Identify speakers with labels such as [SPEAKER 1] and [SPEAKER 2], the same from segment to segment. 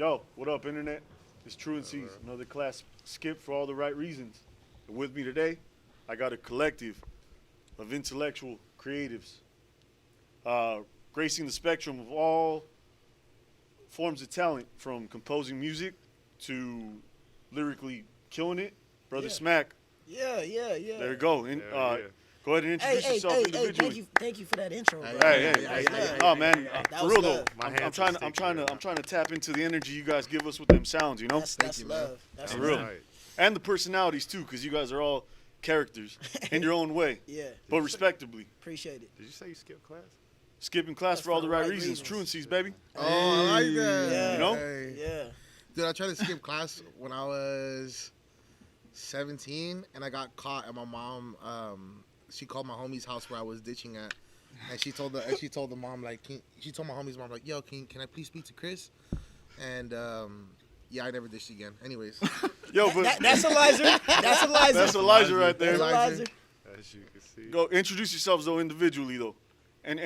[SPEAKER 1] Yo, what up, Internet? It's Truanseez, another class skip for all the right reasons. And with me today, I got a collective of intellectual creatives, gracing the spectrum of all forms of talent, from composing music to lyrically killing it. Brother Smack,
[SPEAKER 2] Yeah.
[SPEAKER 1] there you go. Go ahead and introduce yourself individually.
[SPEAKER 2] Thank you for that intro, bro.
[SPEAKER 1] Hey. Oh man, for real though,
[SPEAKER 2] love.
[SPEAKER 1] I'm trying to tap into the energy you guys give us with them sounds, you know.
[SPEAKER 2] That's love. That's
[SPEAKER 1] For real.
[SPEAKER 2] love.
[SPEAKER 1] And the personalities too, because you guys are all characters in your own way,
[SPEAKER 2] Yeah.
[SPEAKER 1] but respectably.
[SPEAKER 2] Appreciate it.
[SPEAKER 3] Did you say you skipped class?
[SPEAKER 1] Skipping class
[SPEAKER 2] That's
[SPEAKER 1] for all the right reasons. Truanseez, baby.
[SPEAKER 4] Oh, I like that.
[SPEAKER 2] Yeah.
[SPEAKER 1] You know?
[SPEAKER 4] Hey.
[SPEAKER 2] Yeah.
[SPEAKER 4] Dude, I tried to skip class when I was 17, and I got caught. And my mom, she called my homie's house where I was ditching at, and she told the mom like, she told my homie's mom like, yo, can I please speak to Chris? And yeah, I never ditched again. Anyways.
[SPEAKER 1] Yo, but
[SPEAKER 2] That's Eliza. That's Eliza.
[SPEAKER 1] that's Elijah right there.
[SPEAKER 2] That's Eliza.
[SPEAKER 3] As you can see.
[SPEAKER 1] Go introduce yourselves though individually though, and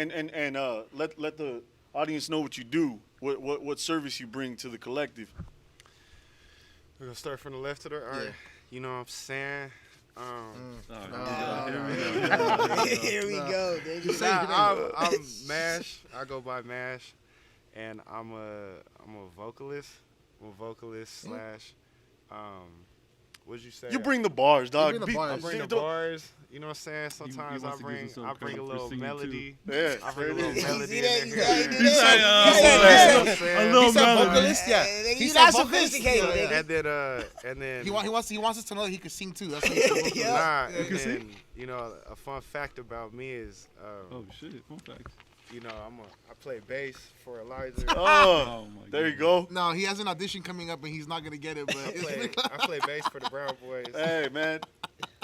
[SPEAKER 1] let the audience know what you do, what service you bring to the collective.
[SPEAKER 3] We're gonna start from the left to the right.
[SPEAKER 4] Yeah.
[SPEAKER 3] You know what I'm saying?
[SPEAKER 2] Here we go. There you go.
[SPEAKER 3] I'm Mash. I go by Mash, and I'm a vocalist. I'm a vocalist slash. What'd you say?
[SPEAKER 1] You bring the bars, dog.
[SPEAKER 4] bring the bars.
[SPEAKER 3] I bring the bars. You know what I'm saying? Sometimes I
[SPEAKER 5] wants to give
[SPEAKER 3] bring
[SPEAKER 5] himself
[SPEAKER 3] I bring a
[SPEAKER 5] credit for
[SPEAKER 3] little
[SPEAKER 5] singing,
[SPEAKER 3] melody.
[SPEAKER 1] Yeah,
[SPEAKER 3] I bring a
[SPEAKER 1] there it
[SPEAKER 3] little
[SPEAKER 1] is.
[SPEAKER 3] melody
[SPEAKER 2] You
[SPEAKER 3] in
[SPEAKER 2] see
[SPEAKER 3] there.
[SPEAKER 2] that?
[SPEAKER 3] here and
[SPEAKER 2] You
[SPEAKER 3] there.
[SPEAKER 5] a little
[SPEAKER 4] He said
[SPEAKER 5] melody.
[SPEAKER 4] vocalist, yeah.
[SPEAKER 2] He's
[SPEAKER 4] He
[SPEAKER 2] not
[SPEAKER 4] said vocalist,
[SPEAKER 2] sophisticated,
[SPEAKER 4] yeah.
[SPEAKER 2] nigga.
[SPEAKER 3] And then
[SPEAKER 4] He wants us to know that he could sing too. That's what he said. vocalist.
[SPEAKER 2] Yeah.
[SPEAKER 3] Nah, and
[SPEAKER 5] can see.
[SPEAKER 3] then, you know, a fun fact about me is,
[SPEAKER 5] Oh shit! Fun fact.
[SPEAKER 3] you know, I play bass for Eliza.
[SPEAKER 1] Oh,
[SPEAKER 5] Oh my.
[SPEAKER 1] there you
[SPEAKER 5] goodness.
[SPEAKER 1] go.
[SPEAKER 4] No, he has an audition coming up and he's not gonna get it. But
[SPEAKER 3] I play bass for the Brown Boys.
[SPEAKER 1] Hey man,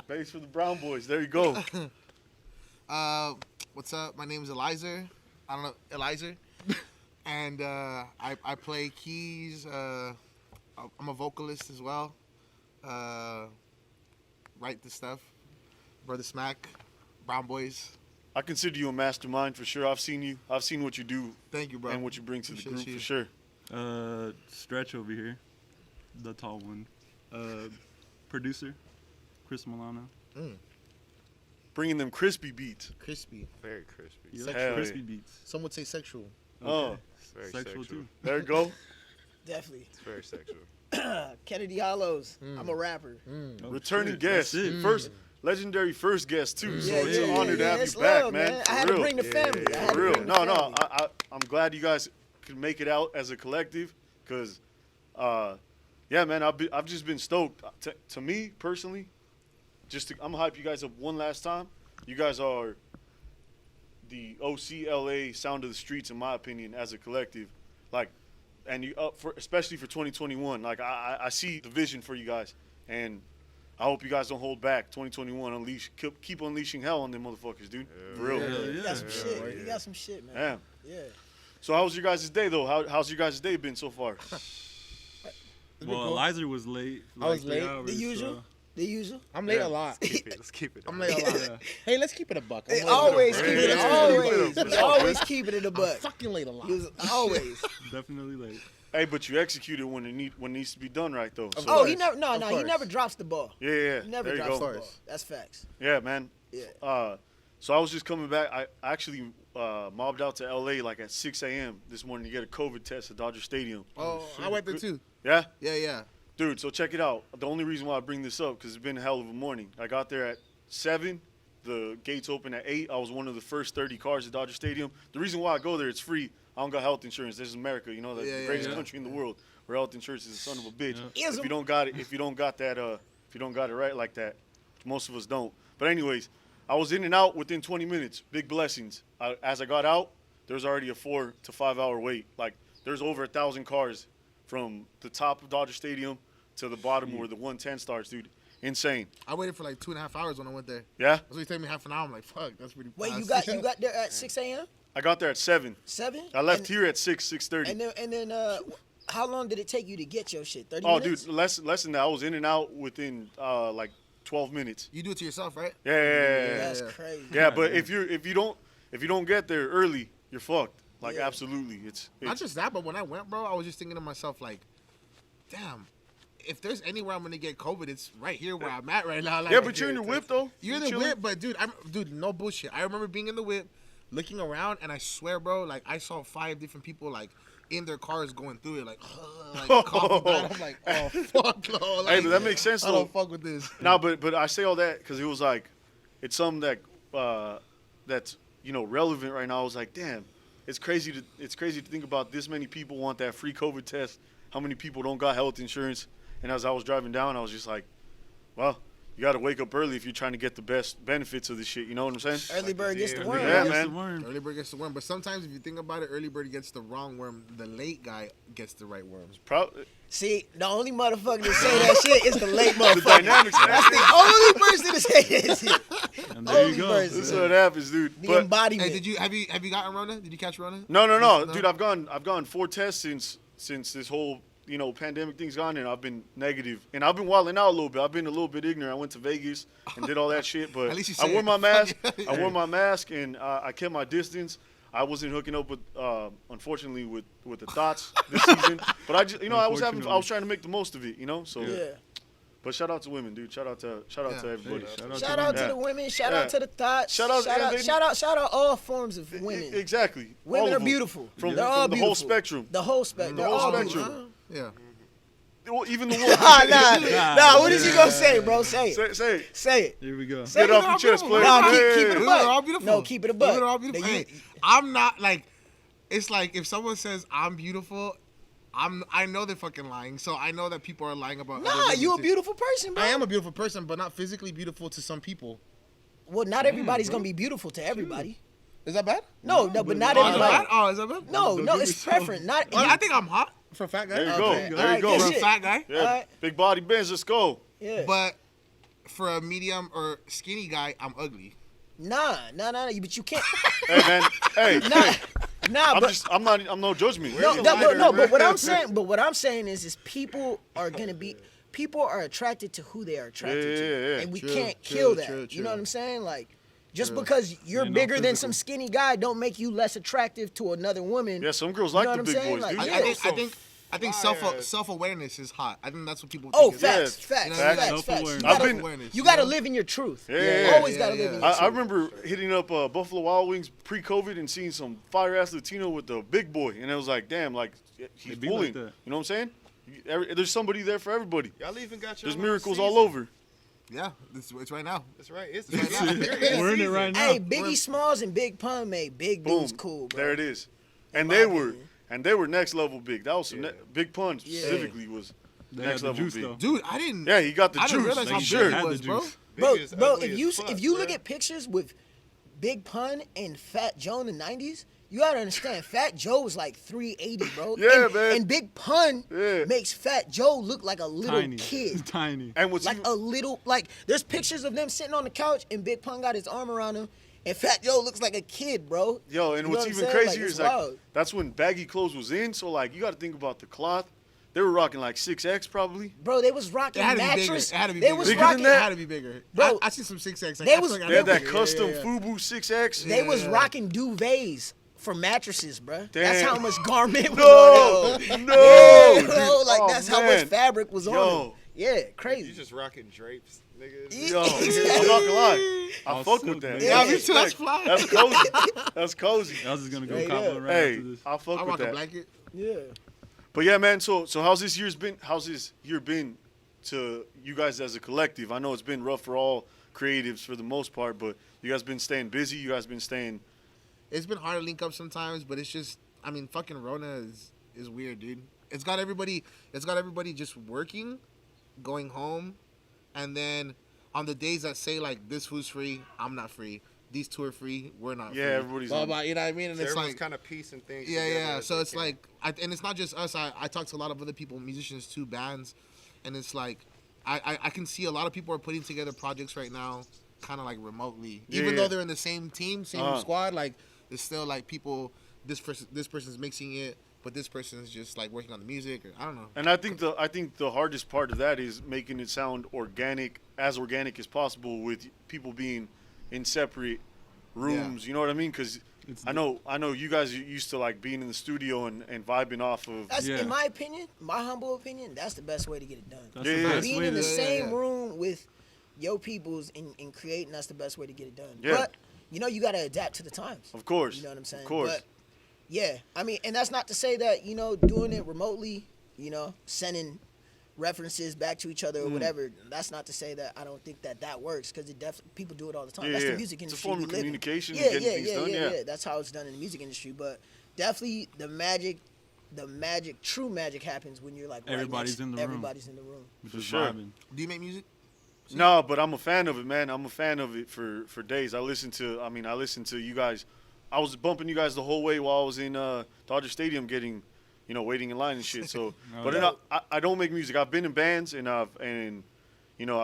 [SPEAKER 1] bass for the Brown Boys. There you go.
[SPEAKER 4] what's up? My name is Eliza. I don't know, Eliza. And I play keys. I'm a vocalist as well. Write the stuff. Brother Smack, Brown Boys.
[SPEAKER 1] I consider you a mastermind for sure. I've seen what you do
[SPEAKER 4] Thank you, bro.
[SPEAKER 1] and what you bring to the
[SPEAKER 4] Appreciate
[SPEAKER 1] group
[SPEAKER 4] you.
[SPEAKER 1] for sure.
[SPEAKER 5] Stretch over here, the tall one. Producer, Chris Milano.
[SPEAKER 1] Bringing them crispy beats.
[SPEAKER 4] Crispy.
[SPEAKER 3] Very crispy.
[SPEAKER 5] You
[SPEAKER 1] Hell
[SPEAKER 5] like crispy
[SPEAKER 1] yeah.
[SPEAKER 5] beats.
[SPEAKER 4] Some would say sexual.
[SPEAKER 1] Oh,
[SPEAKER 3] It's very
[SPEAKER 5] Sexual too.
[SPEAKER 1] there you go.
[SPEAKER 2] Definitely.
[SPEAKER 3] It's very sexual.
[SPEAKER 2] Kennedy Hollows. I'm a rapper.
[SPEAKER 5] Oh,
[SPEAKER 1] Returning
[SPEAKER 5] shit,
[SPEAKER 1] guest,
[SPEAKER 5] that's it.
[SPEAKER 1] first legendary first guest too. So
[SPEAKER 2] Yeah,
[SPEAKER 1] it's an
[SPEAKER 2] yeah,
[SPEAKER 1] honor to
[SPEAKER 2] yeah,
[SPEAKER 1] have
[SPEAKER 2] it's
[SPEAKER 1] you back,
[SPEAKER 2] love,
[SPEAKER 1] man.
[SPEAKER 2] I had
[SPEAKER 1] For
[SPEAKER 2] to
[SPEAKER 1] real.
[SPEAKER 2] bring the family. I had
[SPEAKER 1] For
[SPEAKER 2] to
[SPEAKER 1] real.
[SPEAKER 2] bring the
[SPEAKER 1] No.
[SPEAKER 2] family.
[SPEAKER 1] I'm glad you guys could make it out as a collective, cause, yeah, man, I've just been stoked. To me personally, I'm gonna hype you guys up one last time. You guys are the OCLA sound of the streets, in my opinion, as a collective. Like, and you up for, especially for 2021. Like, I see the vision for you guys, and I hope you guys don't hold back. 2021, keep unleashing hell on them motherfuckers, dude. For real.
[SPEAKER 5] Hell
[SPEAKER 2] You
[SPEAKER 5] yeah.
[SPEAKER 2] got some shit. You got some shit, man.
[SPEAKER 1] Damn.
[SPEAKER 2] Yeah.
[SPEAKER 1] So how was your guys' day though? How's your guys' day been so far?
[SPEAKER 5] Well, Eliza was late.
[SPEAKER 4] I was
[SPEAKER 5] like 3
[SPEAKER 4] late.
[SPEAKER 5] hours,
[SPEAKER 2] The usual?
[SPEAKER 5] so-
[SPEAKER 2] The usual?
[SPEAKER 4] I'm late
[SPEAKER 1] Yeah.
[SPEAKER 4] a lot.
[SPEAKER 3] Let's keep it.
[SPEAKER 4] I'm late a lot.
[SPEAKER 5] Yeah.
[SPEAKER 4] Hey, let's keep it a buck. I'm late
[SPEAKER 2] Always
[SPEAKER 4] a
[SPEAKER 2] keep
[SPEAKER 4] lot.
[SPEAKER 2] it.
[SPEAKER 1] Yeah.
[SPEAKER 2] Always.
[SPEAKER 1] Yeah.
[SPEAKER 2] We always keep it in the
[SPEAKER 4] I'm
[SPEAKER 2] butt.
[SPEAKER 4] fucking late a lot.
[SPEAKER 2] He was always.
[SPEAKER 5] Definitely late.
[SPEAKER 1] Hey, but you executed when it needs to be done right though. So,
[SPEAKER 2] Oh, he
[SPEAKER 4] course.
[SPEAKER 2] never.
[SPEAKER 4] Of
[SPEAKER 2] He
[SPEAKER 4] course.
[SPEAKER 2] never drops the ball.
[SPEAKER 1] yeah.
[SPEAKER 2] He never
[SPEAKER 1] There you
[SPEAKER 2] drops
[SPEAKER 1] go.
[SPEAKER 2] the ball. That's facts.
[SPEAKER 1] Yeah, man.
[SPEAKER 2] Yeah.
[SPEAKER 1] So I was just coming back. I actually mobbed out to LA like at 6 a.m. this morning to get a COVID test at Dodger Stadium.
[SPEAKER 4] Oh, I went there too.
[SPEAKER 1] Yeah?
[SPEAKER 4] Yeah.
[SPEAKER 1] Dude, so check it out. The only reason why I bring this up, because it's been a hell of a morning. I got there at 7. The gates open at 8. I was one of the first 30 cars at Dodger Stadium. The reason why I go there, it's free. I don't got health insurance. This is America, you know, the
[SPEAKER 4] Yeah,
[SPEAKER 1] greatest
[SPEAKER 4] yeah.
[SPEAKER 1] country in the world, where health insurance is a son of a bitch.
[SPEAKER 5] Yeah.
[SPEAKER 1] If you don't got it, if you don't got it right like that, most of us don't. But anyways, I was in and out within 20 minutes. Big blessings. As I got out, there was already a 4 to 5 hour wait. Like, there's over 1,000 cars from the top of Dodger Stadium to the bottom where the 110 starts, dude. Insane.
[SPEAKER 4] I waited for like 2.5 hours when I went there.
[SPEAKER 1] Yeah?
[SPEAKER 4] That's what it took me half an hour. I'm like, fuck, that's pretty
[SPEAKER 2] Wait,
[SPEAKER 4] fast.
[SPEAKER 2] you got there at 6 a.m.?
[SPEAKER 1] I got there at 7.
[SPEAKER 2] 7?
[SPEAKER 1] I left here at 6:30.
[SPEAKER 2] And then how long did it take you to get your shit? 30
[SPEAKER 1] Oh,
[SPEAKER 2] minutes?
[SPEAKER 1] dude, less than that. I was in and out within like 12 minutes.
[SPEAKER 4] You do it to yourself, right?
[SPEAKER 1] Yeah.
[SPEAKER 2] That's crazy.
[SPEAKER 1] Yeah, but if you don't get there early, you're fucked. Like
[SPEAKER 2] Yeah.
[SPEAKER 1] absolutely, it's
[SPEAKER 4] Not just that, but when I went, bro, I was just thinking to myself, like, damn, if there's anywhere I'm gonna get COVID, it's right here where I'm at right now. Like,
[SPEAKER 1] yeah. But you're in the whip though.
[SPEAKER 4] You're in
[SPEAKER 1] You
[SPEAKER 4] the
[SPEAKER 1] chilling?
[SPEAKER 4] whip, but dude, no bullshit. I remember being in the whip, looking around, and I swear, bro, like I saw 5 different people like in their cars going through it, like coughing down. I'm like, oh fuck, no. Like,
[SPEAKER 1] Hey, but that makes sense
[SPEAKER 4] I
[SPEAKER 1] though.
[SPEAKER 4] don't fuck with this.
[SPEAKER 1] No, but I say all that because it was like, it's something that that's relevant right now. I was like, damn, it's crazy to think about this many people want that free COVID test. How many people don't got health insurance? And as I was driving down, I was just like, well, you got to wake up early if you're trying to get the best benefits of this shit. You know what I'm saying?
[SPEAKER 2] Early bird gets the worm.
[SPEAKER 1] Yeah,
[SPEAKER 5] That's
[SPEAKER 1] man.
[SPEAKER 5] the worm.
[SPEAKER 4] Early bird gets the worm, but sometimes if you think about it, early bird gets the wrong worm. The late guy gets the right worm.
[SPEAKER 2] See, the only motherfucker to say that shit is the late
[SPEAKER 1] The
[SPEAKER 2] motherfucker.
[SPEAKER 1] dynamics.
[SPEAKER 2] That's the only person to say that shit.
[SPEAKER 5] And there you
[SPEAKER 2] Only
[SPEAKER 5] go.
[SPEAKER 2] person.
[SPEAKER 1] This is what happens, dude.
[SPEAKER 2] The
[SPEAKER 1] But
[SPEAKER 2] embodiment.
[SPEAKER 4] Hey, have you gotten Rona? Did you catch Rona?
[SPEAKER 1] no, dude. I've gone 4 tests since this whole pandemic thing's gone, and I've been negative, and I've been wilding out a little bit. I've been a little bit ignorant. I went to Vegas and did all that shit, but
[SPEAKER 4] At least you
[SPEAKER 1] I
[SPEAKER 4] said
[SPEAKER 1] wore
[SPEAKER 4] it.
[SPEAKER 1] my mask. I wore my mask, and I kept my distance. I wasn't hooking up with, unfortunately, with the thoughts this season. But I just, I was trying to make the most of it, So,
[SPEAKER 2] Yeah.
[SPEAKER 1] but shout out to women, dude. Shout out to everybody.
[SPEAKER 5] Hey,
[SPEAKER 2] Shout out to
[SPEAKER 1] Yeah.
[SPEAKER 2] the women. Shout out to the thoughts.
[SPEAKER 1] Shout out- and they-
[SPEAKER 2] shout out all forms of women.
[SPEAKER 1] Exactly. All
[SPEAKER 2] Women
[SPEAKER 1] of
[SPEAKER 2] are
[SPEAKER 1] them.
[SPEAKER 2] beautiful.
[SPEAKER 1] From
[SPEAKER 2] They're all
[SPEAKER 1] the
[SPEAKER 2] beautiful.
[SPEAKER 1] whole spectrum.
[SPEAKER 2] The whole spectrum. They're
[SPEAKER 1] whole
[SPEAKER 2] all
[SPEAKER 1] spectrum.
[SPEAKER 2] beautiful.
[SPEAKER 4] Yeah.
[SPEAKER 1] Well, even the
[SPEAKER 2] Nah,
[SPEAKER 1] women.
[SPEAKER 2] what is he gonna say, bro? Say it.
[SPEAKER 1] Say it.
[SPEAKER 2] Say it.
[SPEAKER 5] Here we go.
[SPEAKER 2] Say
[SPEAKER 1] Get
[SPEAKER 2] it.
[SPEAKER 1] off your chest, player.
[SPEAKER 2] No, keep
[SPEAKER 1] Yeah.
[SPEAKER 2] it a
[SPEAKER 4] Women
[SPEAKER 2] buck.
[SPEAKER 4] are all beautiful.
[SPEAKER 2] No, keep it a buck.
[SPEAKER 4] Women are all beautiful.
[SPEAKER 2] That you-
[SPEAKER 4] Hey, I'm not like. It's like if someone says I'm beautiful, I know they're fucking lying. So I know that people are lying about.
[SPEAKER 2] Nah,
[SPEAKER 4] other women
[SPEAKER 2] you a
[SPEAKER 4] too.
[SPEAKER 2] beautiful person, bro.
[SPEAKER 4] I am a beautiful person, but not physically beautiful to some people.
[SPEAKER 2] Well, not everybody's gonna be beautiful to everybody.
[SPEAKER 4] Is that bad?
[SPEAKER 2] No, but not
[SPEAKER 4] Oh, is that bad?
[SPEAKER 2] everybody.
[SPEAKER 4] Oh, is that bad?
[SPEAKER 2] No,
[SPEAKER 5] Don't
[SPEAKER 2] no,
[SPEAKER 5] give
[SPEAKER 2] it's
[SPEAKER 5] yourself-
[SPEAKER 2] preference. Not.
[SPEAKER 4] Well, I think I'm hot for a fat guy.
[SPEAKER 1] There you
[SPEAKER 2] Okay.
[SPEAKER 1] go.
[SPEAKER 2] All
[SPEAKER 1] There
[SPEAKER 2] right,
[SPEAKER 1] you go.
[SPEAKER 2] good
[SPEAKER 4] For a
[SPEAKER 2] shit.
[SPEAKER 4] fat guy.
[SPEAKER 1] Yeah,
[SPEAKER 2] Alright.
[SPEAKER 1] big body Benz. Let's go.
[SPEAKER 2] Yeah.
[SPEAKER 4] But for a medium or skinny guy, I'm ugly.
[SPEAKER 2] Nah. But you can't.
[SPEAKER 1] Hey man. Hey.
[SPEAKER 2] Nah. Nah, but
[SPEAKER 1] I'm no judgment.
[SPEAKER 2] but what I'm saying is people are attracted to who they are attracted to,
[SPEAKER 1] Yeah.
[SPEAKER 2] and we
[SPEAKER 4] True,
[SPEAKER 2] can't
[SPEAKER 4] true,
[SPEAKER 2] kill that.
[SPEAKER 4] true,
[SPEAKER 2] You know what
[SPEAKER 4] true.
[SPEAKER 2] I'm saying? Like, just because you're
[SPEAKER 5] Yeah, no
[SPEAKER 2] bigger than
[SPEAKER 5] physical.
[SPEAKER 2] some skinny guy, don't make you less attractive to another woman.
[SPEAKER 1] Yeah, some girls
[SPEAKER 2] You
[SPEAKER 1] like
[SPEAKER 2] know
[SPEAKER 1] the
[SPEAKER 2] what I'm
[SPEAKER 1] big
[SPEAKER 2] saying?
[SPEAKER 1] boys,
[SPEAKER 2] Like,
[SPEAKER 1] dude.
[SPEAKER 2] yeah.
[SPEAKER 4] I think
[SPEAKER 3] fire.
[SPEAKER 4] self awareness is hot. I think that's what people.
[SPEAKER 2] Oh,
[SPEAKER 4] think
[SPEAKER 2] facts.
[SPEAKER 4] is.
[SPEAKER 2] You
[SPEAKER 5] Self-awareness.
[SPEAKER 2] gotta,
[SPEAKER 1] I've been-
[SPEAKER 2] you gotta live in your truth.
[SPEAKER 1] Yeah.
[SPEAKER 2] Always gotta live in your
[SPEAKER 1] I
[SPEAKER 2] truth.
[SPEAKER 1] remember hitting up Buffalo Wild Wings pre-COVID and seeing some fire-ass Latino with the big boy, and it was like, damn, like he's
[SPEAKER 5] It be
[SPEAKER 1] fooling.
[SPEAKER 5] like that.
[SPEAKER 1] You know what I'm saying? There's somebody there for everybody.
[SPEAKER 3] Y'all even got your
[SPEAKER 1] There's
[SPEAKER 3] own
[SPEAKER 1] miracles
[SPEAKER 3] season.
[SPEAKER 1] all over.
[SPEAKER 4] Yeah, it's right now.
[SPEAKER 3] That's right. It's
[SPEAKER 4] Right
[SPEAKER 3] right
[SPEAKER 4] now.
[SPEAKER 3] now.
[SPEAKER 5] We're in it right now.
[SPEAKER 2] Hey, Biggie Smalls and Big Pun made big
[SPEAKER 1] Boom.
[SPEAKER 2] dudes cool, bro.
[SPEAKER 1] There it is. And
[SPEAKER 2] my
[SPEAKER 1] they
[SPEAKER 2] opinion.
[SPEAKER 1] were next level big. That was some
[SPEAKER 3] Yeah.
[SPEAKER 1] Big Pun
[SPEAKER 2] Yeah.
[SPEAKER 1] specifically was
[SPEAKER 5] They
[SPEAKER 1] next
[SPEAKER 5] had the
[SPEAKER 1] level
[SPEAKER 5] juice
[SPEAKER 1] big.
[SPEAKER 5] though.
[SPEAKER 4] Dude, I didn't.
[SPEAKER 1] Yeah, he got the
[SPEAKER 4] I didn't
[SPEAKER 1] juice.
[SPEAKER 4] realize
[SPEAKER 1] Like,
[SPEAKER 4] how
[SPEAKER 1] he
[SPEAKER 4] big
[SPEAKER 1] should.
[SPEAKER 4] he
[SPEAKER 5] Had the
[SPEAKER 4] was, bro.
[SPEAKER 5] juice.
[SPEAKER 2] Bro,
[SPEAKER 3] Big is
[SPEAKER 2] bro,
[SPEAKER 3] ugly as fuck,
[SPEAKER 2] if you
[SPEAKER 3] bruh.
[SPEAKER 2] look at pictures with Big Pun and Fat Joe in the '90s, you gotta understand, Fat Joe was like 380, bro.
[SPEAKER 1] Yeah,
[SPEAKER 2] and,
[SPEAKER 1] man.
[SPEAKER 2] And Big Pun
[SPEAKER 1] Yeah.
[SPEAKER 2] makes Fat Joe look like a little
[SPEAKER 5] Tiny.
[SPEAKER 2] kid.
[SPEAKER 5] Tiny.
[SPEAKER 1] And what's
[SPEAKER 2] Like
[SPEAKER 1] even,
[SPEAKER 2] a little, like, there's pictures of them sitting on the couch and Big Pun got his arm around him, and Fat Joe looks like a kid, bro.
[SPEAKER 1] yo, and
[SPEAKER 2] You know
[SPEAKER 1] what's
[SPEAKER 2] what I'm
[SPEAKER 1] even
[SPEAKER 2] saying?
[SPEAKER 1] crazier
[SPEAKER 2] it's
[SPEAKER 1] is like
[SPEAKER 2] wild.
[SPEAKER 1] that's when baggy clothes was in. So like you got to think about the cloth. They were rocking like 6X probably.
[SPEAKER 2] Bro, they was
[SPEAKER 4] It
[SPEAKER 2] rocking
[SPEAKER 4] had to be bigger.
[SPEAKER 2] mattress.
[SPEAKER 4] It had to be
[SPEAKER 2] They
[SPEAKER 4] bigger.
[SPEAKER 2] was
[SPEAKER 1] Bigger than
[SPEAKER 2] rocking.
[SPEAKER 1] that?
[SPEAKER 4] It had to be bigger.
[SPEAKER 2] Bro,
[SPEAKER 4] I see some 6X.
[SPEAKER 2] they was-
[SPEAKER 1] They had that
[SPEAKER 4] Yeah,
[SPEAKER 1] custom
[SPEAKER 4] yeah, yeah.
[SPEAKER 1] FUBU 6X.
[SPEAKER 2] They was
[SPEAKER 4] Yeah.
[SPEAKER 2] rocking duvets for mattresses, bruh. That's
[SPEAKER 1] Damn.
[SPEAKER 2] how much garment was
[SPEAKER 1] No,
[SPEAKER 2] on it.
[SPEAKER 1] no,
[SPEAKER 2] Yeah,
[SPEAKER 1] dude.
[SPEAKER 2] bro, like
[SPEAKER 1] Oh,
[SPEAKER 2] that's how
[SPEAKER 1] man.
[SPEAKER 2] much fabric was on
[SPEAKER 1] Yo.
[SPEAKER 2] it. Yeah,
[SPEAKER 3] You
[SPEAKER 2] crazy.
[SPEAKER 3] just rocking drapes, nigga.
[SPEAKER 1] Yo, I'm not gonna lie. I
[SPEAKER 5] All
[SPEAKER 1] fuck
[SPEAKER 5] silk,
[SPEAKER 1] with that.
[SPEAKER 5] man.
[SPEAKER 4] Yeah, me too. That's fly.
[SPEAKER 1] That's cozy. That's cozy.
[SPEAKER 5] I was just gonna go
[SPEAKER 2] Straight
[SPEAKER 5] cop
[SPEAKER 2] up.
[SPEAKER 5] one right
[SPEAKER 1] Hey,
[SPEAKER 5] after this.
[SPEAKER 1] I fuck
[SPEAKER 4] I
[SPEAKER 1] with
[SPEAKER 4] rock a
[SPEAKER 1] that.
[SPEAKER 4] blanket.
[SPEAKER 2] Yeah.
[SPEAKER 1] But yeah, man. So how's this year been to you guys as a collective? I know it's been rough for all creatives for the most part, but you guys been staying busy. You guys been staying.
[SPEAKER 4] It's been hard to link up sometimes, but it's just, I mean, fucking Rona is weird, dude. It's got everybody just working, going home, and then on the days that say like this food's free, I'm not free. These two are free, we're not
[SPEAKER 1] Yeah,
[SPEAKER 4] free.
[SPEAKER 1] everybody's
[SPEAKER 4] Blah,
[SPEAKER 1] on-
[SPEAKER 4] blah, you know what I mean? And
[SPEAKER 3] So
[SPEAKER 4] it's
[SPEAKER 3] everyone's
[SPEAKER 4] like,
[SPEAKER 3] kind of piecing things.
[SPEAKER 4] yeah,
[SPEAKER 3] together
[SPEAKER 4] yeah.
[SPEAKER 3] as
[SPEAKER 4] So
[SPEAKER 3] they
[SPEAKER 4] it's
[SPEAKER 3] can.
[SPEAKER 4] like, and it's not just us. I talk to a lot of other people, musicians too, bands, and it's like, I can see a lot of people are putting together projects right now, kind of like remotely, even
[SPEAKER 1] Yeah.
[SPEAKER 4] though they're in the same team, same
[SPEAKER 1] Uh-huh.
[SPEAKER 4] squad. Like, it's still like people. This person's mixing it, but this person's just like working on the music. Or, I don't know.
[SPEAKER 1] And I think the hardest part of that is making it sound organic as possible with people being in separate rooms.
[SPEAKER 4] Yeah.
[SPEAKER 1] You know what I mean? Because I know you guys are used to like being in the studio and vibing off of.
[SPEAKER 2] That's
[SPEAKER 5] Yeah.
[SPEAKER 2] in my opinion, my humble opinion. That's the best way to get it done.
[SPEAKER 5] That's
[SPEAKER 1] Yeah,
[SPEAKER 5] the
[SPEAKER 1] yeah.
[SPEAKER 5] best
[SPEAKER 2] Being
[SPEAKER 5] way
[SPEAKER 2] in the
[SPEAKER 5] to.
[SPEAKER 2] same room with your peoples and creating, that's the best way to get it done.
[SPEAKER 1] Yeah.
[SPEAKER 2] But you got to adapt to the times.
[SPEAKER 1] Of course.
[SPEAKER 2] You know what I'm saying?
[SPEAKER 1] Of course.
[SPEAKER 2] But yeah, I mean, and that's not to say that doing it remotely, sending references back to each other or whatever. That's not to say that I don't think that works, because people do it all the time.
[SPEAKER 1] Yeah,
[SPEAKER 2] That's
[SPEAKER 1] yeah.
[SPEAKER 2] the music
[SPEAKER 1] It's a
[SPEAKER 2] industry.
[SPEAKER 1] form
[SPEAKER 2] we
[SPEAKER 1] of
[SPEAKER 2] live in.
[SPEAKER 1] communication and
[SPEAKER 2] Yeah,
[SPEAKER 1] getting things done, yeah.
[SPEAKER 2] That's how it's done in the music industry. But definitely the magic, true magic happens when you're like right
[SPEAKER 5] Everybody's
[SPEAKER 2] next-
[SPEAKER 5] in the room.
[SPEAKER 2] Everybody's in the room.
[SPEAKER 5] Just
[SPEAKER 1] sure.
[SPEAKER 5] vibing.
[SPEAKER 4] Do you make music?
[SPEAKER 1] No, but I'm a fan of it, man. I'm a fan of it for days. I listen to you guys. I was bumping you guys the whole way while I was in Dodger Stadium getting, waiting in line and shit. So,
[SPEAKER 5] Oh,
[SPEAKER 1] but
[SPEAKER 5] yeah.
[SPEAKER 1] then I don't make music. I've been in bands and I've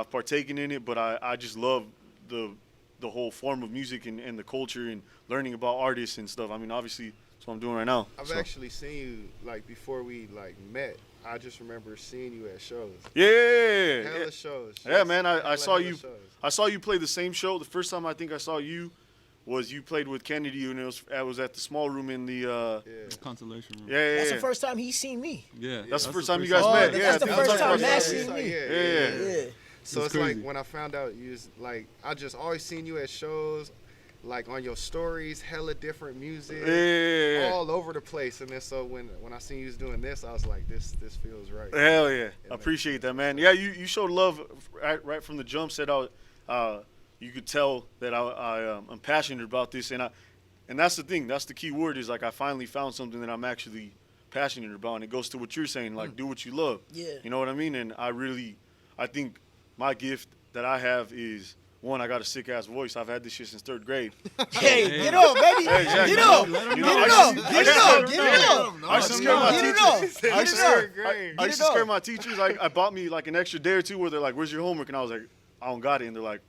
[SPEAKER 1] partaken in it, but I just love the whole form of music and the culture and learning about artists and stuff. I mean, obviously that's what I'm doing right now.
[SPEAKER 3] I've
[SPEAKER 1] So.
[SPEAKER 3] actually seen you like before we like met. I just remember seeing you at shows.
[SPEAKER 1] Yeah.
[SPEAKER 3] Hella shows.
[SPEAKER 1] Yeah, man. I
[SPEAKER 3] Hella,
[SPEAKER 1] saw
[SPEAKER 3] hella
[SPEAKER 1] you.
[SPEAKER 3] shows.
[SPEAKER 1] I saw you play the same show. The first time I think I saw you was you played with Kennedy, and it was at the small room in the.
[SPEAKER 3] Yeah.
[SPEAKER 5] Consolation room.
[SPEAKER 1] Yeah.
[SPEAKER 2] That's the first time he's seen me.
[SPEAKER 5] Yeah.
[SPEAKER 1] That's the first time you guys
[SPEAKER 2] Oh,
[SPEAKER 1] met.
[SPEAKER 2] that's
[SPEAKER 1] Yeah,
[SPEAKER 2] the
[SPEAKER 1] I think
[SPEAKER 2] first
[SPEAKER 1] that's
[SPEAKER 2] time
[SPEAKER 1] the
[SPEAKER 2] Matt
[SPEAKER 1] first
[SPEAKER 2] seen
[SPEAKER 1] time.
[SPEAKER 2] me.
[SPEAKER 1] Yeah.
[SPEAKER 2] Yeah.
[SPEAKER 3] So
[SPEAKER 5] It's
[SPEAKER 3] it's like
[SPEAKER 5] crazy.
[SPEAKER 3] when I found out you was like, I just always seen you at shows, like on your stories, hella different music,
[SPEAKER 1] Yeah.
[SPEAKER 3] all over the place. And then so when I seen you was doing this, I was like, this feels right.
[SPEAKER 1] Hell yeah. I
[SPEAKER 3] then-
[SPEAKER 1] appreciate that, man. Yeah, you showed love right from the jump. Said you could tell that I'm passionate about this, and that's the thing. That's the key word is like I finally found something that I'm actually passionate about, and it goes to what you're saying, like do what you love.
[SPEAKER 2] Yeah.
[SPEAKER 1] You know what I mean? And I think my gift that I have is one, I got a sick ass voice. I've had this shit since 3rd grade.
[SPEAKER 2] Hey,
[SPEAKER 5] Hey.
[SPEAKER 2] get up, baby.
[SPEAKER 1] Yeah, exactly.
[SPEAKER 2] Get up.
[SPEAKER 5] Let 'em
[SPEAKER 2] Get
[SPEAKER 5] know.
[SPEAKER 2] it
[SPEAKER 1] I
[SPEAKER 2] up.
[SPEAKER 1] used to-
[SPEAKER 2] Get it
[SPEAKER 1] I
[SPEAKER 2] up.
[SPEAKER 1] used to-
[SPEAKER 2] Get it up.
[SPEAKER 1] I used to scare my
[SPEAKER 2] Get it
[SPEAKER 1] teachers.
[SPEAKER 2] up.
[SPEAKER 1] I used to
[SPEAKER 2] Get it
[SPEAKER 1] scare-
[SPEAKER 2] up.
[SPEAKER 1] I used to scare my teachers. I bought me like an extra day or two where they're like, "Where's your homework?" And I was like, "I don't got it." And they're like,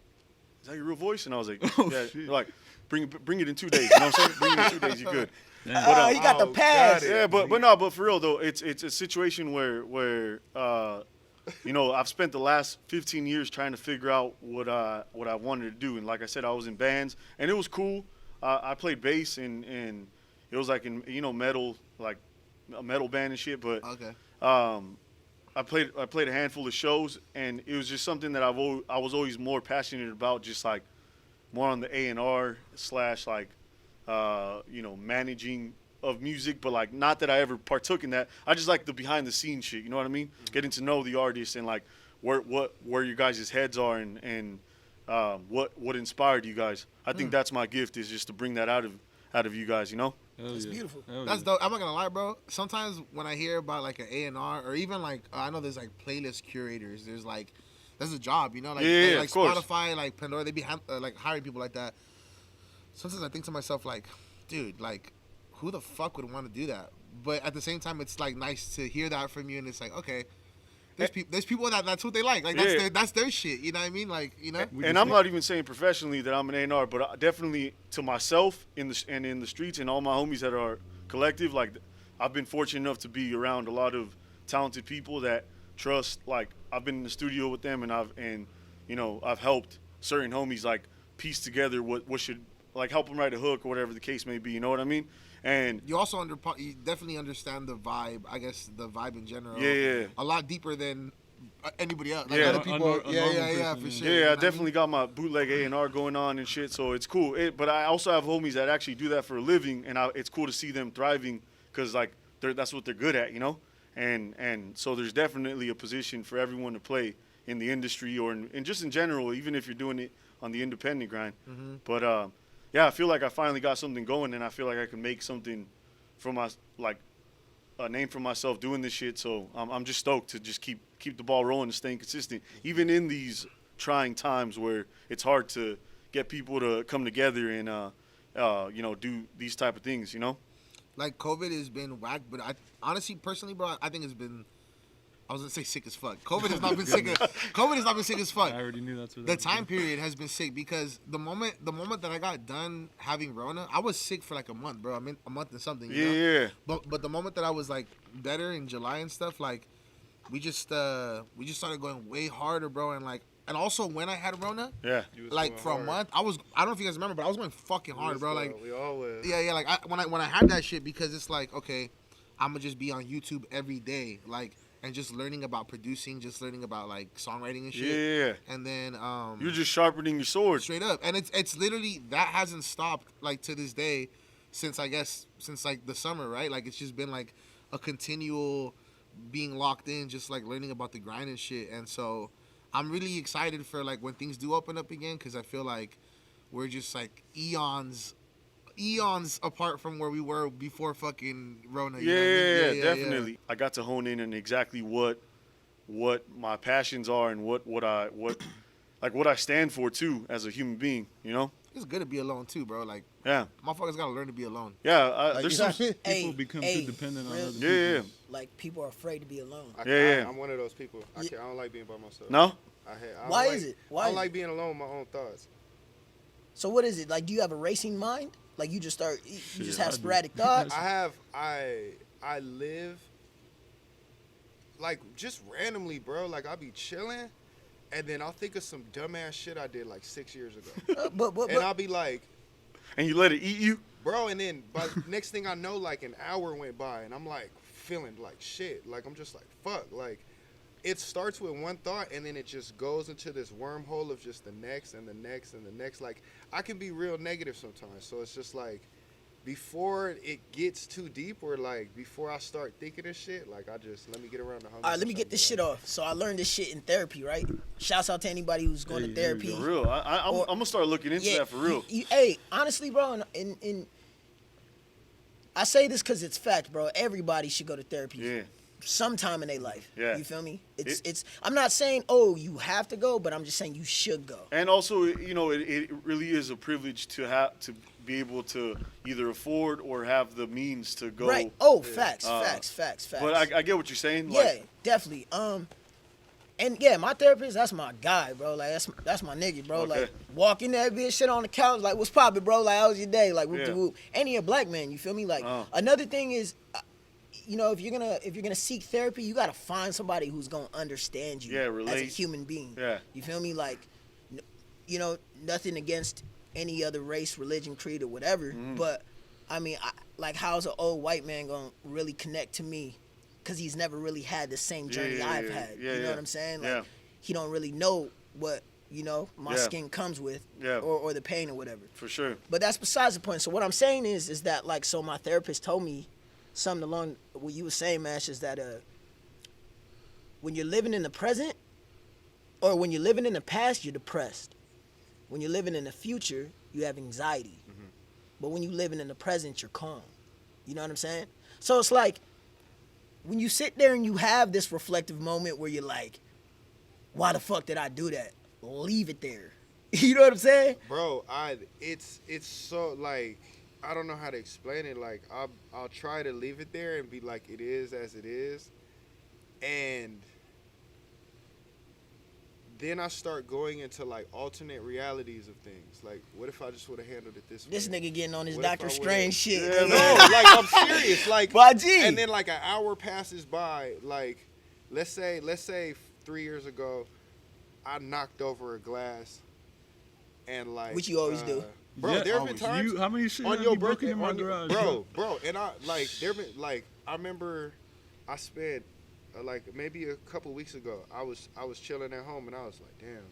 [SPEAKER 1] "Is that your real voice?" And I was like,
[SPEAKER 5] Oh,
[SPEAKER 1] "Yeah."
[SPEAKER 5] shit.
[SPEAKER 1] They're like, "Bring it in 2 days." You know what I'm saying? Bring it in 2 days. You're good.
[SPEAKER 5] Damn.
[SPEAKER 2] He got the
[SPEAKER 3] Oh,
[SPEAKER 2] pass.
[SPEAKER 3] got it.
[SPEAKER 1] Yeah, but for real though, it's a situation where I've spent the last 15 years trying to figure out what I wanted to do, and like I said, I was in bands, and it was cool. I played bass, and it was like in metal, like a metal band and shit. But
[SPEAKER 4] Okay.
[SPEAKER 1] I played a handful of shows, and it was just something that I was always more passionate about, just like more on the A&R / like managing of music, but like not that I ever partook in that. I just like the behind the scenes shit. You know what I mean? Getting to know the artists and like where your guys' heads are and what inspired you guys. I think that's my gift, is just to bring that out of you guys. You know?
[SPEAKER 5] Hell
[SPEAKER 2] That's
[SPEAKER 5] yeah.
[SPEAKER 2] beautiful.
[SPEAKER 5] Hell
[SPEAKER 4] That's
[SPEAKER 5] yeah.
[SPEAKER 4] dope. I'm not gonna lie, bro. Sometimes when I hear about like an A&R or even like I know there's like playlist curators. There's a job, like
[SPEAKER 1] Yeah,
[SPEAKER 4] like
[SPEAKER 1] of course.
[SPEAKER 4] Spotify, like Pandora. They be like hiring people like that. Sometimes I think to myself like, dude, like who the fuck would want to do that? But at the same time, it's like nice to hear that from you, and it's like okay. There's people that's what they like. Like
[SPEAKER 1] Yeah.
[SPEAKER 4] that's their shit. You know what I mean? Like
[SPEAKER 5] We
[SPEAKER 1] And
[SPEAKER 5] just
[SPEAKER 1] I'm
[SPEAKER 5] make-
[SPEAKER 1] not even saying professionally that I'm an A&R, but definitely to myself in the streets and all my homies that are collective. Like I've been fortunate enough to be around a lot of talented people that trust. Like I've been in the studio with them, and I've helped certain homies like piece together what should like help them write a hook or whatever the case may be. You know what I mean? And
[SPEAKER 4] you also you definitely understand the vibe. I guess the vibe in general.
[SPEAKER 1] Yeah.
[SPEAKER 4] A lot deeper than anybody else. Like
[SPEAKER 1] Yeah.
[SPEAKER 4] other people.
[SPEAKER 5] A
[SPEAKER 4] Yeah,
[SPEAKER 5] normal
[SPEAKER 4] yeah,
[SPEAKER 5] person,
[SPEAKER 4] for
[SPEAKER 5] yeah.
[SPEAKER 4] sure. you know
[SPEAKER 1] yeah, I
[SPEAKER 4] what
[SPEAKER 1] definitely got my bootleg A&R going on and shit, so it's cool. But I also have homies that actually do that for a living, and it's cool to see them thriving because like that's what they're good at, And so there's definitely a position for everyone to play in the industry or in just in general, even if you're doing it on the independent grind.
[SPEAKER 4] Mm-hmm.
[SPEAKER 1] But yeah, I feel like I finally got something going, and I feel like I can make something for a name for myself doing this shit. So I'm just stoked to just keep the ball rolling and staying consistent, even in these trying times where it's hard to get people to come together and do these type of things.
[SPEAKER 4] Like COVID has been whack, but I honestly, personally, bro, I think it's been. I was gonna say sick as fuck. COVID has not been sick. COVID has not been sick as fuck.
[SPEAKER 5] I already knew that's what
[SPEAKER 4] The
[SPEAKER 5] that was.
[SPEAKER 4] time period has been sick because the moment that I got done having Rona, I was sick for like a month, bro. I mean, a month and something. You know?
[SPEAKER 1] Yeah.
[SPEAKER 4] But the moment that I was like better in July and stuff, like we just started going way harder, bro. And like And also when I had Rona,
[SPEAKER 1] Yeah.
[SPEAKER 3] You was
[SPEAKER 4] like
[SPEAKER 3] going
[SPEAKER 4] for a
[SPEAKER 3] hard.
[SPEAKER 4] month, I don't know if you guys remember, but I was going fucking
[SPEAKER 3] We
[SPEAKER 4] hard,
[SPEAKER 3] was
[SPEAKER 4] bro.
[SPEAKER 3] going-
[SPEAKER 4] Like,
[SPEAKER 3] we all was.
[SPEAKER 4] yeah, like when I had that shit, because it's like, okay, I'm gonna just be on YouTube every day, like, and just learning about producing, just learning about like songwriting and shit.
[SPEAKER 1] Yeah.
[SPEAKER 4] And then
[SPEAKER 1] You're just sharpening your sword.
[SPEAKER 4] straight up, and it's literally that hasn't stopped like to this day, since like the summer, right? Like it's just been like a continual being locked in, just like learning about the grind and shit. And so I'm really excited for like when things do open up again, because I feel like we're just like eons apart from where we were before fucking Rona. You know what I mean?
[SPEAKER 1] Yeah, definitely. I got to hone in on exactly what my passions are and what I stand for too as a human being. You know?
[SPEAKER 4] It's good to be alone too, bro. Like,
[SPEAKER 1] Yeah,
[SPEAKER 4] motherfuckers gotta learn to be alone.
[SPEAKER 1] yeah.
[SPEAKER 4] Like,
[SPEAKER 1] There's
[SPEAKER 4] you know
[SPEAKER 1] some.
[SPEAKER 4] what I mean?
[SPEAKER 5] People become too dependent on
[SPEAKER 2] real-
[SPEAKER 5] other people.
[SPEAKER 1] Yeah.
[SPEAKER 2] Like people are afraid to be alone.
[SPEAKER 1] Yeah.
[SPEAKER 3] I'm one of those people. I
[SPEAKER 2] Yeah.
[SPEAKER 3] don't like being by myself.
[SPEAKER 1] No.
[SPEAKER 3] I
[SPEAKER 2] Why
[SPEAKER 3] don't
[SPEAKER 2] is
[SPEAKER 3] like-
[SPEAKER 2] it? Why
[SPEAKER 3] I don't
[SPEAKER 2] is
[SPEAKER 3] like
[SPEAKER 2] it?
[SPEAKER 3] being alone with my own thoughts.
[SPEAKER 2] So what is it? Like, do you have a racing mind? Like you just
[SPEAKER 5] Shit,
[SPEAKER 2] just
[SPEAKER 5] I
[SPEAKER 2] have
[SPEAKER 5] do.
[SPEAKER 2] sporadic thoughts?
[SPEAKER 3] I live like just randomly, bro. Like I'll be chilling, and then I'll think of some dumbass shit I did like 6 years ago,
[SPEAKER 2] but
[SPEAKER 3] and I'll be like,
[SPEAKER 1] And you let it eat you.
[SPEAKER 3] bro. And then by next thing I know, like an hour went by, and I'm like feeling like shit. Like I'm just like fuck. Like it starts with one thought, and then it just goes into this wormhole of just the next and the next and the next. Like I can be real negative sometimes, so it's just like before it gets too deep, or like before I start thinking this shit, like I just let me get around the homies.
[SPEAKER 2] All right, let me get this shit off. So I learned this shit in therapy, right? Shouts out to anybody who's going
[SPEAKER 5] Hey,
[SPEAKER 2] to
[SPEAKER 5] there we
[SPEAKER 2] therapy.
[SPEAKER 5] go.
[SPEAKER 1] For real. I'm
[SPEAKER 2] Or-
[SPEAKER 1] gonna start looking into that for real.
[SPEAKER 2] Hey, honestly, bro, in I say this because it's fact, bro. Everybody should go to therapy
[SPEAKER 1] Yeah.
[SPEAKER 2] sometime in their life.
[SPEAKER 1] Yeah.
[SPEAKER 2] You feel me? It's. I'm not saying you have to go, but I'm just saying you should go.
[SPEAKER 1] And also, it really is a privilege to be able to either afford or have the means to go.
[SPEAKER 2] Right. Oh, facts.
[SPEAKER 1] But I get what you're saying.
[SPEAKER 2] Yeah,
[SPEAKER 1] Like,
[SPEAKER 2] definitely. And yeah, my therapist, that's my guy, bro. Like that's my nigga, bro.
[SPEAKER 1] Okay.
[SPEAKER 2] Like walk in that bitch, shit on the couch, like what's poppin', bro? Like how was your day? Like whoop de
[SPEAKER 1] Yeah.
[SPEAKER 2] whoop. And he a black man, you feel me? Like another thing is, if you're gonna seek therapy, you gotta find somebody who's gonna understand you
[SPEAKER 1] Yeah,
[SPEAKER 2] as a
[SPEAKER 1] relate.
[SPEAKER 2] human being.
[SPEAKER 1] Yeah.
[SPEAKER 2] You feel me? Like, nothing against any other race, religion, creed, or whatever.
[SPEAKER 1] Mm-hmm.
[SPEAKER 2] But I mean, like, how's an old white man gonna really connect to me? Because he's never really had the same journey I've had.
[SPEAKER 1] Yeah,
[SPEAKER 2] you know
[SPEAKER 1] yeah.
[SPEAKER 2] what I'm saying? Like,
[SPEAKER 1] Yeah.
[SPEAKER 2] he don't really know what my
[SPEAKER 1] Yeah.
[SPEAKER 2] skin comes with,
[SPEAKER 1] Yeah.
[SPEAKER 2] or the pain or whatever.
[SPEAKER 1] for sure.
[SPEAKER 2] But that's besides the point. So what I'm saying is that, like, so my therapist told me something along what you were saying, Mash, is that when you're living in the present, or when you're living in the past, you're depressed. When you're living in the future, you have anxiety.
[SPEAKER 1] Mm-hmm.
[SPEAKER 2] But when you're living in the present, you're calm. You know what I'm saying? So it's like, when you sit there and you have this reflective moment where you're like, why the fuck did I do that? Leave it there. You know what I'm saying?
[SPEAKER 3] Bro, it's so like I don't know how to explain it. Like I'll try to leave it there and be like it is as it is, and then I start going into like alternate realities of things. Like, what if I just would have handled it this way?
[SPEAKER 2] This nigga getting on his
[SPEAKER 3] What if
[SPEAKER 2] Doctor
[SPEAKER 3] I would've-
[SPEAKER 2] Strange shit.
[SPEAKER 1] Yeah,
[SPEAKER 2] nigga.
[SPEAKER 1] man.
[SPEAKER 3] No, like I'm serious. Like,
[SPEAKER 2] Why, G?
[SPEAKER 3] and then like an hour passes by. Like, let's say 3 years ago, I knocked over a glass, and like,
[SPEAKER 2] Which you always do.
[SPEAKER 3] Bro,
[SPEAKER 5] Yeah,
[SPEAKER 3] there have been times
[SPEAKER 5] how many shit
[SPEAKER 3] on
[SPEAKER 5] have
[SPEAKER 3] your
[SPEAKER 5] you broken
[SPEAKER 3] birthday,
[SPEAKER 5] in my
[SPEAKER 3] on your-
[SPEAKER 5] garage?
[SPEAKER 3] bro, and I like there been like I remember I spent like maybe a couple weeks ago I was chilling at home and I was like, damn,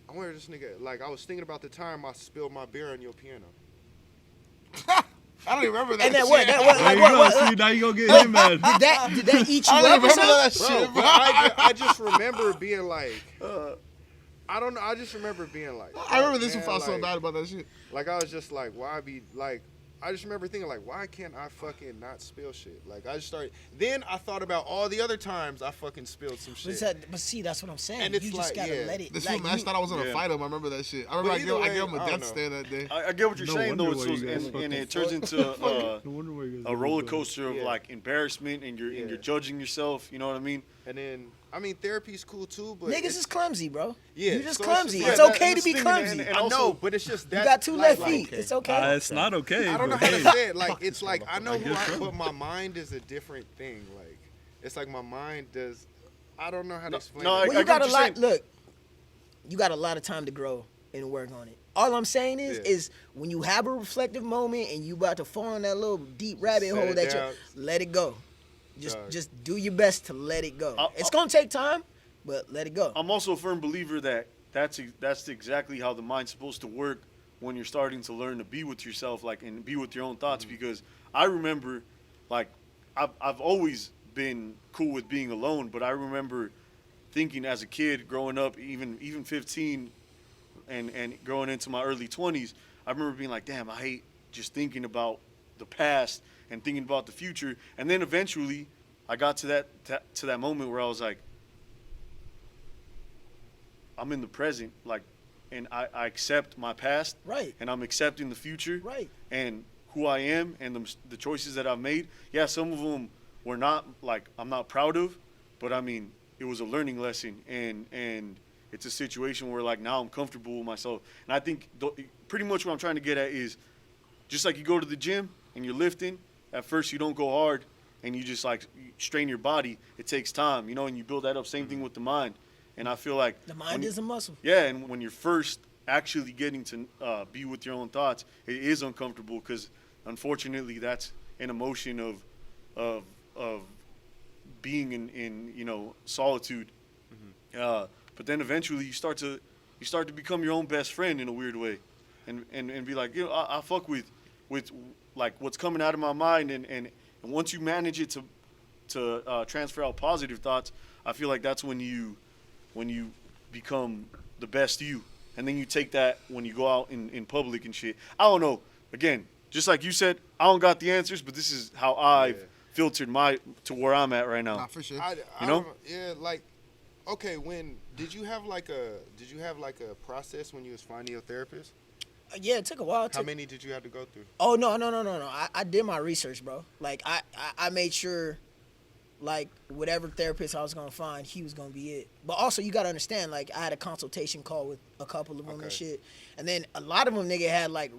[SPEAKER 3] I wonder if this nigga, like I was thinking about the time I spilled my beer on your piano.
[SPEAKER 4] I don't even remember that.
[SPEAKER 2] And then
[SPEAKER 4] shit.
[SPEAKER 2] what? That what?
[SPEAKER 5] There
[SPEAKER 2] Like
[SPEAKER 5] you
[SPEAKER 2] what?
[SPEAKER 5] go.
[SPEAKER 2] what
[SPEAKER 5] See, now you gonna get him mad.
[SPEAKER 2] did that eat you
[SPEAKER 4] I don't
[SPEAKER 2] up
[SPEAKER 4] even
[SPEAKER 2] or
[SPEAKER 4] remember
[SPEAKER 2] something?
[SPEAKER 4] that
[SPEAKER 3] Bro,
[SPEAKER 4] shit,
[SPEAKER 3] but
[SPEAKER 4] bro.
[SPEAKER 3] I just remember being like, I don't know. I just remember being like,
[SPEAKER 4] I remember this
[SPEAKER 3] man,
[SPEAKER 4] one felt so
[SPEAKER 3] like-
[SPEAKER 4] bad about that shit.
[SPEAKER 3] Like I was just like, why be like? I just remember thinking like, why can't I fucking not spill shit? Like I just started. Then I thought about all the other times I fucking spilled some shit.
[SPEAKER 2] But see, that's what I'm saying.
[SPEAKER 3] And it's
[SPEAKER 2] you just
[SPEAKER 3] like,
[SPEAKER 2] gotta
[SPEAKER 3] yeah.
[SPEAKER 2] let it.
[SPEAKER 4] This
[SPEAKER 2] like,
[SPEAKER 4] fool Mash
[SPEAKER 2] you-
[SPEAKER 4] thought I was gonna
[SPEAKER 1] Yeah.
[SPEAKER 4] fight him. I remember that shit. I remember I
[SPEAKER 3] either
[SPEAKER 4] gave
[SPEAKER 3] way,
[SPEAKER 4] him a
[SPEAKER 3] I don't
[SPEAKER 4] death
[SPEAKER 3] know.
[SPEAKER 4] stare that day.
[SPEAKER 1] I get what you're
[SPEAKER 5] No
[SPEAKER 1] saying
[SPEAKER 5] wonder
[SPEAKER 1] though,
[SPEAKER 5] why you guys
[SPEAKER 1] and
[SPEAKER 5] fucking
[SPEAKER 1] it turns
[SPEAKER 5] fuck.
[SPEAKER 1] into
[SPEAKER 5] No wonder why you guys
[SPEAKER 1] a roller
[SPEAKER 5] don't.
[SPEAKER 1] coaster of
[SPEAKER 3] Yeah.
[SPEAKER 1] like embarrassment, and you're
[SPEAKER 3] Yeah.
[SPEAKER 1] judging yourself. You know what I mean?
[SPEAKER 3] And then I mean, therapy's cool too, but
[SPEAKER 2] Niggas
[SPEAKER 3] it's-
[SPEAKER 2] is clumsy, bro.
[SPEAKER 3] Yeah,
[SPEAKER 2] you just
[SPEAKER 3] so it's just
[SPEAKER 2] clumsy.
[SPEAKER 3] like
[SPEAKER 2] It's
[SPEAKER 3] that-
[SPEAKER 2] okay
[SPEAKER 1] and
[SPEAKER 2] to be
[SPEAKER 1] this thing,
[SPEAKER 2] clumsy.
[SPEAKER 1] and
[SPEAKER 3] I
[SPEAKER 1] also-
[SPEAKER 3] know, but it's just
[SPEAKER 2] You
[SPEAKER 3] that.
[SPEAKER 2] got two
[SPEAKER 3] like,
[SPEAKER 2] left feet. It's okay.
[SPEAKER 5] It's not okay.
[SPEAKER 3] I don't know
[SPEAKER 5] but
[SPEAKER 3] how
[SPEAKER 5] hey.
[SPEAKER 3] to say it. Like it's like I know
[SPEAKER 5] I
[SPEAKER 3] who
[SPEAKER 5] guess
[SPEAKER 3] I,
[SPEAKER 5] so.
[SPEAKER 3] but my mind is a different thing. Like it's like my mind does. I don't know how to explain
[SPEAKER 1] no,
[SPEAKER 3] it.
[SPEAKER 2] Well, you
[SPEAKER 1] get
[SPEAKER 2] got a
[SPEAKER 1] what you're
[SPEAKER 2] lot.
[SPEAKER 1] saying.
[SPEAKER 2] Look, you got a lot of time to grow and work on it. All I'm saying is,
[SPEAKER 3] Yeah.
[SPEAKER 2] is when you have a reflective moment and you about to fall in that little deep rabbit
[SPEAKER 3] Set
[SPEAKER 2] hole
[SPEAKER 3] it
[SPEAKER 2] that
[SPEAKER 3] down.
[SPEAKER 2] you let it go.
[SPEAKER 3] Dog.
[SPEAKER 2] Just do your best to let it go.
[SPEAKER 1] I'll-
[SPEAKER 2] It's gonna take time, but let it go.
[SPEAKER 1] I'm also a firm believer that that's exactly how the mind's supposed to work when you're starting to learn to be with yourself, like, and be with your own thoughts. Because I remember, like, I've always been cool with being alone, but I remember thinking as a kid growing up, even 15, and growing into my early 20s, I remember being like, damn, I hate just thinking about the past and thinking about the future. And then eventually, I got to that moment where I was like, I'm in the present, like, and I accept my past,
[SPEAKER 2] Right.
[SPEAKER 1] and I'm accepting the future,
[SPEAKER 2] Right.
[SPEAKER 1] and who I am, and the choices that I've made. Yeah, some of them were not, like, I'm not proud of, but I mean, it was a learning lesson, and it's a situation where, like, now I'm comfortable with myself. And I think pretty much what I'm trying to get at is, just like you go to the gym and you're lifting, at first you don't go hard and you just, like, strain your body. It takes time, and you build that up. Same thing with the mind. And I feel like
[SPEAKER 2] The mind is a muscle.
[SPEAKER 1] yeah, and when you're first actually getting to be with your own thoughts, it is uncomfortable because, unfortunately, that's an emotion of being in solitude. But then eventually you start to become your own best friend in a weird way, and be like, I fuck with like what's coming out of my mind, and once you manage it to transfer out positive thoughts, I feel like that's when you become the best you. And then you take that when you go out in public and shit. I don't know. Again, just like you said, I don't got the answers, but this is how I've filtered to where I'm at right now.
[SPEAKER 4] Nah, for sure.
[SPEAKER 3] I
[SPEAKER 1] You know?
[SPEAKER 3] don't yeah, like, okay, did you have like a process when you was finding your therapist?
[SPEAKER 2] Yeah, it took a while.
[SPEAKER 3] How many did you have to go through?
[SPEAKER 2] Oh no. I did my research, bro. Like I made sure, like, whatever therapist I was gonna find, he was gonna be it. But also you gotta understand, like, I had a consultation call with a couple of them and
[SPEAKER 3] Okay.
[SPEAKER 2] shit, and then a lot of them nigga had like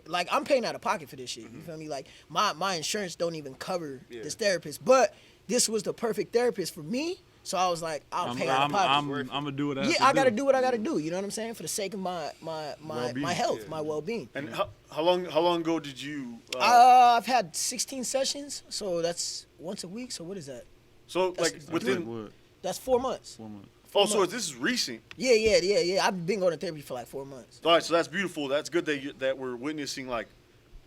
[SPEAKER 2] like I'm paying out of pocket for this shit. You feel me? Like my insurance don't even cover
[SPEAKER 3] Yeah.
[SPEAKER 2] this therapist, but this was the perfect therapist for me. So I was like, I'll pay out of pocket.
[SPEAKER 5] I'm gonna do what I have
[SPEAKER 2] Yeah,
[SPEAKER 5] to
[SPEAKER 2] I gotta do what I gotta do. You know what I'm saying? For the sake of my
[SPEAKER 5] Well-being.
[SPEAKER 2] health,
[SPEAKER 3] Yeah.
[SPEAKER 2] my well-being.
[SPEAKER 1] And how long ago did you?
[SPEAKER 2] I've had 16 sessions, so that's once a week. So what is that?
[SPEAKER 1] So
[SPEAKER 2] that's-
[SPEAKER 1] like
[SPEAKER 2] that's
[SPEAKER 1] within.
[SPEAKER 5] what?
[SPEAKER 2] That's 4 months.
[SPEAKER 5] 4 months.
[SPEAKER 1] Oh, so this is recent.
[SPEAKER 2] Yeah. I've been going to therapy for like 4 months.
[SPEAKER 1] All right, so that's beautiful. That's good that we're witnessing like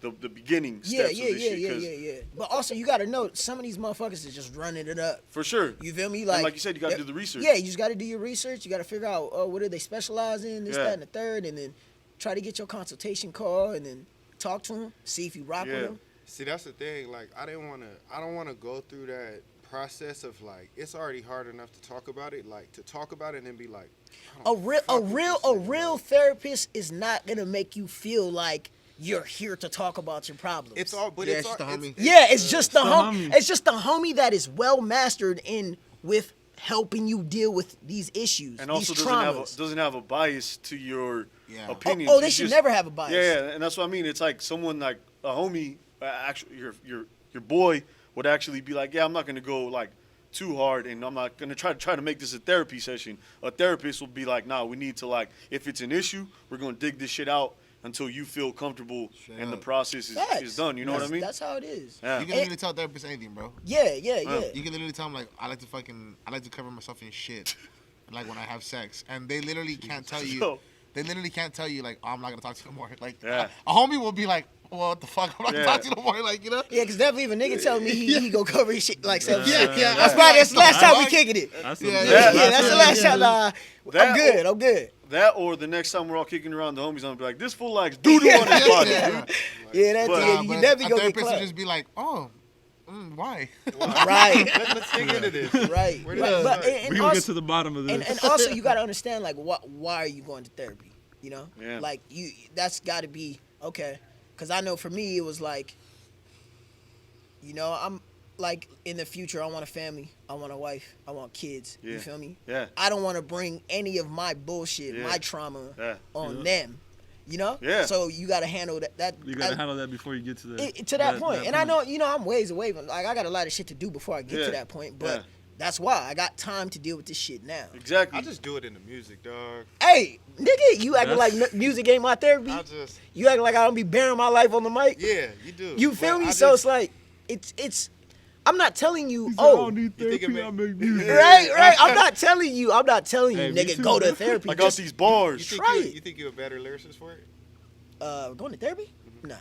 [SPEAKER 1] the beginning steps of this shit. 'Cause
[SPEAKER 2] Yeah. But also, you gotta know some of these motherfuckers is just running it up.
[SPEAKER 1] For sure.
[SPEAKER 2] You feel me?
[SPEAKER 1] And like you said, you gotta do the research.
[SPEAKER 2] Yeah, you just gotta do your research. You gotta figure out what do they specialize in, this,
[SPEAKER 1] Yeah.
[SPEAKER 2] that, and the third, and then try to get your consultation call, and then talk to them, see if you rock
[SPEAKER 1] Yeah.
[SPEAKER 2] with them.
[SPEAKER 3] See, that's the thing. Like, I don't want to go through that process of, like, it's already hard enough to talk about it. Like, to talk about it and then be like, I
[SPEAKER 2] A
[SPEAKER 3] don't
[SPEAKER 2] real
[SPEAKER 3] fuck with this nigga,
[SPEAKER 2] real
[SPEAKER 3] like,
[SPEAKER 2] therapist is not gonna make you feel like you're here to talk about your problems.
[SPEAKER 3] It's all, but
[SPEAKER 4] Yeah,
[SPEAKER 3] it's
[SPEAKER 4] it's
[SPEAKER 3] all,
[SPEAKER 4] the homie.
[SPEAKER 2] Yeah, it's just the
[SPEAKER 5] the
[SPEAKER 2] homie.
[SPEAKER 5] homie.
[SPEAKER 2] It's just the homie that is well mastered in with helping you deal with these issues,
[SPEAKER 1] And also
[SPEAKER 2] these traumas.
[SPEAKER 1] doesn't have a bias to your
[SPEAKER 4] Yeah.
[SPEAKER 1] opinions.
[SPEAKER 2] Oh, they
[SPEAKER 1] It's
[SPEAKER 2] should
[SPEAKER 1] just-
[SPEAKER 2] never have a bias.
[SPEAKER 1] Yeah, and that's what I mean. It's like someone like a homie, actually your boy would actually be like, yeah, I'm not gonna go like too hard, and I'm not gonna try to make this a therapy session. A therapist will be like, nah, we need to, like, if it's an issue, we're gonna dig this shit out until you feel comfortable
[SPEAKER 4] Straight
[SPEAKER 1] and the
[SPEAKER 4] up.
[SPEAKER 1] process
[SPEAKER 2] Facts.
[SPEAKER 1] is done. You know what I mean?
[SPEAKER 2] That's how it is.
[SPEAKER 1] Yeah.
[SPEAKER 4] You can literally tell therapists anything, bro.
[SPEAKER 2] Yeah.
[SPEAKER 4] You can literally tell them, like, I like to cover myself in shit, like when I have sex, and they literally can't tell you.
[SPEAKER 1] Yo.
[SPEAKER 4] They literally can't tell you, like, oh, I'm not gonna talk to you no more. Like,
[SPEAKER 1] Yeah.
[SPEAKER 4] a homie will be like, well, what the fuck? I'm not
[SPEAKER 1] Yeah.
[SPEAKER 4] gonna talk to you no more. Like, you know?
[SPEAKER 2] Yeah, because definitely if a nigga tell me he go cover his shit like self shit.
[SPEAKER 4] Yeah.
[SPEAKER 2] That's probably that's the last time we kicking it.
[SPEAKER 5] That's
[SPEAKER 4] Yeah,
[SPEAKER 5] a-
[SPEAKER 2] Yeah,
[SPEAKER 4] Yeah,
[SPEAKER 2] that's the last time.
[SPEAKER 1] That
[SPEAKER 2] I'm good. I'm good.
[SPEAKER 1] That or the next time we're all kicking around the homies, I'm gonna be like, this fool likes doo-doo on his body,
[SPEAKER 4] Yeah.
[SPEAKER 1] dude.
[SPEAKER 2] Yeah, that's
[SPEAKER 1] But-
[SPEAKER 2] yeah, you
[SPEAKER 4] but
[SPEAKER 2] never
[SPEAKER 4] a
[SPEAKER 2] go get
[SPEAKER 4] therapist will
[SPEAKER 2] clapped.
[SPEAKER 4] just be like, oh, why?
[SPEAKER 2] Right,
[SPEAKER 3] let's dig into this.
[SPEAKER 2] right.
[SPEAKER 3] Where
[SPEAKER 2] But,
[SPEAKER 3] did
[SPEAKER 2] but
[SPEAKER 3] that start?
[SPEAKER 2] and
[SPEAKER 5] we gonna get
[SPEAKER 2] also,
[SPEAKER 5] to the bottom of this.
[SPEAKER 2] and also you gotta understand like why are you going to therapy? You know,
[SPEAKER 1] Yeah.
[SPEAKER 2] like that's got to be okay. Because I know for me it was like, you know, I'm like in the future I want a family, I want a wife, I want kids.
[SPEAKER 1] Yeah.
[SPEAKER 2] You feel me?
[SPEAKER 1] Yeah.
[SPEAKER 2] I don't want to bring any of my bullshit,
[SPEAKER 1] Yeah.
[SPEAKER 2] my trauma
[SPEAKER 1] Yeah.
[SPEAKER 2] on
[SPEAKER 5] Yeah.
[SPEAKER 2] them. You know?
[SPEAKER 1] Yeah.
[SPEAKER 2] So you got to handle that.
[SPEAKER 5] you gotta handle that before you get to the
[SPEAKER 2] to that point. And I know, you know, I'm ways away from, like, I got a lot of shit to do before I get
[SPEAKER 1] Yeah.
[SPEAKER 2] to that point. But That's why I got time to deal with this shit now.
[SPEAKER 1] Exactly.
[SPEAKER 3] I just do it in the music, dog.
[SPEAKER 2] Hey, nigga, you acting like music ain't my therapy. You acting like I don't be bearing my life on the mic.
[SPEAKER 3] Yeah, you do.
[SPEAKER 2] You feel
[SPEAKER 3] But
[SPEAKER 2] me?
[SPEAKER 3] I
[SPEAKER 2] So
[SPEAKER 3] just-
[SPEAKER 2] it's like it's. I'm not telling you.
[SPEAKER 5] He said, I
[SPEAKER 2] Oh,
[SPEAKER 5] don't need
[SPEAKER 3] You think it
[SPEAKER 5] therapy. I
[SPEAKER 3] make-
[SPEAKER 5] make music.
[SPEAKER 2] right. I'm not telling you.
[SPEAKER 5] Hey, me
[SPEAKER 2] Nigga,
[SPEAKER 5] too,
[SPEAKER 2] go to
[SPEAKER 5] man.
[SPEAKER 2] therapy.
[SPEAKER 1] I got
[SPEAKER 2] Just,
[SPEAKER 1] these
[SPEAKER 3] You
[SPEAKER 1] bars.
[SPEAKER 3] think
[SPEAKER 2] Try
[SPEAKER 3] you,
[SPEAKER 2] it.
[SPEAKER 3] you think you're a better lyricist for it?
[SPEAKER 2] going to therapy? Nah.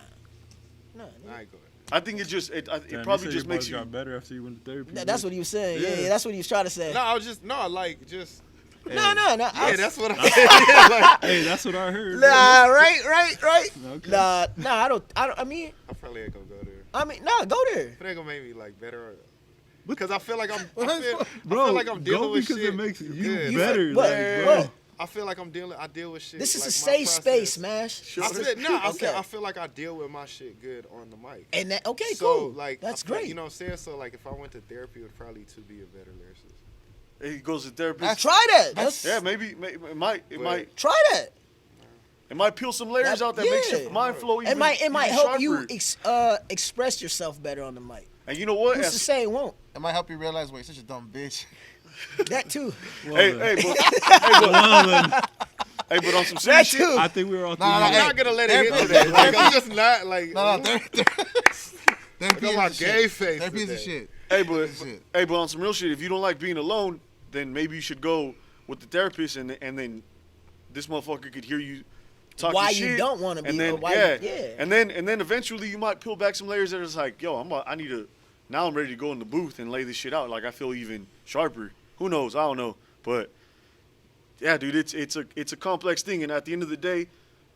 [SPEAKER 2] Nah.
[SPEAKER 3] All right, go ahead.
[SPEAKER 1] I think it just it
[SPEAKER 5] Damn,
[SPEAKER 1] probably
[SPEAKER 5] you said
[SPEAKER 1] just
[SPEAKER 5] your
[SPEAKER 1] makes
[SPEAKER 5] bars
[SPEAKER 1] you.
[SPEAKER 5] got better after you went to therapy.
[SPEAKER 2] That's what he was saying. Yeah,
[SPEAKER 5] Yeah.
[SPEAKER 2] that's what he was trying to say.
[SPEAKER 3] No, I was just just.
[SPEAKER 2] No.
[SPEAKER 3] Yeah, that's what I said. Like,
[SPEAKER 5] Hey, that's what I heard.
[SPEAKER 2] Nah, right.
[SPEAKER 5] Okay.
[SPEAKER 2] Nah, I don't. I mean,
[SPEAKER 3] I probably ain't gonna go there.
[SPEAKER 2] nah, go there.
[SPEAKER 3] It ain't gonna make me like better. Because I feel like I
[SPEAKER 5] Bro,
[SPEAKER 3] feel like I'm dealing
[SPEAKER 5] go
[SPEAKER 3] with
[SPEAKER 5] because
[SPEAKER 3] shit.
[SPEAKER 5] it makes you
[SPEAKER 3] good.
[SPEAKER 5] better.
[SPEAKER 2] But,
[SPEAKER 5] like, bro.
[SPEAKER 2] but
[SPEAKER 3] I feel like I deal with shit.
[SPEAKER 2] this is
[SPEAKER 3] like
[SPEAKER 2] a
[SPEAKER 3] my
[SPEAKER 2] safe
[SPEAKER 3] process.
[SPEAKER 2] space, Mash.
[SPEAKER 3] I
[SPEAKER 2] Okay.
[SPEAKER 3] feel like I deal with my shit good on the mic.
[SPEAKER 2] And that, okay,
[SPEAKER 3] So
[SPEAKER 2] cool.
[SPEAKER 3] like
[SPEAKER 2] That's
[SPEAKER 3] I feel-
[SPEAKER 2] great.
[SPEAKER 3] You know what I'm saying? So like if I went to therapy, it would probably to be a better lyricist.
[SPEAKER 1] He goes to therapy.
[SPEAKER 2] Try that. That's,
[SPEAKER 1] Yeah, maybe it might
[SPEAKER 2] try that.
[SPEAKER 1] peel some layers
[SPEAKER 2] That-
[SPEAKER 1] out that makes
[SPEAKER 2] yeah.
[SPEAKER 1] your mind flow even.
[SPEAKER 2] It might
[SPEAKER 1] even
[SPEAKER 2] help you
[SPEAKER 1] sharper.
[SPEAKER 2] express yourself better on the mic.
[SPEAKER 1] And you know what?
[SPEAKER 2] Who's to say it won't?
[SPEAKER 4] It might help you realize, wait, such a dumb bitch.
[SPEAKER 2] That too.
[SPEAKER 1] Hey, but on some
[SPEAKER 2] That
[SPEAKER 1] serious shit.
[SPEAKER 2] too.
[SPEAKER 5] I think we were all
[SPEAKER 4] Nah,
[SPEAKER 3] I'm
[SPEAKER 4] hey,
[SPEAKER 3] not gonna let it
[SPEAKER 4] therapy-
[SPEAKER 3] get to that. Like I'm just not like.
[SPEAKER 4] No, therapy
[SPEAKER 3] Look at my
[SPEAKER 4] is
[SPEAKER 3] gay
[SPEAKER 4] shit.
[SPEAKER 3] face
[SPEAKER 4] Therapy is the
[SPEAKER 3] today.
[SPEAKER 4] shit.
[SPEAKER 1] Hey, but on some real shit, if you don't like being alone, then maybe you should go with the therapist, and then this motherfucker could hear you talking
[SPEAKER 2] Why
[SPEAKER 1] shit.
[SPEAKER 2] you don't wanna be,
[SPEAKER 1] and then,
[SPEAKER 2] or why
[SPEAKER 1] yeah,
[SPEAKER 2] you- yeah.
[SPEAKER 1] and then eventually you might peel back some layers that is like, yo, I need to. Now I'm ready to go in the booth and lay this shit out. Like I feel even sharper. Who knows? I don't know, but yeah, dude, it's a complex thing, and at the end of the day,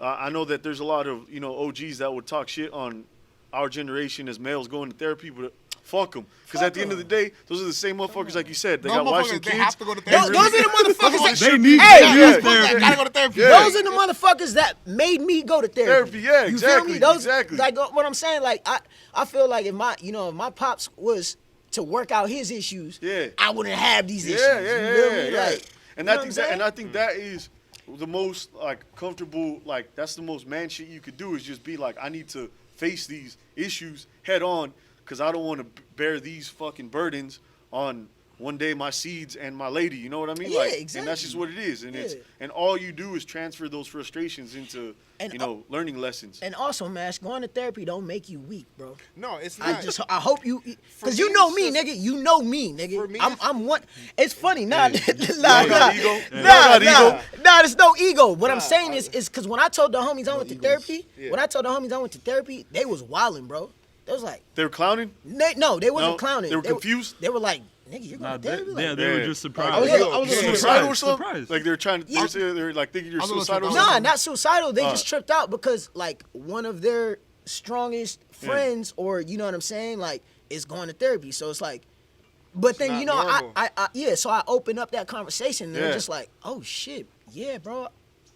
[SPEAKER 1] I know that there's a lot of OGs that would talk shit on our generation as males going to therapy, but fuck them, because at the end of the day, those are the same motherfuckers like you said. They got wives and
[SPEAKER 4] They
[SPEAKER 1] kids.
[SPEAKER 4] have to go to
[SPEAKER 2] Those
[SPEAKER 4] therapy.
[SPEAKER 2] are the motherfuckers that
[SPEAKER 5] They need
[SPEAKER 2] Hey,
[SPEAKER 5] use
[SPEAKER 1] yeah,
[SPEAKER 5] therapy.
[SPEAKER 4] Gotta go to therapy.
[SPEAKER 1] Yeah.
[SPEAKER 2] Those are the motherfuckers that made me go to therapy.
[SPEAKER 1] Yeah,
[SPEAKER 2] You
[SPEAKER 1] exactly,
[SPEAKER 2] feel me? Those,
[SPEAKER 1] exactly.
[SPEAKER 2] Like what I'm saying, like I feel like if my pops was to work out his issues,
[SPEAKER 1] Yeah.
[SPEAKER 2] I wouldn't have these issues.
[SPEAKER 1] Yeah,
[SPEAKER 2] You feel me?
[SPEAKER 1] yeah.
[SPEAKER 2] Like,
[SPEAKER 1] And
[SPEAKER 2] you know
[SPEAKER 1] I
[SPEAKER 2] what
[SPEAKER 1] think
[SPEAKER 2] I'm
[SPEAKER 1] that,
[SPEAKER 2] saying?
[SPEAKER 1] and I think that is the most like comfortable, like that's the most man shit you could do is just be like, I need to face these issues head on, because I don't want to bear these fucking burdens on one day my seeds and my lady. You know what I mean?
[SPEAKER 2] Yeah,
[SPEAKER 1] like,
[SPEAKER 2] exactly.
[SPEAKER 1] And that's just what it is. And it's
[SPEAKER 2] Yeah.
[SPEAKER 1] and all you do is transfer those frustrations into
[SPEAKER 2] And,
[SPEAKER 1] learning lessons.
[SPEAKER 2] And also, Mash, going to therapy don't make you weak, bro.
[SPEAKER 3] No, it's not.
[SPEAKER 2] I hope you,
[SPEAKER 3] For
[SPEAKER 2] cause
[SPEAKER 3] me,
[SPEAKER 2] you know
[SPEAKER 3] it's
[SPEAKER 2] me,
[SPEAKER 3] just-
[SPEAKER 2] nigga. You know me, nigga.
[SPEAKER 3] For me,
[SPEAKER 2] I'm one. It's funny, nah,
[SPEAKER 1] Hey,
[SPEAKER 2] nah,
[SPEAKER 1] y'all got
[SPEAKER 2] nah,
[SPEAKER 1] ego?
[SPEAKER 2] nah,
[SPEAKER 1] Y'all got ego?
[SPEAKER 2] nah. There's no ego. What I'm
[SPEAKER 3] Nah,
[SPEAKER 2] saying is cause when I told the homies I went to therapy,
[SPEAKER 3] Yeah.
[SPEAKER 2] when I told the homies I went to therapy, they was wilding, bro. They was like,
[SPEAKER 1] They were clowning.
[SPEAKER 2] no, they wasn't
[SPEAKER 1] No,
[SPEAKER 2] clowning.
[SPEAKER 1] they were confused?
[SPEAKER 2] They were like, nigga, you
[SPEAKER 5] Nah,
[SPEAKER 2] going to therapy?
[SPEAKER 5] yeah,
[SPEAKER 2] Like,
[SPEAKER 5] they were
[SPEAKER 1] Yeah.
[SPEAKER 5] just
[SPEAKER 4] I
[SPEAKER 5] surprised.
[SPEAKER 4] was
[SPEAKER 1] Yeah.
[SPEAKER 4] a little
[SPEAKER 1] Suicidal or
[SPEAKER 5] surprised.
[SPEAKER 1] something?
[SPEAKER 5] Surprised.
[SPEAKER 1] Like they're trying to.
[SPEAKER 2] Yeah.
[SPEAKER 1] They're like thinking you're
[SPEAKER 4] I was a little
[SPEAKER 1] suicidal. or
[SPEAKER 4] surprised.
[SPEAKER 2] Nah,
[SPEAKER 1] something?
[SPEAKER 2] not suicidal. They just tripped out because like one of their strongest friends, or you know what I'm saying, like is going to therapy. So it's like, but then
[SPEAKER 3] not
[SPEAKER 2] you know,
[SPEAKER 3] normal.
[SPEAKER 2] I yeah. So I opened up that conversation, and they're
[SPEAKER 1] Yeah.
[SPEAKER 2] just like, oh shit, yeah, bro,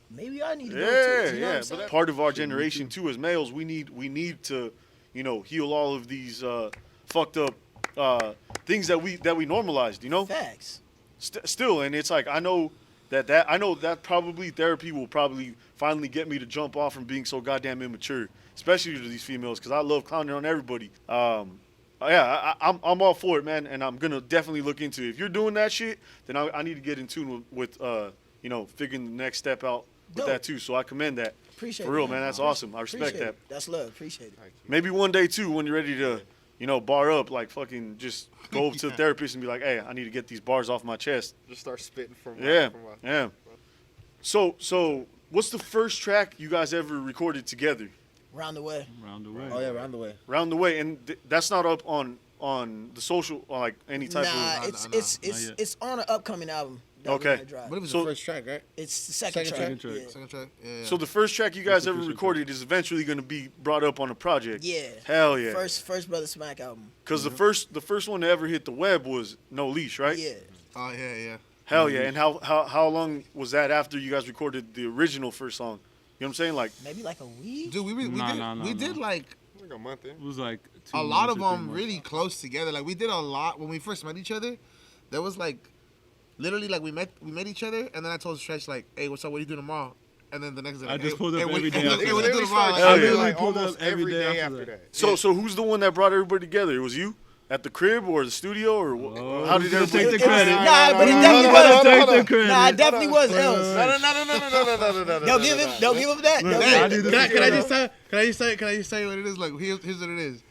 [SPEAKER 2] maybe I need to go
[SPEAKER 1] Yeah,
[SPEAKER 2] too. You know what
[SPEAKER 1] yeah.
[SPEAKER 2] I'm saying?
[SPEAKER 1] But part of our generation too, as males, we need to, heal all of these fucked up things that we normalized.
[SPEAKER 2] Facts.
[SPEAKER 1] Still, and it's like I know that probably therapy will probably finally get me to jump off from being so goddamn immature, especially to these females, because I love clowning on everybody. Yeah, I'm all for it, man, and I'm gonna definitely look into it. If you're doing that shit, then I need to get in tune with figuring the next step out with
[SPEAKER 2] Dope.
[SPEAKER 1] that too. So I commend that.
[SPEAKER 2] Appreciate
[SPEAKER 1] For real,
[SPEAKER 2] it,
[SPEAKER 1] man. That's awesome. I respect
[SPEAKER 2] Appreciate
[SPEAKER 1] that.
[SPEAKER 2] it. That's love. Appreciate it.
[SPEAKER 1] Maybe one day too, when you're ready to, bar up, like fucking just go over to the therapist and be like, hey, I need to get these bars off my chest.
[SPEAKER 3] Just start spitting from.
[SPEAKER 1] Yeah,
[SPEAKER 3] From
[SPEAKER 1] yeah. So what's the first track you guys ever recorded together?
[SPEAKER 2] Round the way.
[SPEAKER 5] Around the way.
[SPEAKER 4] Oh yeah, round the way.
[SPEAKER 1] Round the Way, and that's not up on the social, like any type
[SPEAKER 2] Nah,
[SPEAKER 1] of.
[SPEAKER 2] it's
[SPEAKER 5] Nah,
[SPEAKER 2] it's
[SPEAKER 5] not
[SPEAKER 2] it's
[SPEAKER 5] yet.
[SPEAKER 2] it's on an upcoming album. That
[SPEAKER 1] Okay.
[SPEAKER 2] We're gonna drop.
[SPEAKER 4] But it was
[SPEAKER 1] So-
[SPEAKER 4] the first track, right?
[SPEAKER 2] It's the second
[SPEAKER 4] Second
[SPEAKER 2] track.
[SPEAKER 5] track.
[SPEAKER 2] Yeah.
[SPEAKER 4] Second track. Yeah.
[SPEAKER 1] So the first track you guys
[SPEAKER 5] the
[SPEAKER 1] ever
[SPEAKER 5] first
[SPEAKER 1] recorded is eventually going to be brought up on a project.
[SPEAKER 2] Yeah.
[SPEAKER 1] Hell yeah.
[SPEAKER 2] First Brother Smack album.
[SPEAKER 1] Because the first one to ever hit the web was No Leash, right?
[SPEAKER 2] Yeah.
[SPEAKER 4] Oh yeah.
[SPEAKER 1] Hell yeah. And how long was that after you guys recorded the original first song? You know what I'm saying? Like,
[SPEAKER 2] Maybe like a week.
[SPEAKER 4] Dude, we did like
[SPEAKER 3] like a month in.
[SPEAKER 5] It was like
[SPEAKER 4] a lot of
[SPEAKER 5] 2 months or 3
[SPEAKER 4] them
[SPEAKER 5] months.
[SPEAKER 4] really close together. Like we did a lot when we first met each other. There was like, literally like we met each other, and then I told Stretch like, "Hey, what's up? What are you doing tomorrow?" And then the next day,
[SPEAKER 5] I
[SPEAKER 4] like,
[SPEAKER 5] just
[SPEAKER 4] hey,
[SPEAKER 5] pulled up
[SPEAKER 4] hey, what-
[SPEAKER 5] every day
[SPEAKER 4] hey,
[SPEAKER 5] after
[SPEAKER 4] hey, what
[SPEAKER 5] that.
[SPEAKER 4] you doing tomorrow? Like,
[SPEAKER 1] Hell
[SPEAKER 5] I
[SPEAKER 1] yeah.
[SPEAKER 5] literally
[SPEAKER 3] like
[SPEAKER 5] pulled
[SPEAKER 3] almost
[SPEAKER 5] up every day after
[SPEAKER 3] after
[SPEAKER 5] that.
[SPEAKER 3] that.
[SPEAKER 1] so who's the one that brought everybody together? It was you? At the crib or the studio or
[SPEAKER 5] Oh,
[SPEAKER 1] how did
[SPEAKER 5] he's gonna
[SPEAKER 1] everybody?
[SPEAKER 5] take the credit?
[SPEAKER 2] Nah, but it
[SPEAKER 3] no,
[SPEAKER 2] definitely
[SPEAKER 3] no,
[SPEAKER 2] was.
[SPEAKER 3] no, no,
[SPEAKER 5] Take
[SPEAKER 3] no.
[SPEAKER 5] the credit.
[SPEAKER 2] Nah, it definitely was else.
[SPEAKER 3] No.
[SPEAKER 2] They'll give him that. They'll
[SPEAKER 5] Hey, I
[SPEAKER 2] give
[SPEAKER 5] do
[SPEAKER 2] him.
[SPEAKER 5] this
[SPEAKER 4] Can I just tell you what it is? Like, here's what it is.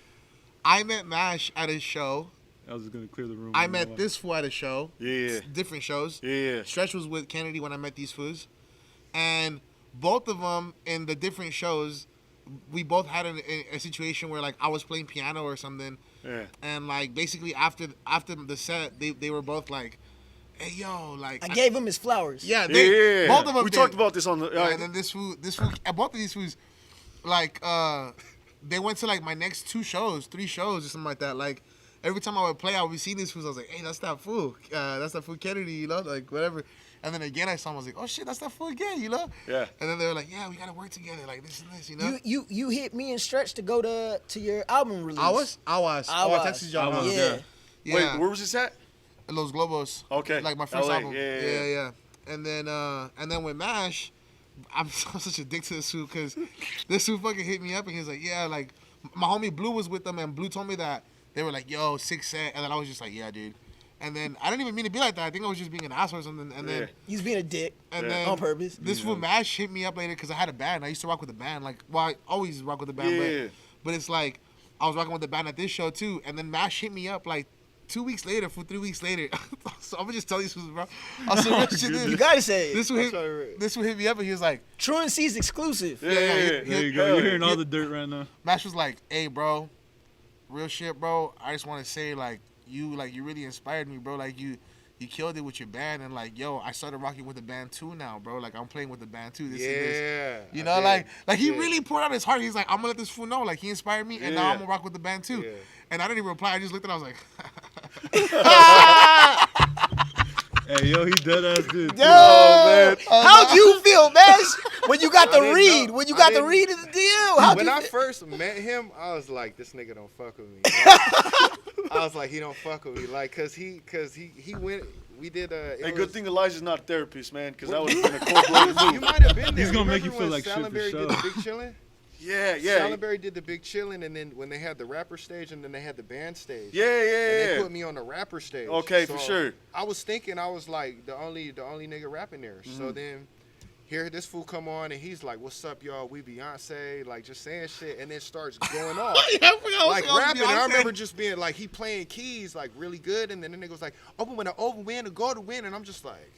[SPEAKER 4] I met Mash at a show.
[SPEAKER 5] I was just gonna clear the room.
[SPEAKER 4] I met this fool at a show.
[SPEAKER 1] Yeah.
[SPEAKER 4] Different shows.
[SPEAKER 1] Yeah.
[SPEAKER 4] Stretch was with Kennedy when I met these fools. And both of them in the different shows, we both had a situation where, like, I was playing piano or something.
[SPEAKER 1] Yeah.
[SPEAKER 4] And, like, basically after the set, they were both like, hey, yo, like.
[SPEAKER 2] I gave him his flowers.
[SPEAKER 4] Yeah,
[SPEAKER 1] Yeah.
[SPEAKER 4] both of them
[SPEAKER 1] We
[SPEAKER 4] did.
[SPEAKER 1] talked about this on the.
[SPEAKER 4] Yeah, and then this fool, both of these fools, like, they went to, like, my next 3 shows or something like that. Like, every time I would play, I would be seeing these fools. I was like, hey, that's that fool. That's that fool Kennedy, you know, like, whatever. And then again, I saw him. I was like, oh, shit, that's that fool again, you know?
[SPEAKER 1] Yeah.
[SPEAKER 4] And then they were like, yeah, we got to work together, like, this and this, you know?
[SPEAKER 2] You hit me and Stretch to go to your album release.
[SPEAKER 4] I was. Oh, I texted y'all.
[SPEAKER 5] I was,
[SPEAKER 2] Yeah.
[SPEAKER 4] Yeah.
[SPEAKER 1] Wait, where was this at?
[SPEAKER 4] Los Globos.
[SPEAKER 1] Okay.
[SPEAKER 4] Like my first
[SPEAKER 1] LA,
[SPEAKER 4] album.
[SPEAKER 1] yeah.
[SPEAKER 4] Yeah. And then with Mash, I'm such a dick to this fool because this fool fucking hit me up and he was like, yeah, like my homie Blue was with them and Blue told me that they were like, yo, 6 set, and then I was just like, yeah, dude. And then I didn't even mean to be like that. I think I was just being an asshole or something. And then
[SPEAKER 2] He's being a dick
[SPEAKER 4] then
[SPEAKER 2] on purpose.
[SPEAKER 4] this fool Mash hit me up later because I had a band. I used to rock with a band. Like, well, I always rock with a band.
[SPEAKER 1] Yeah.
[SPEAKER 4] But it's like I was rocking with the band at this show too. And then Mash hit me up like 2 weeks later, 3 weeks later. So I'm gonna just tell you something, bro. I'll say real shit.
[SPEAKER 2] You gotta say it.
[SPEAKER 4] This will hit me up and he was like,
[SPEAKER 2] Truanseez exclusive.
[SPEAKER 1] Yeah.
[SPEAKER 5] There you go. You're hearing all the dirt right now.
[SPEAKER 4] Mash was like, hey, bro, real shit, bro. I just want to say, like, you really inspired me, bro. Like, you killed it with your band, and like, yo, I started rocking with the band too now, bro. Like, I'm playing with the band too. This and this.
[SPEAKER 3] Yeah.
[SPEAKER 4] You know, like he really poured out his heart. He's like, I'm gonna let this fool know. Like, he inspired me, and now
[SPEAKER 1] Yeah.
[SPEAKER 4] I'm gonna rock with the band too.
[SPEAKER 3] Yeah.
[SPEAKER 4] And I didn't even reply. I just looked at it. I was like,
[SPEAKER 5] Hey, yo, he dead ass dude. too.
[SPEAKER 2] Yo, how'd you feel, Mash, when you got the
[SPEAKER 3] didn't
[SPEAKER 2] read?
[SPEAKER 3] know.
[SPEAKER 2] When you
[SPEAKER 3] I
[SPEAKER 2] got the
[SPEAKER 3] didn't-
[SPEAKER 2] read of the deal? How'd
[SPEAKER 3] When
[SPEAKER 2] you
[SPEAKER 3] I
[SPEAKER 2] feel?
[SPEAKER 3] first met him, I was like, this nigga don't fuck with me. I was like, he don't fuck with me. Like, cause he went, we did
[SPEAKER 1] Hey, good thing Elijah's not a therapist, man, because that would have been a cold-blooded
[SPEAKER 3] You
[SPEAKER 1] move.
[SPEAKER 3] might have been there.
[SPEAKER 5] He's gonna
[SPEAKER 3] You
[SPEAKER 5] make you
[SPEAKER 3] remember
[SPEAKER 5] feel
[SPEAKER 3] when
[SPEAKER 5] like shit for
[SPEAKER 3] Salenberry
[SPEAKER 5] sure.
[SPEAKER 3] did the big chillin'?
[SPEAKER 1] Yeah.
[SPEAKER 3] Salenberry did the big chillin', and then when they had the rapper stage, and then they had the band stage.
[SPEAKER 1] Yeah.
[SPEAKER 3] And they put me on the rapper stage.
[SPEAKER 1] Okay, for sure.
[SPEAKER 3] I was thinking I was like the only nigga rapping there. So then here this fool come on and he's like, "What's up, y'all? We Beyonce," like just saying shit, and then starts going off. Like rapping. And I remember just being like, he playing keys like really good, and then the nigga was like, "Open when I over win, go to win," and I'm just like,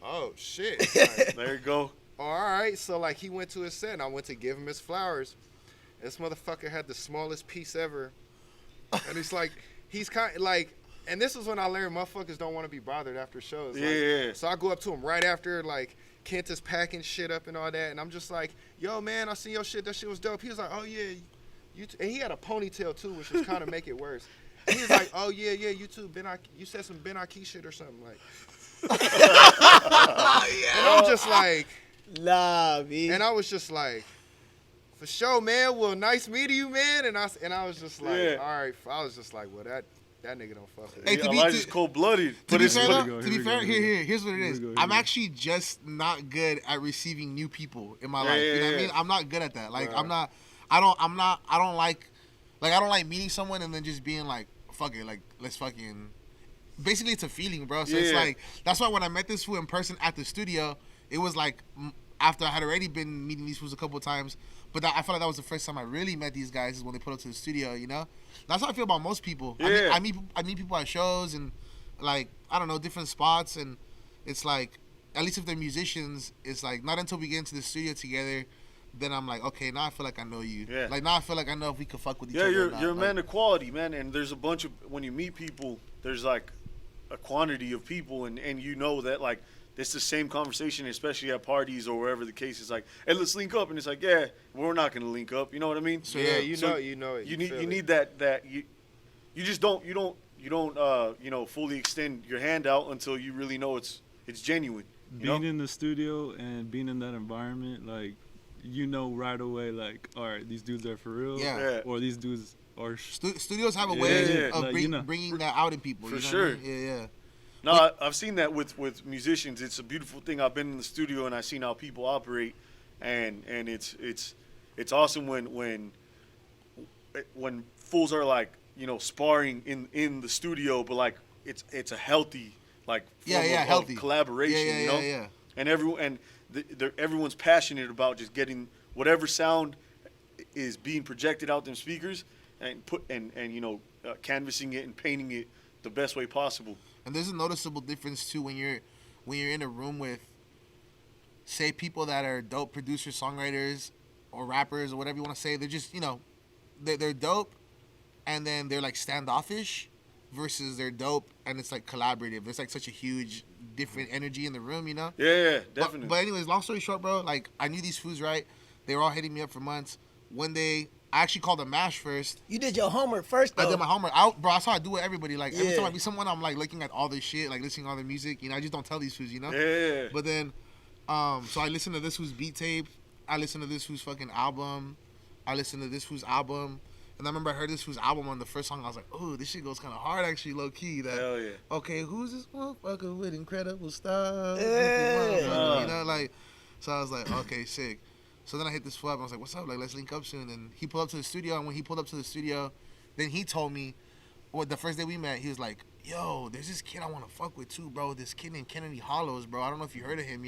[SPEAKER 3] "Oh shit." Like,
[SPEAKER 1] There you go.
[SPEAKER 3] all right, so like he went to his set, and I went to give him his flowers. This motherfucker had the smallest piece ever, and it's like he's kind of like, and this is when I learned motherfuckers don't want to be bothered after shows. Like,
[SPEAKER 1] Yeah.
[SPEAKER 3] So I go up to him right after like Kent is packing shit up and all that, and I'm just like, "Yo, man, I seen your shit. That shit was dope." He was like, "Oh yeah, and he had a ponytail too, which was kind of make it worse. And he was like, "Oh yeah, you too. You said some Ben Aki shit or something like." And I'm just like.
[SPEAKER 2] Nah, B.
[SPEAKER 3] And I was just like, for sure, man. Well, nice meeting you, man. And I was just like,
[SPEAKER 1] Yeah.
[SPEAKER 3] all right. I was just like, well, that nigga don't fuck with
[SPEAKER 4] Hey,
[SPEAKER 3] me.
[SPEAKER 4] to be-
[SPEAKER 1] Elijah's cold-blooded.
[SPEAKER 4] To
[SPEAKER 1] But
[SPEAKER 4] be
[SPEAKER 1] it's
[SPEAKER 4] fair,
[SPEAKER 5] here we
[SPEAKER 4] though,
[SPEAKER 5] go,
[SPEAKER 4] to be
[SPEAKER 5] here we
[SPEAKER 4] fair,
[SPEAKER 5] go, here we go.
[SPEAKER 4] here's what it
[SPEAKER 5] Here we
[SPEAKER 4] is.
[SPEAKER 5] go, here
[SPEAKER 4] I'm
[SPEAKER 5] we go.
[SPEAKER 4] actually just not good at receiving new people in my
[SPEAKER 1] Yeah,
[SPEAKER 4] life.
[SPEAKER 1] yeah,
[SPEAKER 4] You know what I
[SPEAKER 1] yeah.
[SPEAKER 4] mean? I'm not good at that. Like,
[SPEAKER 3] Right.
[SPEAKER 4] I don't like meeting someone and then just being like, fuck it, like, let's fucking. Basically, it's a feeling, bro. So it's
[SPEAKER 1] Yeah.
[SPEAKER 4] like, that's why when I met this fool in person at the studio, it was like, after I had already been meeting these fools a couple of times, but I felt like that was the first time I really met these guys is when they put up to the studio, you know? That's how I feel about most people.
[SPEAKER 1] Yeah.
[SPEAKER 4] I meet people at shows and, like, I don't know, different spots, and it's like, at least if they're musicians, it's like, not until we get into the studio together, then I'm like, okay, now I feel like I know you.
[SPEAKER 1] Yeah.
[SPEAKER 4] Like, now I feel like I know if we could fuck with each
[SPEAKER 1] Yeah,
[SPEAKER 4] other or
[SPEAKER 1] you're
[SPEAKER 4] not.
[SPEAKER 1] a
[SPEAKER 4] Like,
[SPEAKER 1] man of quality, man. And there's a bunch of, when you meet people, there's like a quantity of people, and you know that like it's the same conversation, especially at parties or wherever the case is. Like, hey, let's link up, and it's like, yeah, we're not gonna link up. You know what I mean?
[SPEAKER 4] So,
[SPEAKER 3] Yeah,
[SPEAKER 4] yeah.
[SPEAKER 3] you know it.
[SPEAKER 1] You
[SPEAKER 3] feel it.
[SPEAKER 1] need that you just don't fully extend your hand out until you really know it's genuine. You
[SPEAKER 5] Being
[SPEAKER 1] know?
[SPEAKER 5] in the studio and being in that environment, like, you know right away, like, all right, these dudes are for real.
[SPEAKER 4] Yeah.
[SPEAKER 1] Yeah.
[SPEAKER 5] Or these dudes are.
[SPEAKER 4] Studios have a
[SPEAKER 1] Yeah,
[SPEAKER 4] way
[SPEAKER 1] yeah,
[SPEAKER 4] of
[SPEAKER 5] like, you know.
[SPEAKER 4] bringing that out in people.
[SPEAKER 1] For
[SPEAKER 4] you know
[SPEAKER 1] sure.
[SPEAKER 4] What I mean? Yeah.
[SPEAKER 1] No, I've seen that with musicians. It's a beautiful thing. I've been in the studio and I've seen how people operate, and it's awesome when fools are like sparring in the studio, but like it's a healthy like form of
[SPEAKER 4] healthy
[SPEAKER 1] collaboration,
[SPEAKER 4] yeah.
[SPEAKER 1] and everyone's passionate about just getting whatever sound is being projected out them speakers and canvassing it and painting it the best way possible.
[SPEAKER 4] And there's a noticeable difference too when you're in a room with, say, people that are dope producers, songwriters, or rappers, or whatever you want to say. They're just they're dope, and then they're like standoffish, versus they're dope and it's like collaborative. There's like such a huge different energy in the room,
[SPEAKER 1] Yeah, definitely.
[SPEAKER 4] But anyways, long story short, bro, like I knew these fools, right? They were all hitting me up for months. One day, I actually called them MASH first.
[SPEAKER 2] You did your homework first, though.
[SPEAKER 4] I did my homework. Bro, that's how I do it. Everybody, like, every time I meet someone, I'm like looking at all this shit, like listening to all the music. I just don't tell these fools,
[SPEAKER 1] Yeah.
[SPEAKER 4] But then, so I listened to this who's beat tape. I listened to this who's fucking album. I listened to this who's album. And I remember I heard this who's album on the first song. I was like, oh, this shit goes kind of hard, actually, low key.
[SPEAKER 1] Hell yeah.
[SPEAKER 4] Okay, who's this motherfucker with incredible style?
[SPEAKER 2] Yeah.
[SPEAKER 4] Like, so I was like, okay, sick. So then I hit this fool up. I was like, what's up? Like, let's link up soon. And he pulled up to the studio. And when he pulled up to the studio, then he told me, the first day we met, he was like, yo, there's this kid I want to fuck with too, bro. This kid named Kennedy Hollows, bro. I don't know if you heard of him,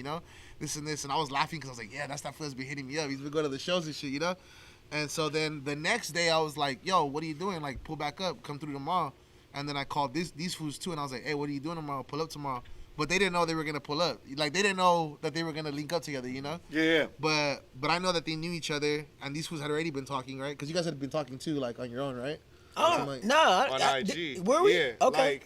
[SPEAKER 4] this and this. And I was laughing because I was like, yeah, that's that fool's been hitting me up. He's been going to the shows and shit, And so then the next day I was like, yo, what are you doing? Like, pull back up, come through tomorrow. And then I called these fools too. And I was like, hey, what are you doing tomorrow? Pull up tomorrow. But they didn't know they were going to pull up. Like, they didn't know that they were going to link up together,
[SPEAKER 1] Yeah.
[SPEAKER 4] But I know that they knew each other, and these fools had already been talking, right? Because you guys had been talking too, like, on your own, right?
[SPEAKER 2] Oh, nah.
[SPEAKER 3] On IG.
[SPEAKER 2] Were we?
[SPEAKER 3] Yeah.
[SPEAKER 2] Okay.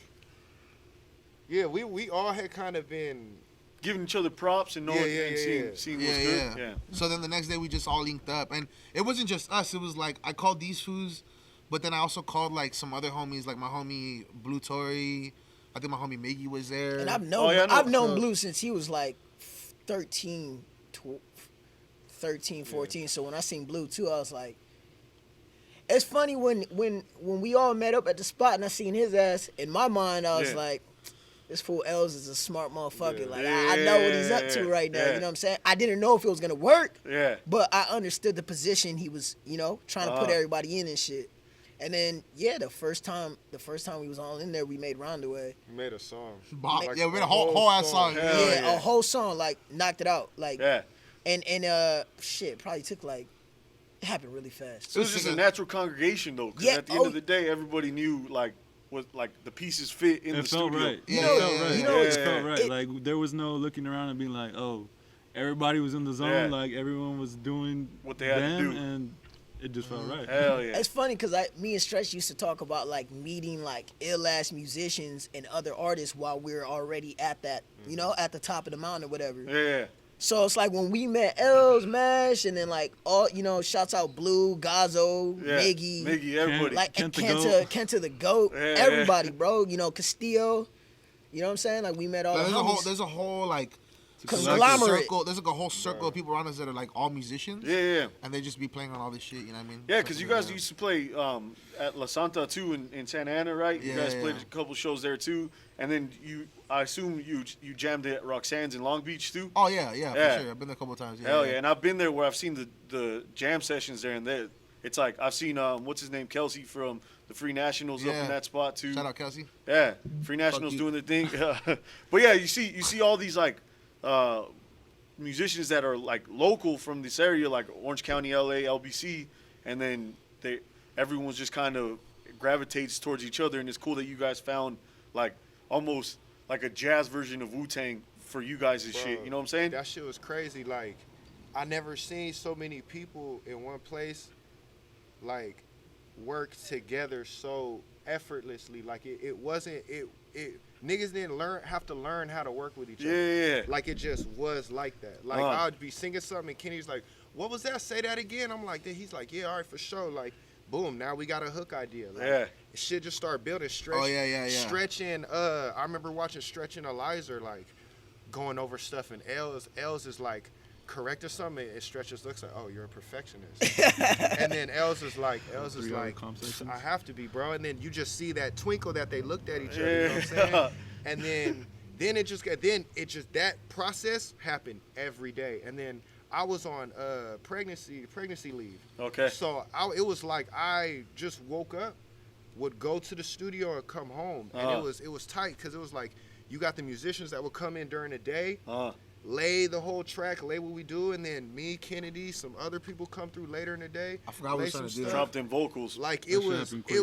[SPEAKER 3] We all had kind of been
[SPEAKER 1] Giving each other props and knowing and seeing what's good. Yeah.
[SPEAKER 4] So then the next day we just all linked up, and it wasn't just us. It was like I called these fools, but then I also called like some other homies, like my homie Blue Tory. I think my homie Miggy was there.
[SPEAKER 2] And I've known Blue since he was like 13, 14. Yeah. So when I seen Blue too, I was like, it's funny when we all met up at the spot and I seen his ass. In my mind, I was like, this fool Els is a smart motherfucker.
[SPEAKER 1] Yeah.
[SPEAKER 2] Like I know what he's up to right now. You know what I'm saying? I didn't know if it was gonna work.
[SPEAKER 1] Yeah.
[SPEAKER 2] But I understood the position he was, trying to put everybody in and shit. And then the first time we was all in there, we made Roundaway.
[SPEAKER 3] We made a song.
[SPEAKER 4] We made a whole ass song.
[SPEAKER 2] A whole song, like knocked it out. Like and shit, probably took like it happened really fast.
[SPEAKER 1] It was just a natural congregation though, because at the end of the day, everybody knew like what like the pieces fit in the studio.
[SPEAKER 5] Right.
[SPEAKER 2] It
[SPEAKER 5] Felt right. Like there was no looking around and being like, oh, everybody was in the zone.
[SPEAKER 1] Yeah.
[SPEAKER 5] Like everyone was doing
[SPEAKER 1] what they had to do,
[SPEAKER 5] and it just felt right.
[SPEAKER 1] Hell yeah.
[SPEAKER 2] It's funny because me and Stretch used to talk about like meeting like ill-ass musicians and other artists while we were already at that, at the top of the mountain or whatever.
[SPEAKER 1] Yeah.
[SPEAKER 2] So it's like when we met Els, MASH, and then like all, shouts out Blue, Gazzo, Miggy,
[SPEAKER 1] everybody.
[SPEAKER 2] like Kenta the GOAT,
[SPEAKER 1] Yeah,
[SPEAKER 2] everybody, bro. Castillo. You know what I'm saying? Like we met all the homies.
[SPEAKER 4] There's a whole like
[SPEAKER 2] conglomerate.
[SPEAKER 4] There's like a whole circle of people around us that are like all musicians.
[SPEAKER 1] Yeah.
[SPEAKER 4] And they just be playing on all this shit, you know what I mean?
[SPEAKER 1] Yeah, because you guys used to play at La Santa too in Santa Ana, right? You guys played a couple shows there too, and then I assume you jammed it at Roxanne's in Long Beach too.
[SPEAKER 4] Oh yeah, for sure. I've been there a couple of times.
[SPEAKER 1] Hell yeah, and I've been there where I've seen the jam sessions there, and it's like I've seen what's his name, Kelsey from the Free Nationals up in that spot too.
[SPEAKER 4] Shout out Kelsey.
[SPEAKER 1] Yeah, Free Nationals doing their thing. But yeah, you see all these like musicians that are like local from this area, like Orange County, LA, LBC, and then everyone's just kind of gravitates towards each other, and it's cool that you guys found like almost like a jazz version of Wu-Tang for you guys and shit. You know what I'm saying?
[SPEAKER 3] That shit was crazy. Like, I never seen so many people in one place, like, work together so effortlessly. Like, it wasn't, niggas didn't have to learn how to work with each other.
[SPEAKER 1] Yeah.
[SPEAKER 3] Like, it just was like that. Like, I'd be singing something, and Kenny's like, what was that? Say that again. I'm like, he's like, yeah, all right, for sure. Like, boom, now we got a hook idea. Like, shit just started building. Stretch.
[SPEAKER 4] Oh, yeah.
[SPEAKER 3] Stretching, I remember watching Stretch and Eliza, like, going over stuff, and Els is like, correcting something, and Stretch just looks like, oh, you're a perfectionist. And then Els is like, I have to be, bro. And then you just see that twinkle that they looked at each other, you know what I'm saying? And then it just that process happened every day. And then I was on pregnancy leave.
[SPEAKER 1] Okay.
[SPEAKER 3] So it was like I just woke up would go to the studio or come home, and it was tight because it was like you got the musicians that would come in during the day, lay the whole track, lay what we do, and then me, Kennedy, some other people come through later in the day.
[SPEAKER 4] I forgot what we
[SPEAKER 3] lay
[SPEAKER 4] started
[SPEAKER 3] some
[SPEAKER 4] doing.
[SPEAKER 3] stuff.
[SPEAKER 1] Drop them vocals.
[SPEAKER 3] Like
[SPEAKER 5] That
[SPEAKER 3] it
[SPEAKER 5] shit
[SPEAKER 3] was,
[SPEAKER 5] happened quick,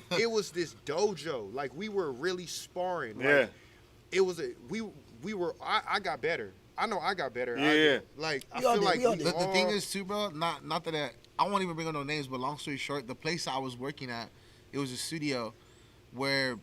[SPEAKER 5] bro.
[SPEAKER 3] it was this dojo. Like we were really sparring. Like,
[SPEAKER 1] Yeah.
[SPEAKER 3] it was we were. I got better. I know I got better.
[SPEAKER 1] Yeah.
[SPEAKER 3] Like I
[SPEAKER 2] We all
[SPEAKER 3] feel
[SPEAKER 2] did,
[SPEAKER 3] like
[SPEAKER 2] we all
[SPEAKER 3] we
[SPEAKER 2] did.
[SPEAKER 4] The thing
[SPEAKER 3] all-
[SPEAKER 4] is too, bro. Not that I won't even bring up no names, but long story short, the place I was working at, it was a studio where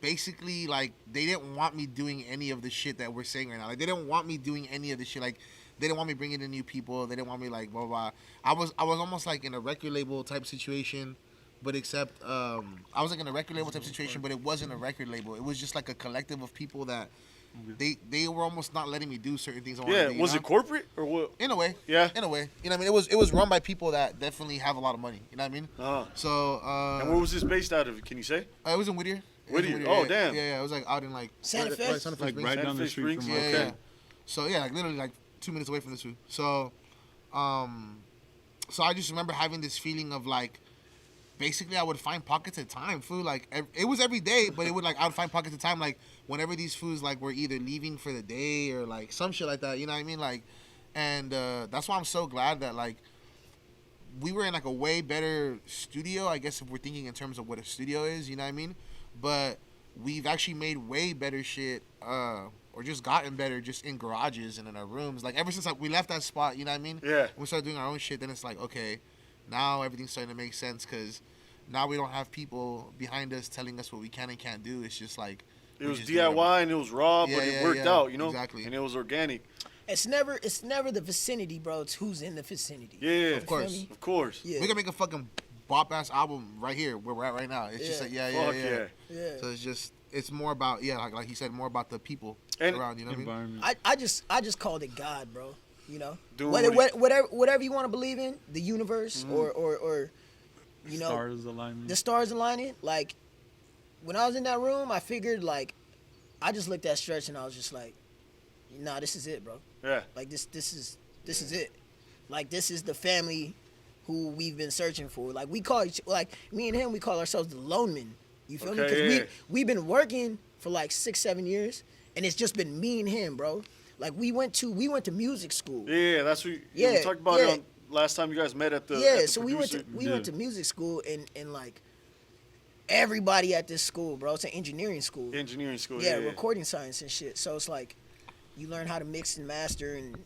[SPEAKER 4] basically like they didn't want me doing any of the shit that we're saying right now. Like they didn't want me doing any of the shit. Like they didn't want me bringing in new people. They didn't want me like blah blah. I was almost like in a record label type situation, but except I was like in a record label type situation, but it wasn't a record label. It was just like a collective of people that they were almost not letting me do certain things. I wanted
[SPEAKER 1] Yeah,
[SPEAKER 4] to do, you
[SPEAKER 1] was
[SPEAKER 4] know?
[SPEAKER 1] it corporate or what?
[SPEAKER 4] In a way.
[SPEAKER 1] Yeah.
[SPEAKER 4] In a way. You know what I mean? It was run by people that definitely have a lot of money. You know what I mean? So
[SPEAKER 1] And where was this based out of? Can you say?
[SPEAKER 4] it was in Whittier. It was in
[SPEAKER 1] Whittier? Oh,
[SPEAKER 4] yeah.
[SPEAKER 1] damn.
[SPEAKER 4] Yeah, it was like out in like
[SPEAKER 2] Santa Fe?
[SPEAKER 4] Santa Fe
[SPEAKER 5] Like
[SPEAKER 4] Springs.
[SPEAKER 5] right
[SPEAKER 1] Santa
[SPEAKER 5] down
[SPEAKER 1] Fe
[SPEAKER 5] the street from
[SPEAKER 1] Springs?
[SPEAKER 5] my
[SPEAKER 4] Yeah,
[SPEAKER 1] Okay.
[SPEAKER 4] yeah. So yeah, like literally like 2 minutes away from the zoo. So so I just remember having this feeling of like basically I would find pockets of time, food like it was every day, but it would like I would find pockets of time like whenever these foods like were either leaving for the day or like some shit like that, you know what I mean? Like and that's why I'm so glad that like we were in like a way better studio, I guess if we're thinking in terms of what a studio is, you know what I mean? But we've actually made way better shit or just gotten better just in garages and in our rooms. Like ever since like we left that spot, you know what I mean?
[SPEAKER 1] Yeah.
[SPEAKER 4] When we started doing our own shit, then it's like, okay, now everything's starting to make sense because now we don't have people behind us telling us what we can and can't do. It's just like
[SPEAKER 1] It
[SPEAKER 4] we
[SPEAKER 1] was
[SPEAKER 4] just do whatever.
[SPEAKER 1] DIY and it was raw, but it worked out, you know?
[SPEAKER 4] Exactly.
[SPEAKER 1] And it was organic.
[SPEAKER 2] It's never the vicinity, bro. It's who's in the vicinity.
[SPEAKER 1] Yeah,
[SPEAKER 2] You
[SPEAKER 4] Of course.
[SPEAKER 2] feel me?
[SPEAKER 1] of course.
[SPEAKER 2] Yeah.
[SPEAKER 4] We can make a fucking bop ass album right here where we're at right now. It's just
[SPEAKER 2] Yeah.
[SPEAKER 4] like yeah.
[SPEAKER 1] Fuck yeah.
[SPEAKER 2] Yeah.
[SPEAKER 4] So it's just it's more about like he said, more about the people
[SPEAKER 1] And-
[SPEAKER 4] around. You know what I mean?
[SPEAKER 5] Environment.
[SPEAKER 2] I just called it God, bro. You know,
[SPEAKER 1] Doing
[SPEAKER 2] whatever you want to believe in, the universe or you know,
[SPEAKER 5] Stars aligning.
[SPEAKER 2] the stars aligning. Like when I was in that room, I figured like I just looked at Stretch and I was just like, nah, this is it, bro.
[SPEAKER 1] Yeah.
[SPEAKER 2] Like this is it. Like this is the family who we've been searching for. Like we call like me and him, we call ourselves the lone men. You feel me?
[SPEAKER 1] Okay,
[SPEAKER 2] Because
[SPEAKER 1] yeah.
[SPEAKER 2] we've been working for like 6-7 years, and it's just been me and him, bro. Like we went to music school.
[SPEAKER 1] Yeah, that's what we
[SPEAKER 2] Yeah,
[SPEAKER 1] talked about
[SPEAKER 2] yeah.
[SPEAKER 1] it on last time you guys met at the
[SPEAKER 2] Yeah,
[SPEAKER 1] at the
[SPEAKER 2] so
[SPEAKER 1] producer.
[SPEAKER 2] we went to music school and like everybody at this school, bro. It's an engineering school.
[SPEAKER 1] engineering school.
[SPEAKER 2] Yeah,
[SPEAKER 1] Yeah,
[SPEAKER 2] recording science and shit. So it's like you learn how to mix and master and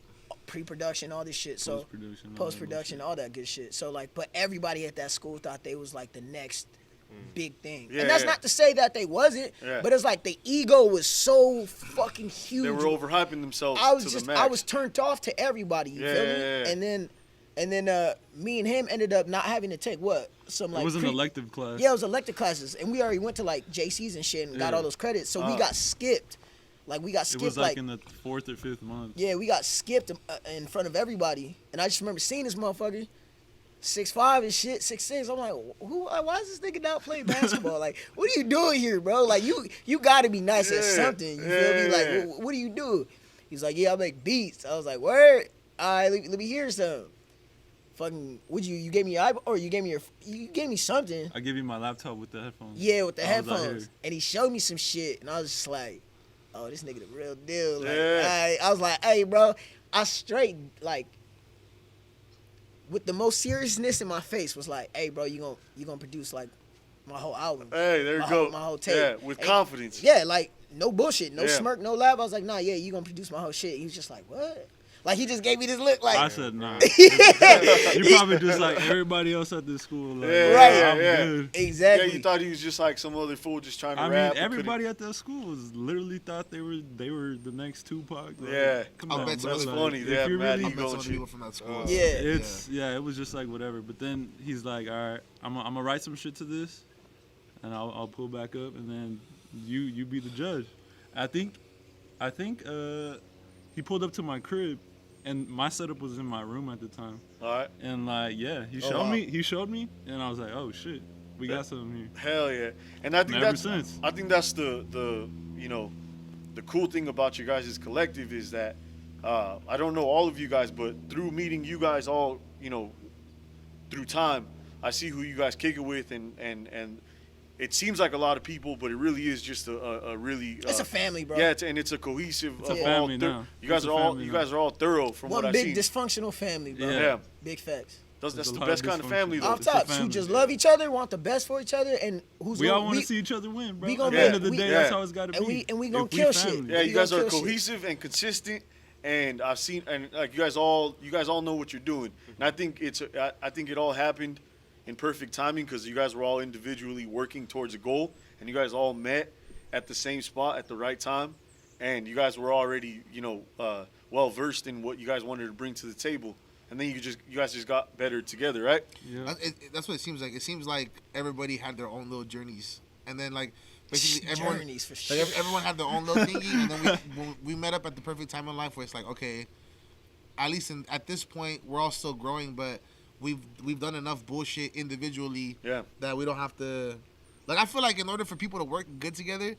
[SPEAKER 2] pre-production, all this shit. So
[SPEAKER 5] Post-production, all that
[SPEAKER 2] post-production, all that good shit. So like, but everybody at that school thought they was like the next big thing.
[SPEAKER 1] Yeah,
[SPEAKER 2] and that's
[SPEAKER 1] yeah.
[SPEAKER 2] not to say that they wasn't,
[SPEAKER 1] Yeah.
[SPEAKER 2] but it's like the ego was so fucking huge.
[SPEAKER 1] They were overhyping themselves
[SPEAKER 2] I was
[SPEAKER 1] to
[SPEAKER 2] just
[SPEAKER 1] the max.
[SPEAKER 2] I was turned off to everybody. You feel me?
[SPEAKER 1] Yeah.
[SPEAKER 2] And then me and him ended up not having to take what some like
[SPEAKER 5] It was an
[SPEAKER 2] pre-
[SPEAKER 5] elective class.
[SPEAKER 2] Yeah, it was elective classes, and we already went to like JCs and shit and got
[SPEAKER 5] Yeah.
[SPEAKER 2] all those credits. So we got skipped. Like we got
[SPEAKER 5] It
[SPEAKER 2] skipped
[SPEAKER 5] was like in the 4th or 5th month.
[SPEAKER 2] yeah, we got skipped in front of everybody. And I just remember seeing this motherfucker 6'5" and shit, 6'6". I'm like, why is this nigga not playing basketball? Like, what are you doing here, bro? Like you gotta be nice at
[SPEAKER 1] Yeah,
[SPEAKER 2] something. You feel me?
[SPEAKER 1] yeah.
[SPEAKER 2] Like, what do you do? He's like, yeah, I make beats. I was like, word? All right, let me hear some. Fucking, you gave me your iPod, or you gave me something.
[SPEAKER 5] I give you my laptop with the headphones.
[SPEAKER 2] Yeah, with the
[SPEAKER 5] I was out
[SPEAKER 2] headphones.
[SPEAKER 5] here.
[SPEAKER 2] And he showed me some shit, and I was just like, oh, this nigga the real deal. Like,
[SPEAKER 1] Yeah.
[SPEAKER 2] I was like, hey, bro, I straight, like, with the most seriousness in my face was like, hey, bro, you gonna produce, like, my whole album.
[SPEAKER 1] Hey, there you
[SPEAKER 2] my
[SPEAKER 1] go.
[SPEAKER 2] Whole, my whole tape.
[SPEAKER 1] Yeah, with
[SPEAKER 2] And-
[SPEAKER 1] confidence.
[SPEAKER 2] Yeah, like, no bullshit, no
[SPEAKER 1] Yeah.
[SPEAKER 2] smirk, no laugh. I was like, nah, yeah, you gonna produce my whole shit. He was just like, what? Like, he just gave me this look like,
[SPEAKER 5] I said nah. You probably just like everybody else at this school. Like,
[SPEAKER 1] Yeah,
[SPEAKER 2] Right.
[SPEAKER 1] yeah,
[SPEAKER 5] I'm
[SPEAKER 1] yeah.
[SPEAKER 5] good.
[SPEAKER 2] exactly.
[SPEAKER 1] Yeah, you thought he was just like some other fool just trying to
[SPEAKER 5] I
[SPEAKER 1] rap.
[SPEAKER 5] mean,
[SPEAKER 1] or
[SPEAKER 5] everybody at that school was literally thought they were the next Tupac. Like,
[SPEAKER 1] Yeah.
[SPEAKER 5] come
[SPEAKER 4] I'll
[SPEAKER 5] on,
[SPEAKER 4] bet
[SPEAKER 5] bro,
[SPEAKER 4] that's
[SPEAKER 5] like,
[SPEAKER 1] funny.
[SPEAKER 5] if
[SPEAKER 1] They have
[SPEAKER 5] you
[SPEAKER 1] mad
[SPEAKER 5] really-
[SPEAKER 4] I
[SPEAKER 1] ego.
[SPEAKER 4] met
[SPEAKER 1] Go
[SPEAKER 4] some
[SPEAKER 1] and
[SPEAKER 4] people
[SPEAKER 1] shit.
[SPEAKER 4] from that school.
[SPEAKER 2] Yeah.
[SPEAKER 5] It's it was just like whatever. But then he's like, all right, I'm gonna write some shit to this, and I'll pull back up, and then you be the judge. I think he pulled up to my crib, and my setup was in my room at the time,
[SPEAKER 1] All right.
[SPEAKER 5] and like he
[SPEAKER 1] Oh,
[SPEAKER 5] showed
[SPEAKER 1] wow.
[SPEAKER 5] me, and I was like, oh shit, we got something here.
[SPEAKER 1] Hell yeah. And I think
[SPEAKER 5] And ever
[SPEAKER 1] that's
[SPEAKER 5] since.
[SPEAKER 1] I think that's the you know the cool thing about your guys' collective is that I don't know all of you guys, but through meeting you guys all, you know, through time, I see who you guys kick it with, and it seems like a lot of people, but it really is just a really.
[SPEAKER 2] It's a family, bro.
[SPEAKER 1] Yeah, it's a cohesive.
[SPEAKER 5] It's a
[SPEAKER 1] of
[SPEAKER 5] family
[SPEAKER 1] all
[SPEAKER 5] now.
[SPEAKER 1] You guys
[SPEAKER 5] It's a
[SPEAKER 1] are all
[SPEAKER 5] family
[SPEAKER 1] you
[SPEAKER 5] now.
[SPEAKER 1] guys are all thorough from
[SPEAKER 2] One
[SPEAKER 1] what I've
[SPEAKER 2] big
[SPEAKER 1] seen.
[SPEAKER 2] dysfunctional family, bro.
[SPEAKER 1] Yeah.
[SPEAKER 2] Big facts.
[SPEAKER 1] That's
[SPEAKER 5] There's
[SPEAKER 1] the
[SPEAKER 5] a lot
[SPEAKER 1] best
[SPEAKER 5] of
[SPEAKER 1] kind of
[SPEAKER 5] dysfunction.
[SPEAKER 1] family though.
[SPEAKER 2] Off
[SPEAKER 5] It's a
[SPEAKER 2] tops, who
[SPEAKER 5] family.
[SPEAKER 2] just love each other, want the best for each other, and who's
[SPEAKER 5] We all
[SPEAKER 2] gonna
[SPEAKER 5] want to see each other win, bro.
[SPEAKER 2] we
[SPEAKER 5] At
[SPEAKER 2] gonna
[SPEAKER 5] the
[SPEAKER 2] make-
[SPEAKER 5] end of the
[SPEAKER 2] we-
[SPEAKER 5] day,
[SPEAKER 1] yeah.
[SPEAKER 5] that's how it's got to
[SPEAKER 2] and
[SPEAKER 5] be.
[SPEAKER 2] we gonna
[SPEAKER 5] If
[SPEAKER 2] kill
[SPEAKER 5] family.
[SPEAKER 2] shit.
[SPEAKER 1] Yeah,
[SPEAKER 2] We
[SPEAKER 1] you guys
[SPEAKER 2] gonna
[SPEAKER 1] are
[SPEAKER 2] kill shit.
[SPEAKER 1] cohesive and consistent, and I've seen and like you guys all know what you're doing, and I think I think it all happened in perfect timing because you guys were all individually working towards a goal, and you guys all met at the same spot at the right time, and you guys were already well versed in what you guys wanted to bring to the table, and then you guys just got better together, right?
[SPEAKER 5] Yeah.
[SPEAKER 4] That's what it seems like. It seems like everybody had their own little journeys, and then like basically everyone,
[SPEAKER 2] Journeys for sure.
[SPEAKER 4] like everyone had their own little thingy, and then we met up at the perfect time in life where it's like, okay, at least at this point we're all still growing, but we've done enough bullshit individually
[SPEAKER 1] Yeah.
[SPEAKER 4] that we don't have to. Like I feel like in order for people to work good together,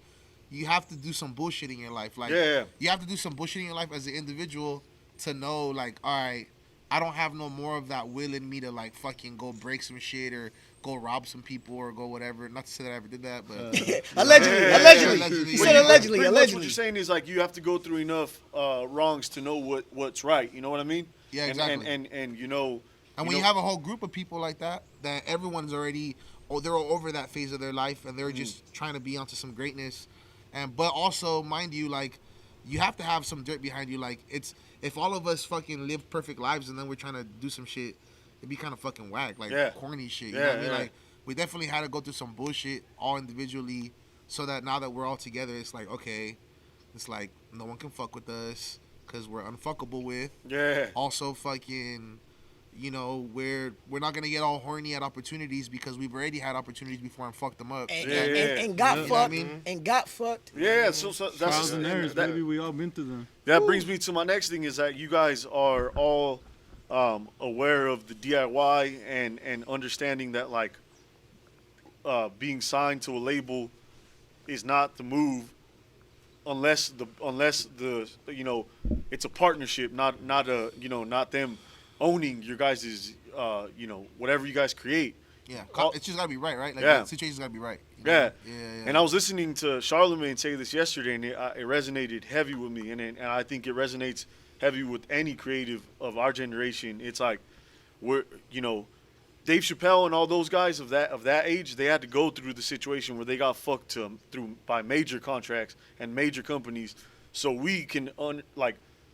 [SPEAKER 4] you have to do some bullshit in your life. Like
[SPEAKER 1] Yeah.
[SPEAKER 4] you have to do some bullshit in your life as an individual to know, like, all right, I don't have no more of that will in me to like fucking go break some shit or go rob some people or go whatever. Not to say that I ever did that, but
[SPEAKER 2] Allegedly,
[SPEAKER 1] Yeah.
[SPEAKER 2] allegedly.
[SPEAKER 4] Allegedly.
[SPEAKER 2] You
[SPEAKER 4] Well,
[SPEAKER 2] said
[SPEAKER 4] you-
[SPEAKER 2] allegedly,
[SPEAKER 1] Pretty much what
[SPEAKER 2] allegedly.
[SPEAKER 1] you're saying is like you have to go through enough wrongs to know what's right. You know what I mean?
[SPEAKER 4] Yeah,
[SPEAKER 1] And-
[SPEAKER 4] exactly.
[SPEAKER 1] And you know.
[SPEAKER 4] And when you have a whole group of people like that everyone's already, they're all over that phase of their life and they're just trying to be onto some greatness, but also mind you, like you have to have some dirt behind you. Like if all of us fucking live perfect lives and then we're trying to do some shit, it'd be kind of fucking whack, like
[SPEAKER 1] Yeah.
[SPEAKER 4] corny shit. You
[SPEAKER 1] Yeah,
[SPEAKER 4] know what I mean?
[SPEAKER 1] yeah.
[SPEAKER 4] Like we definitely had to go through some bullshit all individually, so that now that we're all together, it's like okay, it's like no one can fuck with us because we're unfuckable with.
[SPEAKER 1] Yeah.
[SPEAKER 4] Also, fucking, we're not gonna get all horny at opportunities because we've already had opportunities before and fucked them up.
[SPEAKER 2] And,
[SPEAKER 1] Yeah,
[SPEAKER 2] and,
[SPEAKER 1] yeah.
[SPEAKER 2] and got
[SPEAKER 5] Yeah.
[SPEAKER 2] fucked.
[SPEAKER 4] You know what I mean?
[SPEAKER 2] And got fucked.
[SPEAKER 1] Yeah. So that's
[SPEAKER 5] Trials and errors,
[SPEAKER 1] that,
[SPEAKER 5] baby. We all been through them.
[SPEAKER 1] that brings me to my next thing is that you guys are all aware of the DIY and understanding that like being signed to a label is not the move unless the it's a partnership, not a not them owning your guys' whatever you guys create.
[SPEAKER 4] Yeah,
[SPEAKER 1] All-
[SPEAKER 4] it's just gotta be right? Like
[SPEAKER 1] Yeah.
[SPEAKER 4] the situation's gotta be right. you know?
[SPEAKER 1] Yeah.
[SPEAKER 4] Yeah.
[SPEAKER 1] And I was listening to Charlemagne say this yesterday, and it resonated heavy with me, and I think it resonates heavy with any creative of our generation. It's like we're Dave Chappelle and all those guys of that age, they had to go through the situation where they got fucked by major contracts and major companies, so we can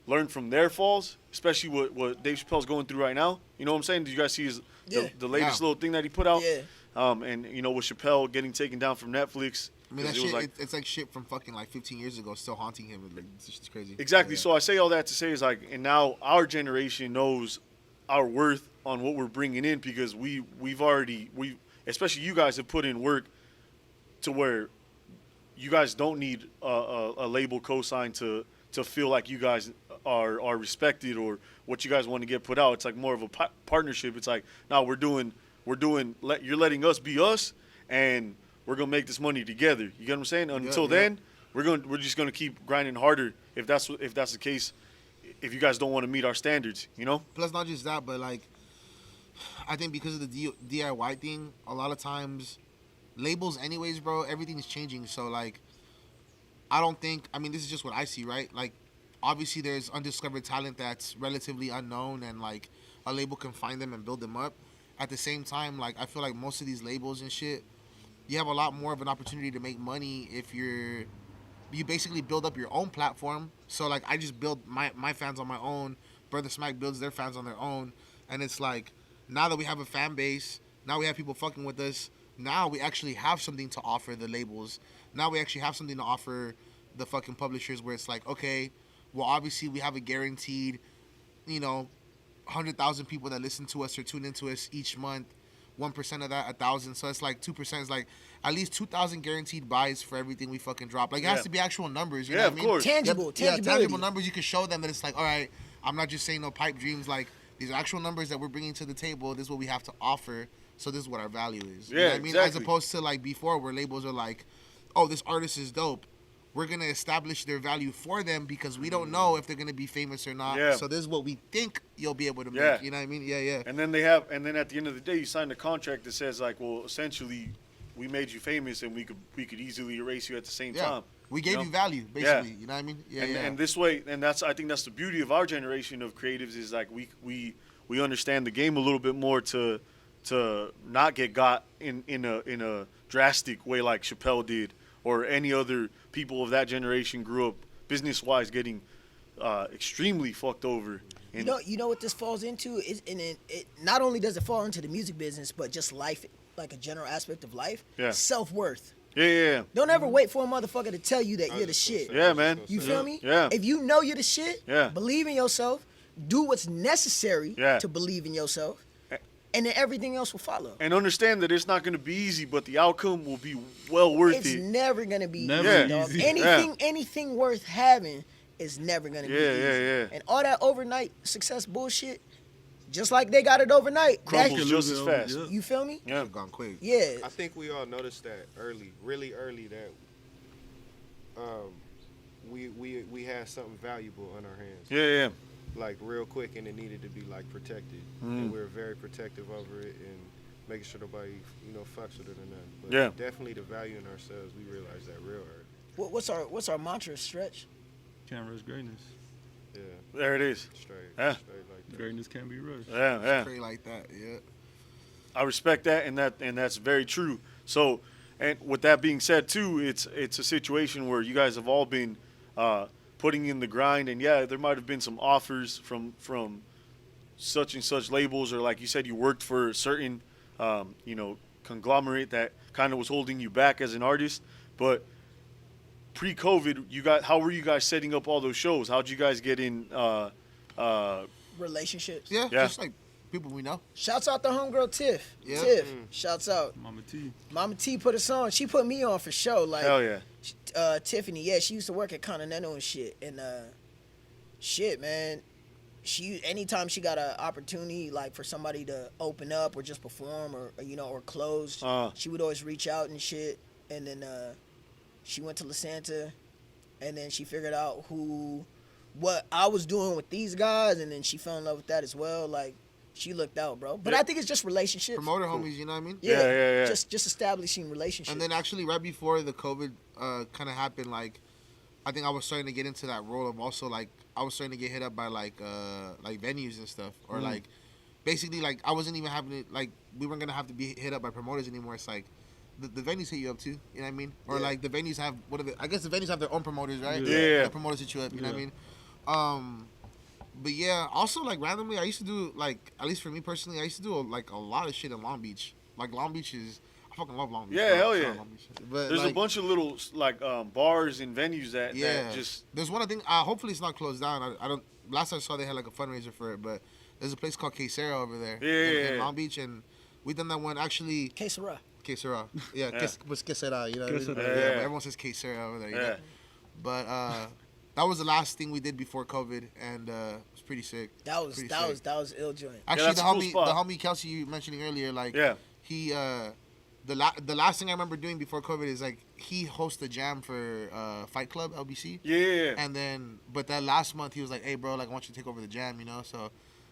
[SPEAKER 1] learn from their falls, especially what Dave Chappelle's going through right now. You know what I'm saying? Did you guys see
[SPEAKER 2] Yeah.
[SPEAKER 1] the latest
[SPEAKER 4] Yeah.
[SPEAKER 1] little thing that he put out?
[SPEAKER 2] Yeah.
[SPEAKER 1] And with Chappelle getting taken down from Netflix.
[SPEAKER 4] I mean, that
[SPEAKER 1] 'cause it was
[SPEAKER 4] shit,
[SPEAKER 1] like,
[SPEAKER 4] it's like shit from fucking like 15 years ago, still haunting him. Like, it's just crazy.
[SPEAKER 1] exactly.
[SPEAKER 4] Yeah.
[SPEAKER 1] So I say all that to say is like, and now our generation knows our worth on what we're bringing in because we've already especially you guys have put in work to where you guys don't need a label cosign to feel like you guys are respected or what you guys want to get put out. It's like more of a partnership. It's like now you're letting us be us, and we're gonna make this money together. You get what I'm saying? Until
[SPEAKER 4] yeah.
[SPEAKER 1] then, we're just gonna keep grinding harder. If that's the case, if you guys don't want to meet our standards,
[SPEAKER 4] Plus, not just that, but like, I think because of the DIY thing, a lot of times, labels, anyways, bro, everything's changing. So like, I mean, this is just what I see, right? Like, obviously, there's undiscovered talent that's relatively unknown, and like, a label can find them and build them up. At the same time, like, I feel like most of these labels and shit, you have a lot more of an opportunity to make money if you basically build up your own platform. So like, I just build my fans on my own. Brother Smack builds their fans on their own, and it's like, now that we have a fan base, now we have people fucking with us. Now we actually have something to offer the labels. Now we actually have something to offer the fucking publishers, where it's like, okay, well, obviously we have a guaranteed, 100,000 people that listen to us or tune into us each month. 1% of that, 1,000. So it's like 2% is like at least 2,000 guaranteed buys for everything we fucking drop. Like, it has
[SPEAKER 1] Yeah.
[SPEAKER 4] to be actual numbers. You
[SPEAKER 1] Yeah,
[SPEAKER 4] know
[SPEAKER 1] of
[SPEAKER 4] what I mean?
[SPEAKER 1] course.
[SPEAKER 2] Tangible,
[SPEAKER 4] Yeah,
[SPEAKER 2] tangibility.
[SPEAKER 4] tangible numbers. You can show them that it's like, all right, I'm not just saying no pipe dreams. Like, these are actual numbers that we're bringing to the table. This is what we have to offer. So this is what our value is. You know
[SPEAKER 1] Yeah,
[SPEAKER 4] what I mean? As
[SPEAKER 1] exactly.
[SPEAKER 4] opposed to like before, where labels are like, oh, this artist is dope. we're gonna establish their value for them because we don't know if they're gonna be famous or not.
[SPEAKER 1] Yeah.
[SPEAKER 4] So this is what we think you'll be able to make.
[SPEAKER 1] Yeah.
[SPEAKER 4] You know what I mean? Yeah.
[SPEAKER 1] And then at the end of the day, you sign a contract that says like, well, essentially, we made you famous, and we could easily erase you at the same
[SPEAKER 4] Yeah.
[SPEAKER 1] time.
[SPEAKER 4] We gave
[SPEAKER 1] know?
[SPEAKER 4] you value, basically. You know what I mean? Yeah,
[SPEAKER 1] And this way, and I think that's the beauty of our generation of creatives is like we understand the game a little bit more to not get got in a drastic way like Chappelle did or any other people of that generation grew up business-wise getting extremely fucked over. And
[SPEAKER 2] You know what this falls into is, and it not only does it fall into the music business, but just life, like a general aspect of life.
[SPEAKER 1] Yeah.
[SPEAKER 2] Self-worth.
[SPEAKER 1] yeah.
[SPEAKER 2] Don't ever wait for a motherfucker to tell you that you're the shit.
[SPEAKER 1] Yeah, man.
[SPEAKER 2] You feel me?
[SPEAKER 1] Yeah.
[SPEAKER 2] If you know you're the shit,
[SPEAKER 1] Yeah.
[SPEAKER 2] believe in yourself, do what's necessary
[SPEAKER 1] Yeah.
[SPEAKER 2] to believe in yourself, and then everything else will follow.
[SPEAKER 1] And understand that it's not going to be easy, but the outcome will be well worth
[SPEAKER 2] It's
[SPEAKER 1] it.
[SPEAKER 2] never gonna be
[SPEAKER 5] Never
[SPEAKER 2] easy, dog.
[SPEAKER 5] easy.
[SPEAKER 2] Anything worth having is never gonna be easy.
[SPEAKER 1] Yeah.
[SPEAKER 2] And all that overnight success bullshit, just like they got it overnight,
[SPEAKER 1] Crumbles
[SPEAKER 2] that,
[SPEAKER 1] just as fast.
[SPEAKER 5] Yeah.
[SPEAKER 2] you feel me?
[SPEAKER 1] Yeah.
[SPEAKER 4] gone quick.
[SPEAKER 2] Yeah.
[SPEAKER 3] I think we all noticed that really early, that we had something valuable on our hands,
[SPEAKER 1] Yeah.
[SPEAKER 3] like real quick, and it needed to be like protected, and we were very protective over it and making sure nobody fucks with it or nothing. But
[SPEAKER 1] Yeah.
[SPEAKER 3] definitely the value in ourselves, we realized that real early.
[SPEAKER 2] What's our mantra, Stretch?
[SPEAKER 5] Can't rush greatness.
[SPEAKER 3] Yeah,
[SPEAKER 1] There it is.
[SPEAKER 3] straight
[SPEAKER 1] Yeah.
[SPEAKER 3] like that.
[SPEAKER 5] Greatness can't be rushed.
[SPEAKER 1] Yeah.
[SPEAKER 4] Straight like that. Yeah.
[SPEAKER 1] I respect that, and that's very true. So, and with that being said, too, it's a situation where you guys have all been putting in the grind, and yeah, there might have been some offers from such and such labels, or like you said, you worked for a certain conglomerate that kind of was holding you back as an artist. But pre-COVID, how were you guys setting up all those shows? How'd you guys get in?
[SPEAKER 2] Relationships.
[SPEAKER 4] Yeah.
[SPEAKER 1] Yeah.
[SPEAKER 4] Just like people we know.
[SPEAKER 2] Shouts out to homegirl Tiff.
[SPEAKER 4] Yeah.
[SPEAKER 2] Tiff. Shouts out.
[SPEAKER 5] Mama T.
[SPEAKER 2] Mama T put us on. She put me on for sure. Like
[SPEAKER 1] Hell yeah.
[SPEAKER 2] Tiffany, yeah, she used to work at Continental and shit. And shit, man. Anytime she got an opportunity, like for somebody to open up or just perform or close, she would always reach out and shit. And then she went to La Santa, and then she figured out what I was doing with these guys, and then she fell in love with that as well. Like, she looked out, bro. But
[SPEAKER 1] Yeah.
[SPEAKER 2] I think it's just relationships.
[SPEAKER 4] Promoter homies, you know what I mean?
[SPEAKER 1] Yeah.
[SPEAKER 2] Just establishing relationships.
[SPEAKER 4] And then actually right before the COVID kind of happened, like I think I was starting to get into that role of also like I was starting to get hit up by like venues and stuff, or like basically like I wasn't even having to, like we weren't gonna have to be hit up by promoters anymore. It's like the venues hit you up too, you know what I mean? Or like the venues have I guess the venues have their own promoters, right?
[SPEAKER 1] Yeah.
[SPEAKER 4] The promoters hit you up, you know what I mean? But yeah, also like randomly, I used to do like, at least for me personally, I used to do like a lot of shit in Long Beach. Like Long Beach is, I fucking love Long Beach.
[SPEAKER 1] Yeah,
[SPEAKER 4] bro.
[SPEAKER 1] hell
[SPEAKER 4] Shout
[SPEAKER 1] yeah.
[SPEAKER 4] out Long Beach. But
[SPEAKER 1] There's
[SPEAKER 4] like,
[SPEAKER 1] a bunch of little like bars and venues that just
[SPEAKER 4] there's one I think. Hopefully it's not closed down. I don't. Last I saw they had like a fundraiser for it, but there's a place called Quesera over there. In Long Beach, and we done that one actually.
[SPEAKER 2] Quesera.
[SPEAKER 4] Quesera. Yeah, was Quesera. You know. What I mean?
[SPEAKER 5] Quesera.
[SPEAKER 4] Yeah,
[SPEAKER 1] Yeah.
[SPEAKER 4] but everyone says Quesera over there. You
[SPEAKER 1] Yeah.
[SPEAKER 4] know? But that was the last thing we did before COVID, and it was pretty sick.
[SPEAKER 2] That was
[SPEAKER 4] Pretty
[SPEAKER 2] that
[SPEAKER 4] sick.
[SPEAKER 2] was that was ill joint.
[SPEAKER 4] Actually,
[SPEAKER 1] that's
[SPEAKER 4] the
[SPEAKER 1] a cool
[SPEAKER 4] homie,
[SPEAKER 1] spot.
[SPEAKER 4] the homie Kelsey you mentioning earlier, like
[SPEAKER 1] Yeah.
[SPEAKER 4] he the last thing I remember doing before COVID is like he hosts a jam for Fight Club LBC.
[SPEAKER 1] Yeah.
[SPEAKER 4] And then, but that last month he was like, "Hey, bro, like I want you to take over the jam," you know.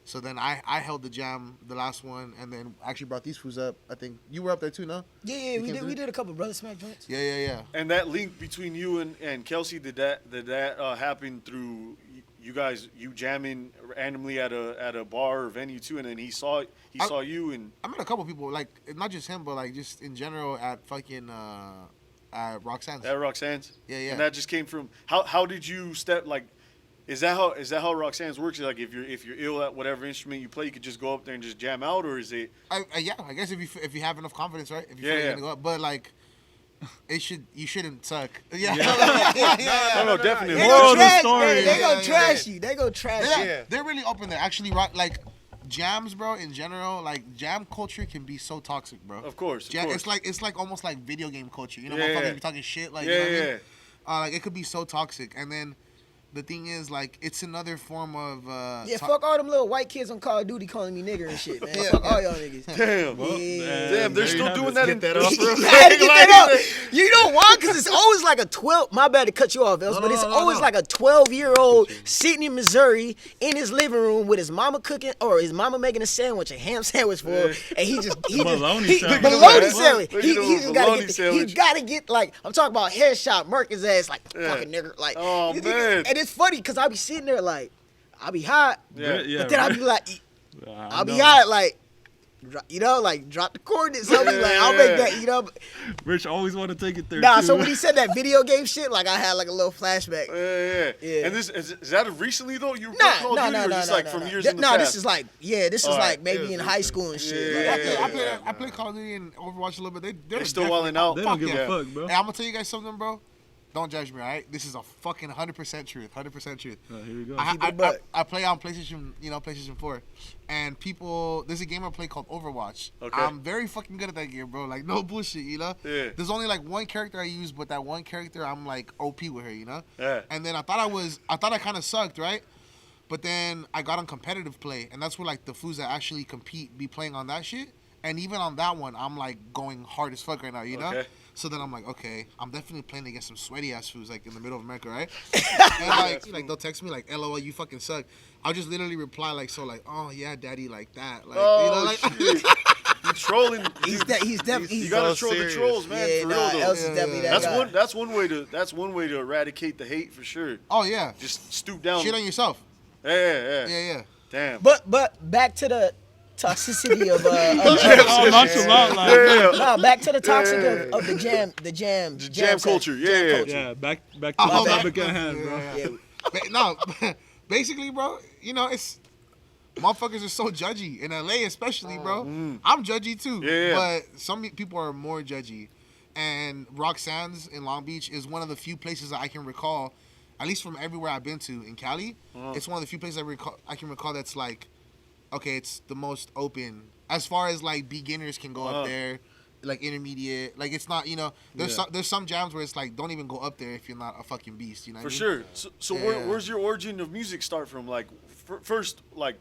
[SPEAKER 4] So then I held the jam, the last one, and then actually brought these fools up. I think you were up there too, no?
[SPEAKER 2] Yeah,
[SPEAKER 4] You
[SPEAKER 2] we
[SPEAKER 4] came
[SPEAKER 2] did
[SPEAKER 4] through?
[SPEAKER 2] we did a couple Brother Smack joints.
[SPEAKER 4] Yeah.
[SPEAKER 1] And that link between you and Kelsey, did that happen through you jamming randomly at a bar or venue too, and then he saw you and
[SPEAKER 4] I met a couple people, like not just him, but like just in general at fucking at Roxanne's.
[SPEAKER 1] at Roxanne's.
[SPEAKER 4] Yeah.
[SPEAKER 1] And that just came from how did you step like? Is that how Roxanne's works? Like if you're ill at whatever instrument you play, you could just go up there and just jam out, or is it?
[SPEAKER 4] Yeah, I guess if you have enough confidence, right? If you
[SPEAKER 1] Yeah,
[SPEAKER 4] feel like
[SPEAKER 1] yeah.
[SPEAKER 4] you're gonna go up, but like. You shouldn't suck. Yeah.
[SPEAKER 1] No, definitely.
[SPEAKER 2] They
[SPEAKER 5] Moral
[SPEAKER 2] gonna
[SPEAKER 5] of the
[SPEAKER 2] trash,
[SPEAKER 5] story.
[SPEAKER 2] they gonna
[SPEAKER 4] Yeah.
[SPEAKER 2] trash you. They gonna trash you.
[SPEAKER 3] Yeah.
[SPEAKER 4] They're really open there. Actually, like jams, bro. In general, like jam culture can be so toxic, bro.
[SPEAKER 1] Of course.
[SPEAKER 4] It's like almost like video game culture. You know,
[SPEAKER 1] Yeah,
[SPEAKER 4] motherfuckers
[SPEAKER 1] yeah.
[SPEAKER 4] be talking shit. Like,
[SPEAKER 1] Yeah,
[SPEAKER 4] you know what I
[SPEAKER 1] yeah.
[SPEAKER 4] mean? Like it could be so toxic. And then the thing is, like, it's another form of
[SPEAKER 2] Yeah, fuck all them little white kids on Call of Duty calling me nigger and shit, man. Fuck all y'all niggas.
[SPEAKER 1] Damn.
[SPEAKER 5] Well,
[SPEAKER 2] Yeah.
[SPEAKER 1] Damn, they're still doing that in
[SPEAKER 3] Get that off real
[SPEAKER 2] You had to get that out. You know why? Because it's always like a 12. My bad to cut you off, Els, but it's always like a 12-year-old sitting in Missouri in his living room with his mama cooking or his mama making a sandwich, a ham sandwich for him, and he
[SPEAKER 5] Bologna sandwich.
[SPEAKER 2] bologna sandwich.
[SPEAKER 1] Look at
[SPEAKER 2] He
[SPEAKER 1] the
[SPEAKER 2] just
[SPEAKER 1] bologna
[SPEAKER 2] he
[SPEAKER 1] sandwich.
[SPEAKER 2] gotta get like I'm talking about headshot, murk his ass like fucking nigger, like.
[SPEAKER 1] Oh, man.
[SPEAKER 2] And it's funny because I be sitting there like I be hot,
[SPEAKER 1] Yeah.
[SPEAKER 2] but then I
[SPEAKER 5] right.
[SPEAKER 2] be like.
[SPEAKER 5] I
[SPEAKER 2] I'll be
[SPEAKER 5] know.
[SPEAKER 2] hot, like, you know, like, drop the coordinates. I'll be like, I'll make that, you know.
[SPEAKER 5] Rich always want to take it there.
[SPEAKER 2] Nah,
[SPEAKER 5] too.
[SPEAKER 2] so when he said that video game shit, like, I had, like, a little flashback.
[SPEAKER 1] Yeah. And this is that recently though? You
[SPEAKER 2] Nah,
[SPEAKER 1] Call of
[SPEAKER 2] nah,
[SPEAKER 1] Duty,
[SPEAKER 2] nah,
[SPEAKER 1] or
[SPEAKER 2] nah,
[SPEAKER 1] just
[SPEAKER 2] nah,
[SPEAKER 1] like
[SPEAKER 2] nah,
[SPEAKER 1] from
[SPEAKER 2] nah.
[SPEAKER 1] years in the
[SPEAKER 2] Nah,
[SPEAKER 1] past?
[SPEAKER 2] this is like, this is
[SPEAKER 1] All
[SPEAKER 2] like
[SPEAKER 1] right.
[SPEAKER 2] maybe in high school and shit.
[SPEAKER 1] Yeah,
[SPEAKER 2] Like,
[SPEAKER 4] I play Call of Duty and Overwatch a little bit. They're
[SPEAKER 1] still
[SPEAKER 4] definitely-
[SPEAKER 1] wilding out.
[SPEAKER 5] They don't give
[SPEAKER 4] yeah.
[SPEAKER 5] a fuck, bro.
[SPEAKER 4] Hey, I'm gonna tell you guys something, bro. Don't judge me, all right? This is a fucking 100% truth. 100% truth.
[SPEAKER 5] Here we go.
[SPEAKER 2] Keep it buck.
[SPEAKER 4] I play on PlayStation, PlayStation 4, and there's a game I play called Overwatch.
[SPEAKER 1] Okay.
[SPEAKER 4] I'm very fucking good at that game, bro. Like, no bullshit, you know?
[SPEAKER 1] Yeah.
[SPEAKER 4] There's only like one character I use, but that one character I'm like OP with her, you know?
[SPEAKER 1] Yeah.
[SPEAKER 4] And then I thought I kind of sucked, right? But then I got on competitive play, and that's where like the fools that actually compete be playing on that shit. And even on that one, I'm like going hard as fuck right now, you know?
[SPEAKER 1] Okay.
[SPEAKER 4] So then I'm like, okay, I'm definitely playing against some sweaty ass fools like in the middle of America, right? And like they'll text me like, "LOL, you fucking suck." I'll just literally reply like, "Oh yeah, daddy, like that." Like,
[SPEAKER 1] Shit. You trolling.
[SPEAKER 2] he's definitely.
[SPEAKER 1] You gotta
[SPEAKER 3] so
[SPEAKER 1] troll the
[SPEAKER 3] serious.
[SPEAKER 1] trolls, man.
[SPEAKER 2] Yeah,
[SPEAKER 1] for
[SPEAKER 2] nah,
[SPEAKER 1] real though.
[SPEAKER 2] Els is definitely that guy.
[SPEAKER 1] That's one way to eradicate the hate for sure.
[SPEAKER 4] Oh yeah,
[SPEAKER 1] Just stoop down.
[SPEAKER 4] shit on yourself.
[SPEAKER 1] Yeah. Damn.
[SPEAKER 2] But back to the toxicity of
[SPEAKER 5] Oh, nonchalant, like,
[SPEAKER 2] no, back to the toxic of the jam
[SPEAKER 1] culture,
[SPEAKER 5] yeah, back to the topic at hand, bro.
[SPEAKER 2] Yeah.
[SPEAKER 4] No, basically, bro, it's motherfuckers are so judgy in LA, especially, bro. I'm judgy too,
[SPEAKER 1] Yeah.
[SPEAKER 4] but some people are more judgy. And Roxanne's in Long Beach is one of the few places that I can recall, at least from everywhere I've been to in Cali. It's one of the few places I can recall that's like, okay, it's the most open as far as like beginners can go up there, like intermediate. Like it's not, there's some jams where it's like don't even go up there if you're not a fucking beast. You know what
[SPEAKER 1] For
[SPEAKER 4] I mean?
[SPEAKER 1] sure. So
[SPEAKER 4] Yeah.
[SPEAKER 1] where's your origin of music start from? Like first, like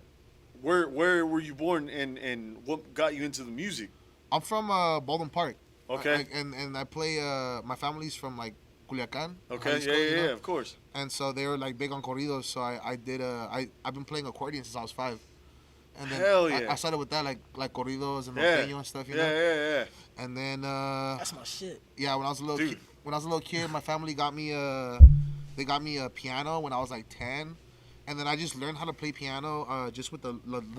[SPEAKER 1] where were you born and what got you into the music?
[SPEAKER 4] I'm from Baldwin Park.
[SPEAKER 1] Okay.
[SPEAKER 4] And I play. My family's from like Culiacan.
[SPEAKER 1] Okay.
[SPEAKER 4] Jalisco, you know?
[SPEAKER 1] Yeah. Of course.
[SPEAKER 4] And so they were like big on corridos. So I've been playing accordion since I was 5. And then
[SPEAKER 1] Hell yeah.
[SPEAKER 4] I started with that like corridos and
[SPEAKER 1] Yeah.
[SPEAKER 4] norteño and stuff, you know.
[SPEAKER 1] Yeah.
[SPEAKER 4] And then
[SPEAKER 2] That's my shit.
[SPEAKER 4] yeah, when I was a little
[SPEAKER 1] Dude.
[SPEAKER 4] kid, my family got me they got me a piano when I was like 10. And then I just learned how to play piano just with the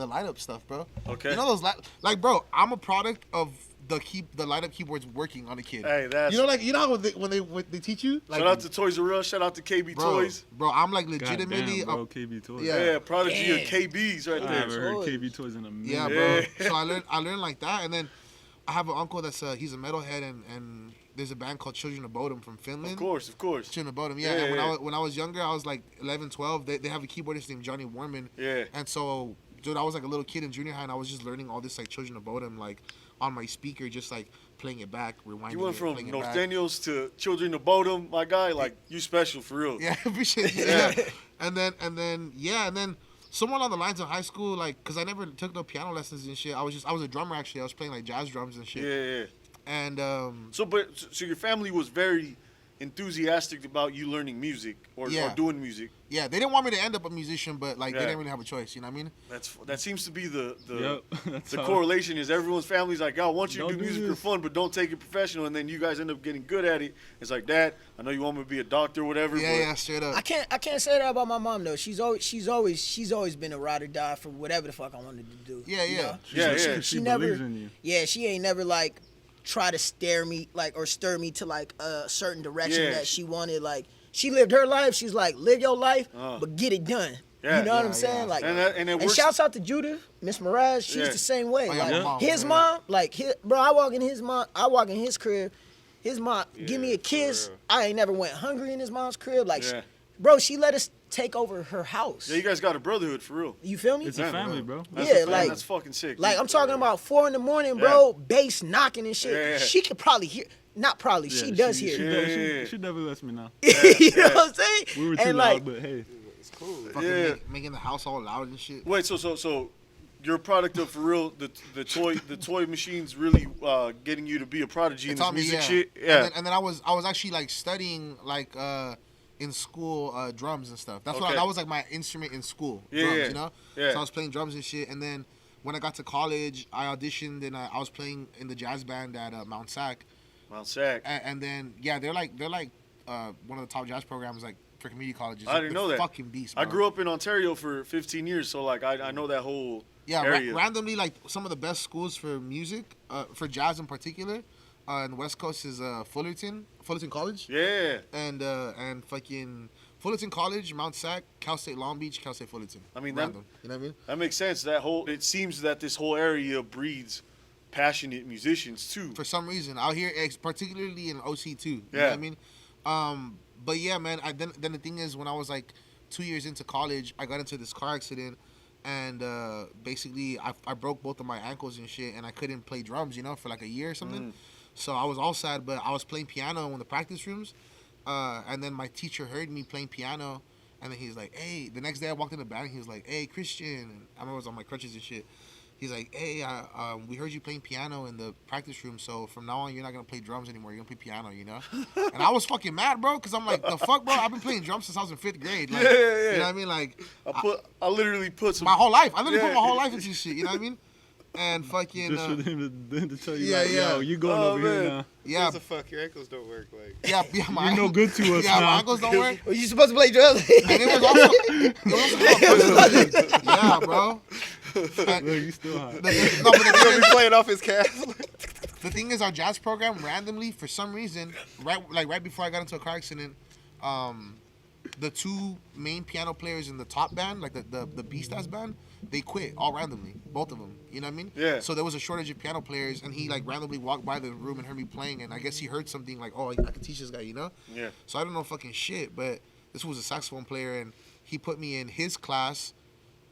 [SPEAKER 4] light up stuff, bro.
[SPEAKER 1] Okay.
[SPEAKER 4] You know those like bro, I'm a product of the light up keyboards working on a kid.
[SPEAKER 1] Hey, that's.
[SPEAKER 4] You know how when they teach you like
[SPEAKER 1] Shout out to Toys R Us. Shout out to KB Toys.
[SPEAKER 4] bro, I'm like
[SPEAKER 5] God
[SPEAKER 4] legitimately
[SPEAKER 5] damn, bro, KB Toys.
[SPEAKER 4] Yeah.
[SPEAKER 1] Yeah, prodigy
[SPEAKER 2] Damn.
[SPEAKER 1] of KBs right
[SPEAKER 5] I
[SPEAKER 1] there.
[SPEAKER 5] haven't heard KB Toys in a minute.
[SPEAKER 4] yeah,
[SPEAKER 1] Yeah.
[SPEAKER 4] bro. So I learned like that, and then I have an uncle that's he's a metalhead, and there's a band called Children of Bodom from Finland.
[SPEAKER 1] Of course.
[SPEAKER 4] Children of Bodom, yeah.
[SPEAKER 1] Yeah,
[SPEAKER 4] And
[SPEAKER 1] yeah.
[SPEAKER 4] when I was younger, I was like 11, 12. They have a keyboardist named Johnny Warman.
[SPEAKER 1] Yeah.
[SPEAKER 4] And so, dude, I was like a little kid in junior high, and I was just learning all this like Children of Bodom like on my speaker, just like playing it back, rewinding
[SPEAKER 1] You went
[SPEAKER 4] it,
[SPEAKER 1] from
[SPEAKER 4] playing it back.
[SPEAKER 1] Norteños to Children of Bodom, my guy. Like you special for real.
[SPEAKER 4] Yeah, appreciate it. Yeah. And then someone on the lines in high school, like, cause I never took no piano lessons and shit. I was a drummer actually. I was playing like jazz drums and shit.
[SPEAKER 1] Yeah.
[SPEAKER 4] And
[SPEAKER 1] So your family was very enthusiastic about you learning music or doing music.
[SPEAKER 4] yeah, they didn't want me to end up a musician, but like
[SPEAKER 1] Yeah.
[SPEAKER 4] they didn't really have a choice. You know what I mean?
[SPEAKER 1] That seems to be the
[SPEAKER 5] Yep. That's
[SPEAKER 1] the
[SPEAKER 5] how-
[SPEAKER 1] correlation is everyone's family's like, I want you to
[SPEAKER 5] Don't
[SPEAKER 1] do
[SPEAKER 5] do
[SPEAKER 1] music for
[SPEAKER 5] this.
[SPEAKER 1] fun, but don't take it professional. And then you guys end up getting good at it. It's like, Dad, I know you want me to be a doctor or whatever.
[SPEAKER 4] Yeah,
[SPEAKER 1] but
[SPEAKER 4] yeah, straight up.
[SPEAKER 2] I can't say that about my mom though. She's always been a ride or die for whatever the fuck I wanted to do.
[SPEAKER 4] Yeah,
[SPEAKER 2] you
[SPEAKER 4] yeah.
[SPEAKER 2] know?
[SPEAKER 1] Yeah.
[SPEAKER 5] She
[SPEAKER 2] never-
[SPEAKER 5] believes in you.
[SPEAKER 2] Yeah, she ain't never like try to stare me like or stir me to like a certain direction
[SPEAKER 1] Yeah.
[SPEAKER 2] that she wanted. Like she lived her life. She's like, live your life, but get it done.
[SPEAKER 1] Yeah.
[SPEAKER 2] You know what I'm
[SPEAKER 4] Yeah,
[SPEAKER 2] saying?
[SPEAKER 4] yeah.
[SPEAKER 2] Like,
[SPEAKER 1] And it works.
[SPEAKER 2] shouts out to Judith, Miss Mirage. She's
[SPEAKER 1] Yeah.
[SPEAKER 2] the same way.
[SPEAKER 4] Oh, yeah,
[SPEAKER 2] like
[SPEAKER 4] my mom,
[SPEAKER 2] his
[SPEAKER 4] yeah.
[SPEAKER 2] mom, like bro, I walk in his crib. His mom give me a
[SPEAKER 1] for
[SPEAKER 2] kiss.
[SPEAKER 1] real.
[SPEAKER 2] I ain't never went hungry in his mom's crib. Like,
[SPEAKER 1] Yeah.
[SPEAKER 2] bro, she let us take over her house.
[SPEAKER 1] Yeah, you guys got a brotherhood for real.
[SPEAKER 2] You feel me?
[SPEAKER 5] It's a family, bro.
[SPEAKER 1] That's
[SPEAKER 2] Yeah,
[SPEAKER 1] a family.
[SPEAKER 2] like-
[SPEAKER 1] That's fucking sick.
[SPEAKER 2] Like
[SPEAKER 1] dude.
[SPEAKER 2] I'm talking about 4 a.m, bro, bass knocking and shit.
[SPEAKER 1] Yeah.
[SPEAKER 2] She could probably hear. Not probably.
[SPEAKER 5] Yeah,
[SPEAKER 2] She does
[SPEAKER 5] she,
[SPEAKER 2] hear.
[SPEAKER 5] She,
[SPEAKER 2] it.
[SPEAKER 5] does-
[SPEAKER 1] Yeah.
[SPEAKER 5] she definitely lets me know.
[SPEAKER 2] You know what I'm saying?
[SPEAKER 5] We were too
[SPEAKER 2] And
[SPEAKER 5] loud,
[SPEAKER 2] like,
[SPEAKER 5] but hey.
[SPEAKER 3] It's cool.
[SPEAKER 4] Fucking
[SPEAKER 1] Yeah.
[SPEAKER 4] making the house all loud and shit.
[SPEAKER 1] Wait, so you're a product of, for real, the toy machines really getting you to be a prodigy in
[SPEAKER 4] It's
[SPEAKER 1] this
[SPEAKER 4] on me,
[SPEAKER 1] music
[SPEAKER 4] yeah.
[SPEAKER 1] shit? Yeah.
[SPEAKER 4] And then I was actually like studying like in school drums and stuff. That's
[SPEAKER 1] Okay.
[SPEAKER 4] that was like my instrument in school.
[SPEAKER 1] Yeah,
[SPEAKER 4] drums,
[SPEAKER 1] yeah.
[SPEAKER 4] you know.
[SPEAKER 1] Yeah.
[SPEAKER 4] So I was playing drums and shit. And then when I got to college, I auditioned and I was playing in the jazz band at Mount Sac.
[SPEAKER 1] Mount Sac.
[SPEAKER 4] And then yeah, they're like one of the top jazz programs like for community colleges.
[SPEAKER 1] I didn't
[SPEAKER 4] They're
[SPEAKER 1] know that.
[SPEAKER 4] Fucking beast.
[SPEAKER 1] I
[SPEAKER 4] Bro.
[SPEAKER 1] grew up in Ontario for 15 years, so like I know that whole
[SPEAKER 4] Yeah,
[SPEAKER 1] area.
[SPEAKER 4] randomly, like some of the best schools for music, for jazz in particular, in the West Coast is Fullerton College,
[SPEAKER 1] Yeah.
[SPEAKER 4] and fucking Fullerton College, Mount Sac, Cal State Long Beach, Cal State Fullerton.
[SPEAKER 1] I mean, that-
[SPEAKER 4] random. You know what I mean?
[SPEAKER 1] That makes sense. It seems that this whole area breeds passionate musicians too.
[SPEAKER 4] For some reason, out here, particularly in OC too. You know
[SPEAKER 1] Yeah.
[SPEAKER 4] what I mean? But yeah, man. Then the thing is, when I was like 2 years into college, I got into this car accident, and basically I broke both of my ankles and shit, and I couldn't play drums, you know, for like a year or something. So I was all sad, but I was playing piano in the practice rooms, and then my teacher heard me playing piano, and then he's like, "Hey," the next day I walked in the band, and he was like, "Hey, Christian," and I remember I was on my crutches and shit. He's like, "Hey, we heard you playing piano in the practice room, so from now on, you're not gonna play drums anymore. You're gonna play piano, you know?" And I was fucking mad, bro, because I'm like, "The fuck, bro? I've been playing drums since I was in 5th grade. Like,
[SPEAKER 1] Yeah.
[SPEAKER 4] You know what I mean? Like,
[SPEAKER 1] I literally put some.
[SPEAKER 4] my whole life. I literally
[SPEAKER 1] Yeah.
[SPEAKER 4] put my whole life into shit. You know what I mean? And fucking,
[SPEAKER 5] Just for them to tell you,
[SPEAKER 4] yeah,
[SPEAKER 5] like,
[SPEAKER 4] yeah.
[SPEAKER 5] yo, you going
[SPEAKER 1] Oh,
[SPEAKER 5] over here
[SPEAKER 1] man.
[SPEAKER 5] now.
[SPEAKER 4] yeah,
[SPEAKER 3] What the fuck? Your ankles don't work. Like,
[SPEAKER 4] yeah, my
[SPEAKER 5] You're no good to us
[SPEAKER 4] yeah,
[SPEAKER 5] now.
[SPEAKER 4] my ankles don't work.
[SPEAKER 2] Well, you supposed to play drums.
[SPEAKER 4] And it was also yeah, bro.
[SPEAKER 5] Look, you still hot.
[SPEAKER 4] No, but the thing
[SPEAKER 3] he's playing off his cast.
[SPEAKER 4] The thing is, our jazz program randomly, for some reason, right before I got into a car accident, the two main piano players in the top band, like the B-Stats band, they quit all randomly, both of them. You know what I mean?
[SPEAKER 1] Yeah.
[SPEAKER 4] So there was a shortage of piano players, and he like randomly walked by the room and heard me playing, and I guess he heard something like, "Oh, I could teach this guy," you know?
[SPEAKER 1] Yeah.
[SPEAKER 4] So I don't know fucking shit, but this was a saxophone player, and he put me in his class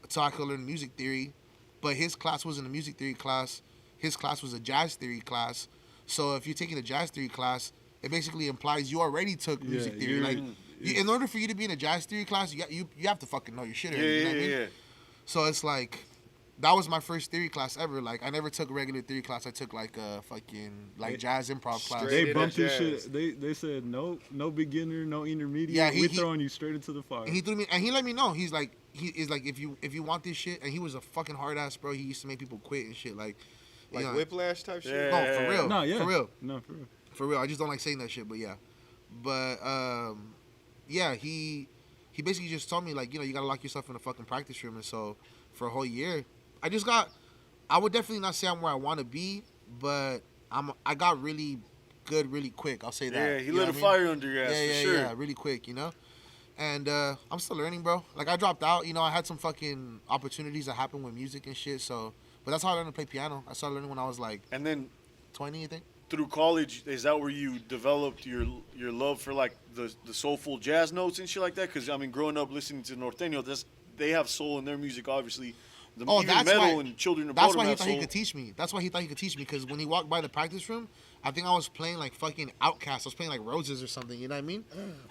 [SPEAKER 4] so I could learn music theory. But his class wasn't a music theory class. His class was a jazz theory class. So if you're taking a jazz theory class, it basically implies you already took music theory.
[SPEAKER 5] you're-
[SPEAKER 4] Like, in order for you to be in a jazz theory class, you have to fucking know your shit already. You know what I mean?
[SPEAKER 1] Yeah.
[SPEAKER 4] So it's like, that was my first theory class ever. Like, I never took a regular theory class. I took like a fucking jazz improv class.
[SPEAKER 3] Straight
[SPEAKER 5] They
[SPEAKER 3] into
[SPEAKER 5] bumped this
[SPEAKER 3] jazz.
[SPEAKER 5] shit. They said no beginner, no intermediate.
[SPEAKER 4] Yeah,
[SPEAKER 5] We're
[SPEAKER 4] he-
[SPEAKER 5] throwing you straight into the fire.
[SPEAKER 4] And he threw me, and he let me know. He's like, if you want this shit, and he was a fucking hard ass, bro. He used to make people quit and shit. Like, you
[SPEAKER 3] Like
[SPEAKER 4] know,
[SPEAKER 3] whiplash type shit.
[SPEAKER 1] Yeah.
[SPEAKER 4] no, for real,
[SPEAKER 5] no, yeah,
[SPEAKER 4] for real.
[SPEAKER 5] No, for real.
[SPEAKER 4] For real, I just don't like saying that shit, but yeah. But yeah, he basically just told me like, you know, you gotta lock yourself in a fucking practice room, and so for a whole year, I would definitely not say I'm where I want to be, but I got really good really quick. I'll say that.
[SPEAKER 1] Yeah, he
[SPEAKER 4] You know
[SPEAKER 1] lit a
[SPEAKER 4] what I mean?
[SPEAKER 1] fire under your ass
[SPEAKER 4] Yeah,
[SPEAKER 1] for
[SPEAKER 4] yeah,
[SPEAKER 1] sure.
[SPEAKER 4] yeah, really quick, you know. And I'm still learning, bro. Like, I dropped out, you know. I had some fucking opportunities that happened with music and shit. So, but that's how I learned to play piano. I started learning when I was like
[SPEAKER 1] And then
[SPEAKER 4] 20, I think.
[SPEAKER 1] through college, is that where you developed your love for like the soulful jazz notes and shit like that? Because I mean, growing up listening to Norteño, they have soul in their music, obviously.
[SPEAKER 4] Oh,
[SPEAKER 1] Even
[SPEAKER 4] that's
[SPEAKER 1] metal
[SPEAKER 4] why-
[SPEAKER 1] and Children of
[SPEAKER 4] That's
[SPEAKER 1] Bodom
[SPEAKER 4] why he
[SPEAKER 1] have
[SPEAKER 4] thought he
[SPEAKER 1] soul.
[SPEAKER 4] could teach me. That's why he thought he could teach me. Because when he walked by the practice room, I think I was playing like fucking Outcast. I was playing like Roses or something. You know what I mean?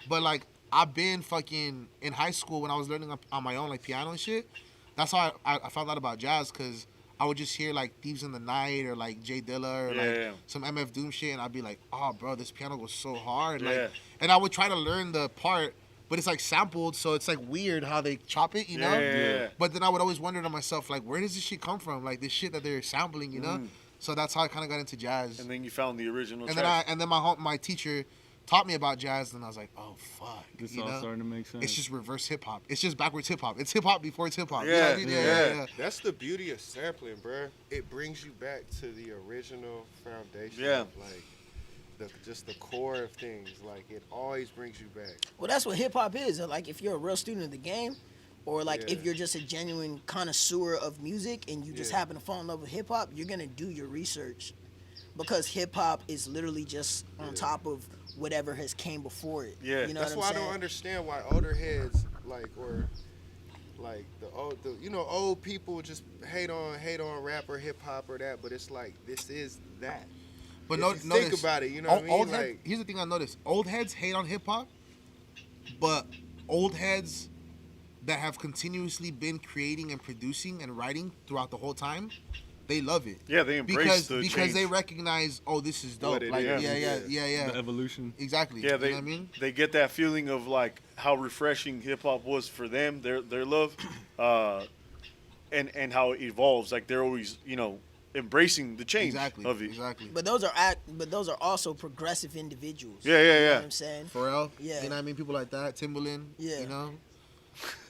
[SPEAKER 4] But like, I've been fucking in high school when I was learning on my own like piano and shit. That's how I found out about jazz, because I would just hear like Thieves in the Night or like Jay Dilla or
[SPEAKER 1] Yeah.
[SPEAKER 4] like some MF Doom shit, and I'd be like, oh bro, this piano goes so hard.
[SPEAKER 1] Yeah.
[SPEAKER 4] Like, and I would try to learn the part, but it's like sampled, so it's like weird how they chop it, you know?
[SPEAKER 1] Yeah.
[SPEAKER 4] But then I would always wonder to myself, like, where does this shit come from? Like, this shit that they're sampling, you know? So that's how I kind of got into jazz.
[SPEAKER 1] And then you found the original
[SPEAKER 4] And
[SPEAKER 1] track.
[SPEAKER 4] then my teacher taught me about jazz, and I was like, oh fuck,
[SPEAKER 5] This
[SPEAKER 4] you
[SPEAKER 5] all
[SPEAKER 4] know?
[SPEAKER 5] starting to make sense.
[SPEAKER 4] It's just reverse hip hop. It's just backwards hip hop. It's hip hop before it's hip hop. You know
[SPEAKER 1] Yeah,
[SPEAKER 4] what I mean?
[SPEAKER 1] yeah.
[SPEAKER 3] That's the beauty of sampling, bruh. It brings you back to the original foundation.
[SPEAKER 1] Yeah.
[SPEAKER 3] Of, like, just the core of things. Like, it always brings you back.
[SPEAKER 2] Well, that's what hip hop is. Like, if you're a real student of the game, or like
[SPEAKER 3] Yeah.
[SPEAKER 2] if you're just a genuine connoisseur of music and you just
[SPEAKER 3] Yeah.
[SPEAKER 2] happen to fall in love with hip hop, you're gonna do your research, because hip hop is literally just on top of whatever has came before it.
[SPEAKER 1] Yeah.
[SPEAKER 2] You know
[SPEAKER 3] That's
[SPEAKER 2] what
[SPEAKER 3] why
[SPEAKER 2] I'm
[SPEAKER 3] I
[SPEAKER 2] saying?
[SPEAKER 3] don't understand why older heads, like, or like old people just hate on rap or hip hop or that, but it's like, this is that.
[SPEAKER 4] But
[SPEAKER 3] if
[SPEAKER 4] no,
[SPEAKER 3] you think
[SPEAKER 4] notice,
[SPEAKER 3] about it, you know what I mean?
[SPEAKER 4] Old
[SPEAKER 3] Like,
[SPEAKER 4] here's the thing I noticed: old heads hate on hip hop, but old heads that have continuously been creating and producing and writing throughout the whole time, they love it.
[SPEAKER 1] Yeah, they embrace the
[SPEAKER 4] because they
[SPEAKER 1] change.
[SPEAKER 4] recognize, oh, this is dope.
[SPEAKER 3] What it
[SPEAKER 4] Like,
[SPEAKER 3] is,
[SPEAKER 5] The evolution.
[SPEAKER 4] exactly.
[SPEAKER 1] Yeah,
[SPEAKER 4] you
[SPEAKER 1] they
[SPEAKER 4] know what I mean?
[SPEAKER 1] they get that feeling of like how refreshing hip hop was for them, their love, and how it evolves. Like they're always embracing the change
[SPEAKER 4] Exactly.
[SPEAKER 1] of it.
[SPEAKER 4] Exactly.
[SPEAKER 2] But those are also progressive individuals.
[SPEAKER 1] Yeah, yeah,
[SPEAKER 2] You know
[SPEAKER 1] yeah.
[SPEAKER 2] what I'm saying?
[SPEAKER 4] Pharrell.
[SPEAKER 2] Yeah.
[SPEAKER 4] You know what I mean? People like that. Timbaland.
[SPEAKER 2] Yeah.
[SPEAKER 4] You know.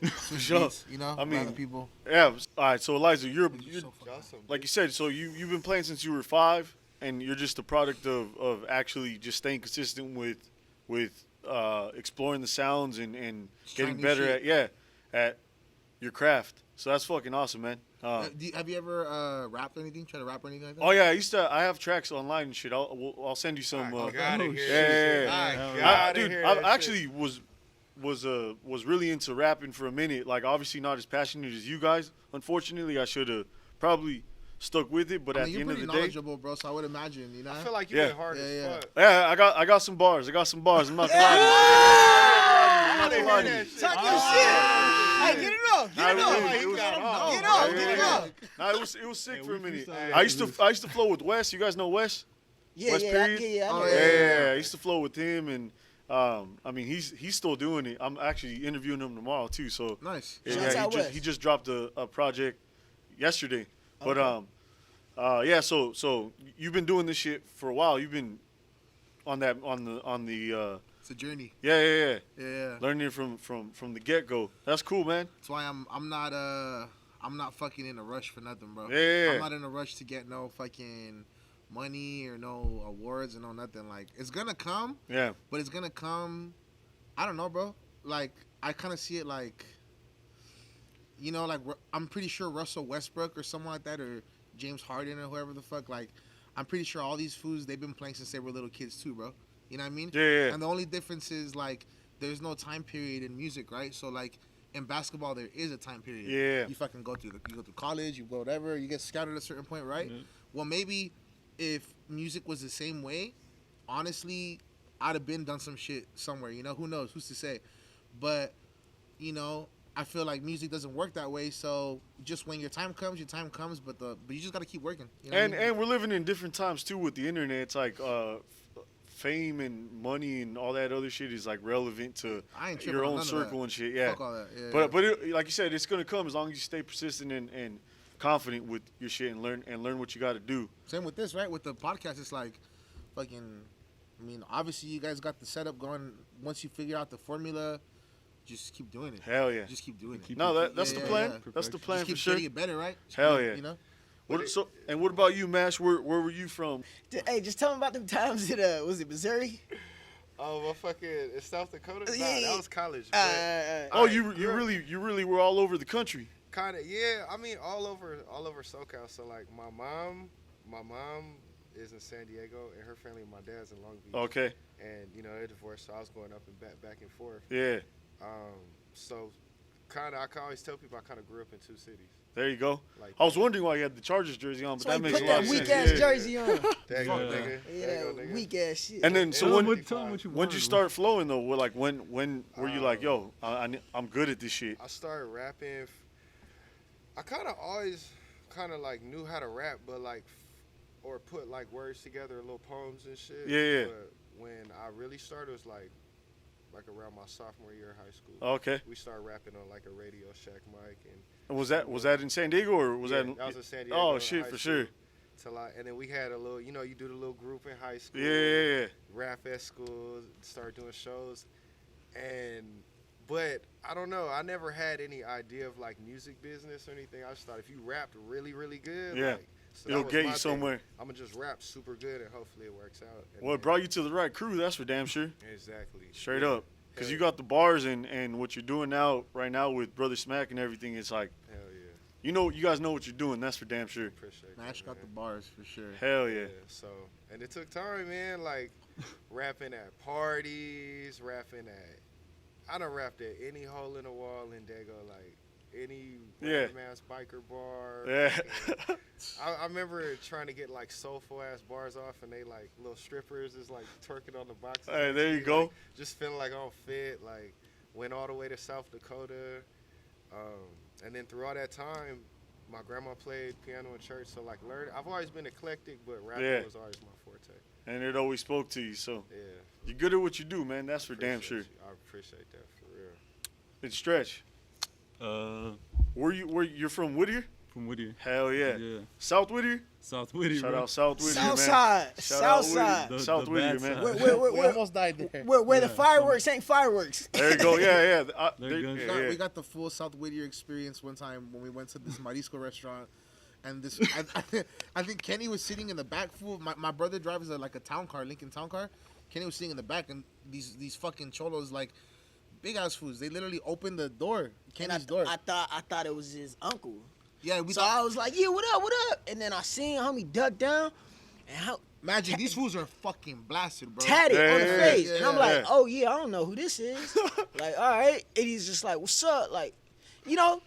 [SPEAKER 1] For sure.
[SPEAKER 4] You know.
[SPEAKER 1] I mean,
[SPEAKER 4] a lot of people.
[SPEAKER 1] Yeah. All right. So Eliza, you're
[SPEAKER 4] So fucking-
[SPEAKER 3] awesome.
[SPEAKER 1] like you said. So you've been playing since you were 5, and you're just a product of actually just staying consistent with exploring the sounds and
[SPEAKER 4] Just
[SPEAKER 1] getting
[SPEAKER 4] trying new
[SPEAKER 1] better
[SPEAKER 4] shit.
[SPEAKER 1] at your craft. So that's fucking awesome, man.
[SPEAKER 4] Have you ever rapped or anything? Try to rap or anything like that?
[SPEAKER 1] Oh yeah, I have tracks online and shit. I'll send you some.
[SPEAKER 3] I gotta
[SPEAKER 5] oh,
[SPEAKER 3] hear
[SPEAKER 5] shit.
[SPEAKER 3] that
[SPEAKER 1] Yeah,
[SPEAKER 3] shit.
[SPEAKER 1] yeah,
[SPEAKER 3] I
[SPEAKER 1] yeah.
[SPEAKER 3] gotta
[SPEAKER 1] Dude,
[SPEAKER 3] hear
[SPEAKER 1] I
[SPEAKER 3] that
[SPEAKER 1] actually
[SPEAKER 3] shit.
[SPEAKER 1] was really into rapping for a minute. Like obviously not as passionate as you guys. Unfortunately, I should have probably stuck with it. But
[SPEAKER 4] I
[SPEAKER 1] at
[SPEAKER 4] mean,
[SPEAKER 1] the
[SPEAKER 4] you're
[SPEAKER 1] end of
[SPEAKER 4] pretty
[SPEAKER 1] the day,
[SPEAKER 4] knowledgeable, bro. So I would imagine, you know.
[SPEAKER 3] I feel like you
[SPEAKER 1] Yeah.
[SPEAKER 3] went hard
[SPEAKER 4] Yeah,
[SPEAKER 3] as
[SPEAKER 4] yeah.
[SPEAKER 3] fuck.
[SPEAKER 1] yeah, I got some bars. I'm not gonna lie to you. I'm not gonna lie to you.
[SPEAKER 2] Talk your shit. Hey, get it off. Get it
[SPEAKER 1] Nah,
[SPEAKER 2] off.
[SPEAKER 1] it was-
[SPEAKER 2] Get
[SPEAKER 1] it
[SPEAKER 2] off.
[SPEAKER 1] was-
[SPEAKER 2] Get
[SPEAKER 1] yeah,
[SPEAKER 2] off.
[SPEAKER 1] yeah,
[SPEAKER 2] Get it
[SPEAKER 1] yeah.
[SPEAKER 2] off.
[SPEAKER 1] Nah, it was sick for a
[SPEAKER 5] we
[SPEAKER 1] minute.
[SPEAKER 5] freestyle
[SPEAKER 1] I used to flow with Wes. You guys know Wes?
[SPEAKER 2] Yeah,
[SPEAKER 1] West
[SPEAKER 2] yeah,
[SPEAKER 1] Period?
[SPEAKER 2] I
[SPEAKER 4] Oh,
[SPEAKER 2] know.
[SPEAKER 1] Yeah, I used to flow with him, and I mean he's still doing it. I'm actually interviewing him tomorrow too. So
[SPEAKER 4] Nice.
[SPEAKER 1] yeah,
[SPEAKER 2] Shouts out
[SPEAKER 1] he
[SPEAKER 2] Wes.
[SPEAKER 1] just dropped a project yesterday. But
[SPEAKER 2] Okay.
[SPEAKER 1] yeah. So you've been doing this shit for a while. You've been on the
[SPEAKER 4] It's a journey.
[SPEAKER 1] yeah.
[SPEAKER 4] Yeah.
[SPEAKER 1] Learning it from the get go. That's cool, man.
[SPEAKER 4] That's why I'm not fucking in a rush for nothing, bro.
[SPEAKER 1] Yeah.
[SPEAKER 4] I'm not in a rush to get no fucking money or no awards or no nothing. Like, it's gonna come,
[SPEAKER 1] Yeah.
[SPEAKER 4] but it's gonna come. I don't know, bro. Like, I kind of see it like, you know, like I'm pretty sure Russell Westbrook or someone like that, or James Harden or whoever the fuck. Like, I'm pretty sure all these fools, they've been playing since they were little kids too, bro. You know what I mean?
[SPEAKER 1] Yeah.
[SPEAKER 4] And the only difference is like there's no time period in music, right? So like in basketball there is a time period.
[SPEAKER 1] Yeah.
[SPEAKER 4] You fucking go through college, you go whatever, you get scouted at a certain point, right?
[SPEAKER 5] Mhm.
[SPEAKER 4] Well, maybe if music was the same way, honestly, I'd have been done some shit somewhere. You know, who knows? Who's to say? But you know, I feel like music doesn't work that way. So just when your time comes, your time comes. But you just gotta keep working. You know what I mean?
[SPEAKER 1] And we're living in different times too with the internet. It's like fame and money and all that other shit is like relevant to
[SPEAKER 4] I ain't tripping
[SPEAKER 1] your
[SPEAKER 4] on
[SPEAKER 1] own
[SPEAKER 4] none of
[SPEAKER 1] circle
[SPEAKER 4] that.
[SPEAKER 1] and shit. Yeah.
[SPEAKER 4] Fuck all that. Yeah,
[SPEAKER 1] But like you said, it's gonna come as long as you stay persistent and confident with your shit and learn what you got to do.
[SPEAKER 4] Same with this, right? With the podcast, it's like fucking. I mean, obviously, you guys got the setup going. Once you figure out the formula, just keep doing it.
[SPEAKER 1] Hell yeah.
[SPEAKER 4] Just keep doing it.
[SPEAKER 5] Keep
[SPEAKER 1] No,
[SPEAKER 5] it-
[SPEAKER 1] that's
[SPEAKER 4] Yeah,
[SPEAKER 1] the
[SPEAKER 4] yeah,
[SPEAKER 1] plan.
[SPEAKER 4] yeah.
[SPEAKER 1] That's the
[SPEAKER 5] Just
[SPEAKER 1] plan
[SPEAKER 4] Just
[SPEAKER 1] for
[SPEAKER 4] keep
[SPEAKER 1] sure.
[SPEAKER 4] getting it better, right? Just
[SPEAKER 1] Hell
[SPEAKER 4] keep-
[SPEAKER 1] yeah.
[SPEAKER 4] You know.
[SPEAKER 1] And what about you, Mash? Where were you from?
[SPEAKER 2] Hey, just tell me about them times in was it Missouri?
[SPEAKER 3] Oh, well, fucking in South Dakota? Nah,
[SPEAKER 2] Yeah,
[SPEAKER 3] that was college.
[SPEAKER 1] Oh,
[SPEAKER 3] I
[SPEAKER 1] you
[SPEAKER 3] grew up-
[SPEAKER 1] really were all over the country.
[SPEAKER 3] Kind of, yeah. I mean, all over SoCal. So like, my mom is in San Diego, and her family, my dad's in Long Beach.
[SPEAKER 1] Okay.
[SPEAKER 3] And you know they're divorced, so I was going up and back and forth.
[SPEAKER 1] Yeah.
[SPEAKER 3] So kind of, I can always tell people I kind of grew up in two cities.
[SPEAKER 1] There you go.
[SPEAKER 3] Like,
[SPEAKER 1] I was wondering why you had the Chargers jersey on, but
[SPEAKER 2] So
[SPEAKER 1] that
[SPEAKER 2] you
[SPEAKER 1] makes
[SPEAKER 2] put
[SPEAKER 1] a lot
[SPEAKER 2] that
[SPEAKER 1] of
[SPEAKER 2] weak
[SPEAKER 1] sense.
[SPEAKER 2] ass
[SPEAKER 1] Yeah.
[SPEAKER 2] jersey on.
[SPEAKER 3] there you go,
[SPEAKER 5] Yeah.
[SPEAKER 3] nigga. There you go,
[SPEAKER 2] Yeah,
[SPEAKER 3] nigga.
[SPEAKER 2] weak ass shit.
[SPEAKER 1] And then, so
[SPEAKER 5] Tell
[SPEAKER 1] when
[SPEAKER 5] them what you
[SPEAKER 1] when'd you
[SPEAKER 5] wanted,
[SPEAKER 1] start flowing though? Like when were you like, yo, I'm good at this shit?
[SPEAKER 3] I started rapping. I kind of always kind of like knew how to rap, but like, or put like words together, little poems and shit.
[SPEAKER 1] Yeah.
[SPEAKER 3] But when I really started, it was like around my sophomore year of high school.
[SPEAKER 1] Okay.
[SPEAKER 3] We started rapping on like a Radio Shack mic, and
[SPEAKER 1] And was that in San Diego or was
[SPEAKER 3] yeah,
[SPEAKER 1] that?
[SPEAKER 3] that was in San Diego.
[SPEAKER 1] Oh
[SPEAKER 3] in
[SPEAKER 1] shit,
[SPEAKER 3] high
[SPEAKER 1] for
[SPEAKER 3] school.
[SPEAKER 1] sure.
[SPEAKER 3] And then we had a little, you know, you do the little group in high school.
[SPEAKER 1] Yeah.
[SPEAKER 3] Rap at school, start doing shows, but I don't know. I never had any idea of like music business or anything. I just thought if you rapped really, really good,
[SPEAKER 1] Yeah.
[SPEAKER 3] like, so that
[SPEAKER 1] It'll
[SPEAKER 3] was
[SPEAKER 1] get
[SPEAKER 3] my
[SPEAKER 1] you
[SPEAKER 3] thing.
[SPEAKER 1] somewhere.
[SPEAKER 3] I'm gonna just rap super good and hopefully it works out. And
[SPEAKER 1] Well, it
[SPEAKER 3] then-
[SPEAKER 1] brought you to the right crew. That's for damn sure.
[SPEAKER 3] exactly
[SPEAKER 1] Straight
[SPEAKER 3] Yeah.
[SPEAKER 1] up. Because
[SPEAKER 3] Hell
[SPEAKER 1] you got the bars and what you're doing right now with Brother Smack and everything. It's like,
[SPEAKER 3] Hell yeah,
[SPEAKER 1] you guys know what you're doing. That's for damn sure.
[SPEAKER 3] appreciate
[SPEAKER 4] Nash
[SPEAKER 3] that,
[SPEAKER 4] got the
[SPEAKER 3] man.
[SPEAKER 4] bars for sure.
[SPEAKER 1] Hell yeah.
[SPEAKER 3] So, and it took time, man. Like rapping at parties, rapping at. I done rapped at any hole in the wall in Dago, like any
[SPEAKER 1] Yeah.
[SPEAKER 3] random ass biker bar.
[SPEAKER 1] Yeah.
[SPEAKER 3] fucking- I remember trying to get like soulful ass bars off, and they like little strippers is like twerking on the boxes.
[SPEAKER 1] Hey,
[SPEAKER 3] next
[SPEAKER 1] there
[SPEAKER 3] to
[SPEAKER 1] you
[SPEAKER 3] me,
[SPEAKER 1] go.
[SPEAKER 3] like, just feeling like I don't fit. Like went all the way to South Dakota, and then through all that time, my grandma played piano in church. So like I've always been eclectic, but rapping
[SPEAKER 1] Yeah.
[SPEAKER 3] was always my forte.
[SPEAKER 1] And it always spoke to you, so
[SPEAKER 3] Yeah.
[SPEAKER 1] you're good at what you do, man. That's for damn
[SPEAKER 3] Appreciate
[SPEAKER 1] sure.
[SPEAKER 3] you. I appreciate that for real.
[SPEAKER 1] And Stretch, you're from Whittier?
[SPEAKER 5] From Whittier.
[SPEAKER 1] Hell yeah.
[SPEAKER 5] Yeah.
[SPEAKER 1] South Whittier?
[SPEAKER 5] South Whittier.
[SPEAKER 1] Shout
[SPEAKER 5] bro.
[SPEAKER 1] out South Whittier, man.
[SPEAKER 2] Southside,
[SPEAKER 1] Shout out
[SPEAKER 2] Southside.
[SPEAKER 1] Whittier. South
[SPEAKER 5] The
[SPEAKER 1] Whittier,
[SPEAKER 5] bad
[SPEAKER 1] man.
[SPEAKER 5] side.
[SPEAKER 2] Where,
[SPEAKER 4] We almost died there.
[SPEAKER 2] where the
[SPEAKER 5] Yeah,
[SPEAKER 2] fireworks ain't fireworks.
[SPEAKER 1] There you go. Yeah.
[SPEAKER 5] They're good.
[SPEAKER 1] yeah.
[SPEAKER 4] We got the full South Whittier experience one time when we went to this Marisco restaurant, and this I think Kenny was sitting in the back. Full. My brother drives like a town car, Lincoln town car. Kenny was sitting in the back, and these fucking cholos like big ass fools. They literally opened the door,
[SPEAKER 2] And
[SPEAKER 4] Kenny's door.
[SPEAKER 2] I thought it was his uncle.
[SPEAKER 4] Yeah, we
[SPEAKER 2] So
[SPEAKER 4] thought.
[SPEAKER 2] I was like, yeah, what up? And then I seen homie duck down and how
[SPEAKER 4] Imagine these fools are fucking blasted, bro.
[SPEAKER 2] tatted
[SPEAKER 1] Yeah,
[SPEAKER 2] on the
[SPEAKER 1] yeah,
[SPEAKER 2] face.
[SPEAKER 4] yeah,
[SPEAKER 2] and I'm
[SPEAKER 4] yeah.
[SPEAKER 2] like,
[SPEAKER 1] Yeah.
[SPEAKER 2] oh yeah, I don't know who this is. Like, all right. And he's just like, what's up? Like, you know,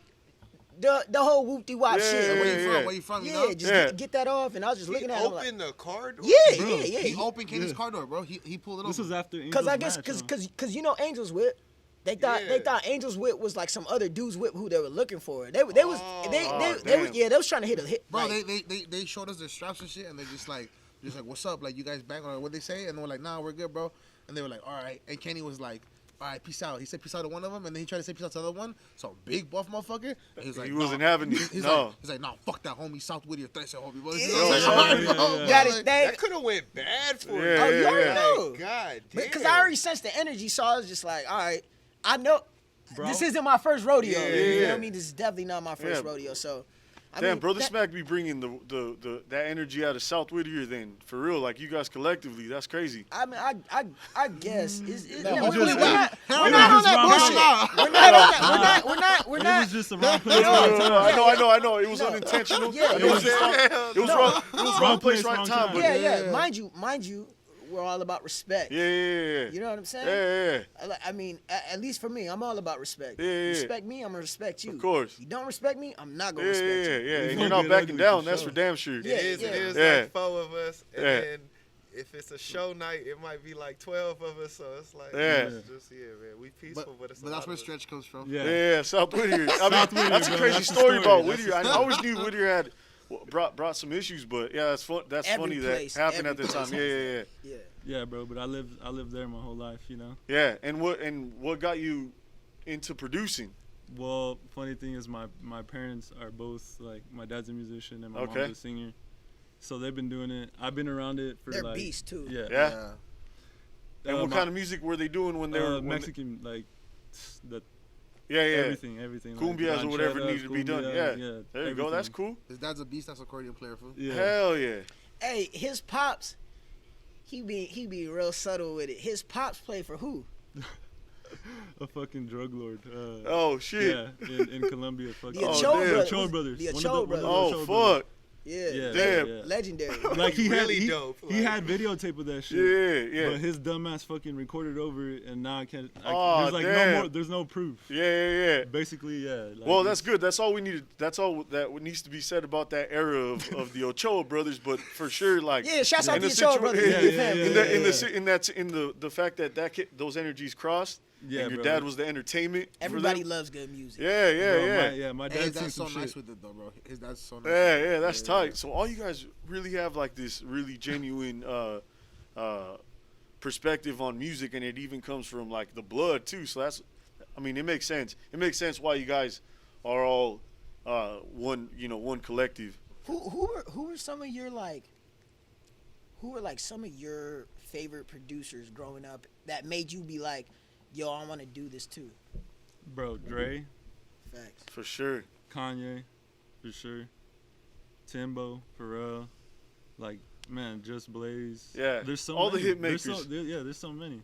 [SPEAKER 2] the whole whoop-de wop
[SPEAKER 1] Yeah,
[SPEAKER 2] shit.
[SPEAKER 4] Where you
[SPEAKER 1] yeah.
[SPEAKER 4] from? Where you from? You
[SPEAKER 2] Yeah,
[SPEAKER 4] know?
[SPEAKER 2] just
[SPEAKER 1] Yeah.
[SPEAKER 2] get that off. And I was just
[SPEAKER 3] He
[SPEAKER 2] looking at him like,
[SPEAKER 3] opened the car door.
[SPEAKER 2] yeah,
[SPEAKER 5] Bro,
[SPEAKER 2] yeah.
[SPEAKER 4] He opened Kenny's car door, bro. He pulled it
[SPEAKER 5] This
[SPEAKER 4] over.
[SPEAKER 5] was after
[SPEAKER 2] Because I
[SPEAKER 5] Angel's
[SPEAKER 2] guess,
[SPEAKER 5] match,
[SPEAKER 2] because you know Angel's Whip. They thought
[SPEAKER 3] Yeah.
[SPEAKER 2] Angel's Whip was like some other dude's whip who they were looking for. They was
[SPEAKER 1] damn.
[SPEAKER 2] they was trying to hit a hit.
[SPEAKER 4] Bro,
[SPEAKER 2] like,
[SPEAKER 4] they showed us their straps and shit, and they're just like, what's up? Like, you guys bang on what they say? And we're like, nah, we're good, bro. And they were like, all right. And Kenny was like, all right, peace out. He said peace out to one of them, and then he tried to say peace out to the other one. So big buff motherfucker. And he was like,
[SPEAKER 1] He wasn't
[SPEAKER 4] nah.
[SPEAKER 1] having it.
[SPEAKER 4] He's
[SPEAKER 1] No.
[SPEAKER 4] like, nah, fuck that homie, South Whittier, threats homie. Bro.
[SPEAKER 2] Yeah.
[SPEAKER 4] I was like,
[SPEAKER 1] Yeah,
[SPEAKER 4] all right,
[SPEAKER 5] yeah,
[SPEAKER 4] bro.
[SPEAKER 5] yeah.
[SPEAKER 2] got his
[SPEAKER 4] Like,
[SPEAKER 2] thing.
[SPEAKER 3] That could have went bad for you.
[SPEAKER 1] Yeah,
[SPEAKER 2] Oh, you already
[SPEAKER 1] yeah.
[SPEAKER 2] know.
[SPEAKER 3] God damn.
[SPEAKER 2] Because I already sensed the energy, so I was just like, all right, I know
[SPEAKER 5] Bro.
[SPEAKER 2] this isn't my first rodeo.
[SPEAKER 1] Yeah,
[SPEAKER 2] You
[SPEAKER 1] yeah.
[SPEAKER 2] know what I mean? This is definitely not my first
[SPEAKER 1] Yeah.
[SPEAKER 2] rodeo. So, I
[SPEAKER 1] Damn,
[SPEAKER 2] mean,
[SPEAKER 1] Brother
[SPEAKER 2] that-
[SPEAKER 1] Smack be bringing that energy out of South Whittier. Then for real, like you guys collectively, that's crazy.
[SPEAKER 2] I mean, I guess it's
[SPEAKER 4] No,
[SPEAKER 2] no,
[SPEAKER 4] we
[SPEAKER 2] we're
[SPEAKER 4] just-
[SPEAKER 2] not
[SPEAKER 4] Hell
[SPEAKER 2] we're
[SPEAKER 4] no.
[SPEAKER 2] not on
[SPEAKER 5] Just
[SPEAKER 2] that
[SPEAKER 5] round
[SPEAKER 2] bullshit.
[SPEAKER 5] up.
[SPEAKER 2] We're not on that. We're
[SPEAKER 5] It
[SPEAKER 2] not.
[SPEAKER 5] was just a wrong place.
[SPEAKER 1] No,
[SPEAKER 5] wrong time.
[SPEAKER 1] I know. It was unintentional.
[SPEAKER 2] Yeah,
[SPEAKER 1] I know
[SPEAKER 2] yeah.
[SPEAKER 1] it was wrong. It was
[SPEAKER 2] No.
[SPEAKER 1] wrong. It was wrong place, right time. But
[SPEAKER 2] Yeah,
[SPEAKER 1] yeah,
[SPEAKER 2] yeah. Mind you, we're all about respect.
[SPEAKER 1] yeah.
[SPEAKER 2] You know what I'm saying?
[SPEAKER 1] Yeah.
[SPEAKER 2] I mean, at least for me, I'm all about respect.
[SPEAKER 1] Yeah, yeah.
[SPEAKER 2] Respect me, I'm gonna respect you.
[SPEAKER 1] Of course.
[SPEAKER 2] You don't respect me, I'm not gonna
[SPEAKER 1] Yeah,
[SPEAKER 2] respect you.
[SPEAKER 1] yeah. And
[SPEAKER 5] It's
[SPEAKER 1] you're
[SPEAKER 5] gonna
[SPEAKER 1] not
[SPEAKER 5] get
[SPEAKER 1] backing
[SPEAKER 5] ugly
[SPEAKER 1] down.
[SPEAKER 5] for
[SPEAKER 1] That's
[SPEAKER 5] sure.
[SPEAKER 1] for damn sure.
[SPEAKER 2] Yeah.
[SPEAKER 3] It is
[SPEAKER 1] Yeah.
[SPEAKER 3] like 4 of us, and
[SPEAKER 1] Yeah.
[SPEAKER 3] then if it's a show night, it might be like 12 of us. So it's like,
[SPEAKER 1] Yeah.
[SPEAKER 3] it's just man, we peaceful, but, it's a
[SPEAKER 4] But
[SPEAKER 3] lot
[SPEAKER 4] that's where
[SPEAKER 3] of us.
[SPEAKER 4] Stretch comes from.
[SPEAKER 5] Yeah.
[SPEAKER 1] Yeah, South Whittier. I mean,
[SPEAKER 5] South Whittier,
[SPEAKER 1] that's a
[SPEAKER 5] bro.
[SPEAKER 1] crazy
[SPEAKER 5] That's the
[SPEAKER 1] story about
[SPEAKER 5] story.
[SPEAKER 1] Whittier. I always knew Whittier had brought some issues, but yeah, that's fun. That's
[SPEAKER 2] Every
[SPEAKER 1] funny
[SPEAKER 2] place,
[SPEAKER 1] that happened at
[SPEAKER 2] every
[SPEAKER 1] the time.
[SPEAKER 2] place has
[SPEAKER 1] Yeah.
[SPEAKER 2] Yeah.
[SPEAKER 5] Yeah, bro. But I lived there my whole life, you know.
[SPEAKER 1] Yeah. And what got you into producing?
[SPEAKER 5] Well, funny thing is my parents are both like my dad's a musician and my
[SPEAKER 1] Okay.
[SPEAKER 5] mom's a singer, so they've been doing it. I've been around it for
[SPEAKER 2] They're
[SPEAKER 5] like
[SPEAKER 2] beasts too.
[SPEAKER 5] Yeah.
[SPEAKER 1] Yeah. And what
[SPEAKER 5] my-
[SPEAKER 1] kind of music were they doing when they were when
[SPEAKER 5] Mexican like the
[SPEAKER 1] yeah.
[SPEAKER 5] everything like,
[SPEAKER 1] Cumbias or whatever
[SPEAKER 5] rancheras,
[SPEAKER 1] needed to be done.
[SPEAKER 5] cumbia,
[SPEAKER 1] Yeah. There you go. That's
[SPEAKER 5] everything.
[SPEAKER 1] cool.
[SPEAKER 4] His dad's a beast. That's accordion player, fool.
[SPEAKER 5] Yeah.
[SPEAKER 1] Hell yeah.
[SPEAKER 2] Hey, his pops, he be real subtle with it. His pops play for who?
[SPEAKER 5] A fucking drug lord.
[SPEAKER 1] Oh shit.
[SPEAKER 5] Yeah, in Colombia. Fucking
[SPEAKER 2] The
[SPEAKER 1] Oh,
[SPEAKER 2] Ochoa
[SPEAKER 1] damn.
[SPEAKER 2] brothers.
[SPEAKER 5] Ochoa brothers.
[SPEAKER 2] The
[SPEAKER 5] One of
[SPEAKER 2] Ochoa
[SPEAKER 5] one of
[SPEAKER 2] brothers.
[SPEAKER 5] the
[SPEAKER 1] Oh
[SPEAKER 5] Ochoa brothers.
[SPEAKER 1] fuck.
[SPEAKER 2] Yeah.
[SPEAKER 5] Yeah,
[SPEAKER 1] Damn.
[SPEAKER 5] yeah.
[SPEAKER 2] Legendary.
[SPEAKER 5] Like he
[SPEAKER 3] Really
[SPEAKER 5] had,
[SPEAKER 3] dope,
[SPEAKER 5] He
[SPEAKER 3] like-
[SPEAKER 5] had videotape of that shit.
[SPEAKER 1] Yeah.
[SPEAKER 5] But his dumbass fucking recorded over it, and now I can't.
[SPEAKER 1] Aw,
[SPEAKER 5] there's like no
[SPEAKER 1] damn.
[SPEAKER 5] more. There's no proof.
[SPEAKER 1] Yeah.
[SPEAKER 5] Basically, yeah. Like,
[SPEAKER 1] Well, that's good. That's all we needed. That's all that needs to be said about that era of the Ochoa brothers. But for sure, like
[SPEAKER 2] Yeah, shouts out
[SPEAKER 1] in
[SPEAKER 2] to
[SPEAKER 1] the
[SPEAKER 2] the Ochoa
[SPEAKER 1] situa-
[SPEAKER 2] brothers.
[SPEAKER 1] yeah,
[SPEAKER 2] Good
[SPEAKER 5] yeah,
[SPEAKER 2] family.
[SPEAKER 1] in the fact that those energies crossed,
[SPEAKER 5] Yeah,
[SPEAKER 1] and your
[SPEAKER 5] bro.
[SPEAKER 1] dad was the entertainment. for
[SPEAKER 2] Everybody
[SPEAKER 1] them.
[SPEAKER 2] loves good music.
[SPEAKER 1] Yeah,
[SPEAKER 5] Bro, my
[SPEAKER 4] And
[SPEAKER 5] dad
[SPEAKER 4] his
[SPEAKER 5] seen
[SPEAKER 4] dad's so
[SPEAKER 5] some
[SPEAKER 4] nice
[SPEAKER 5] shit.
[SPEAKER 4] with it, though, bro. His dad's so nice.
[SPEAKER 1] Yeah, that's tight. So all you guys really have like this really genuine perspective on music, and it even comes from like the blood too. So that's, I mean, it makes sense. It makes sense why you guys are all one collective.
[SPEAKER 2] Who are some of your like? Who are like some of your favorite producers growing up that made you be like, yo, I want to do this too?
[SPEAKER 5] Bro, Dre,
[SPEAKER 2] Facts.
[SPEAKER 1] For sure.
[SPEAKER 5] Kanye, for sure. Timbo, Pharrell, like man, Just Blaze.
[SPEAKER 1] Yeah,
[SPEAKER 5] There's so
[SPEAKER 1] all the
[SPEAKER 5] many.
[SPEAKER 1] hit
[SPEAKER 5] There's
[SPEAKER 1] makers.
[SPEAKER 5] there's so many.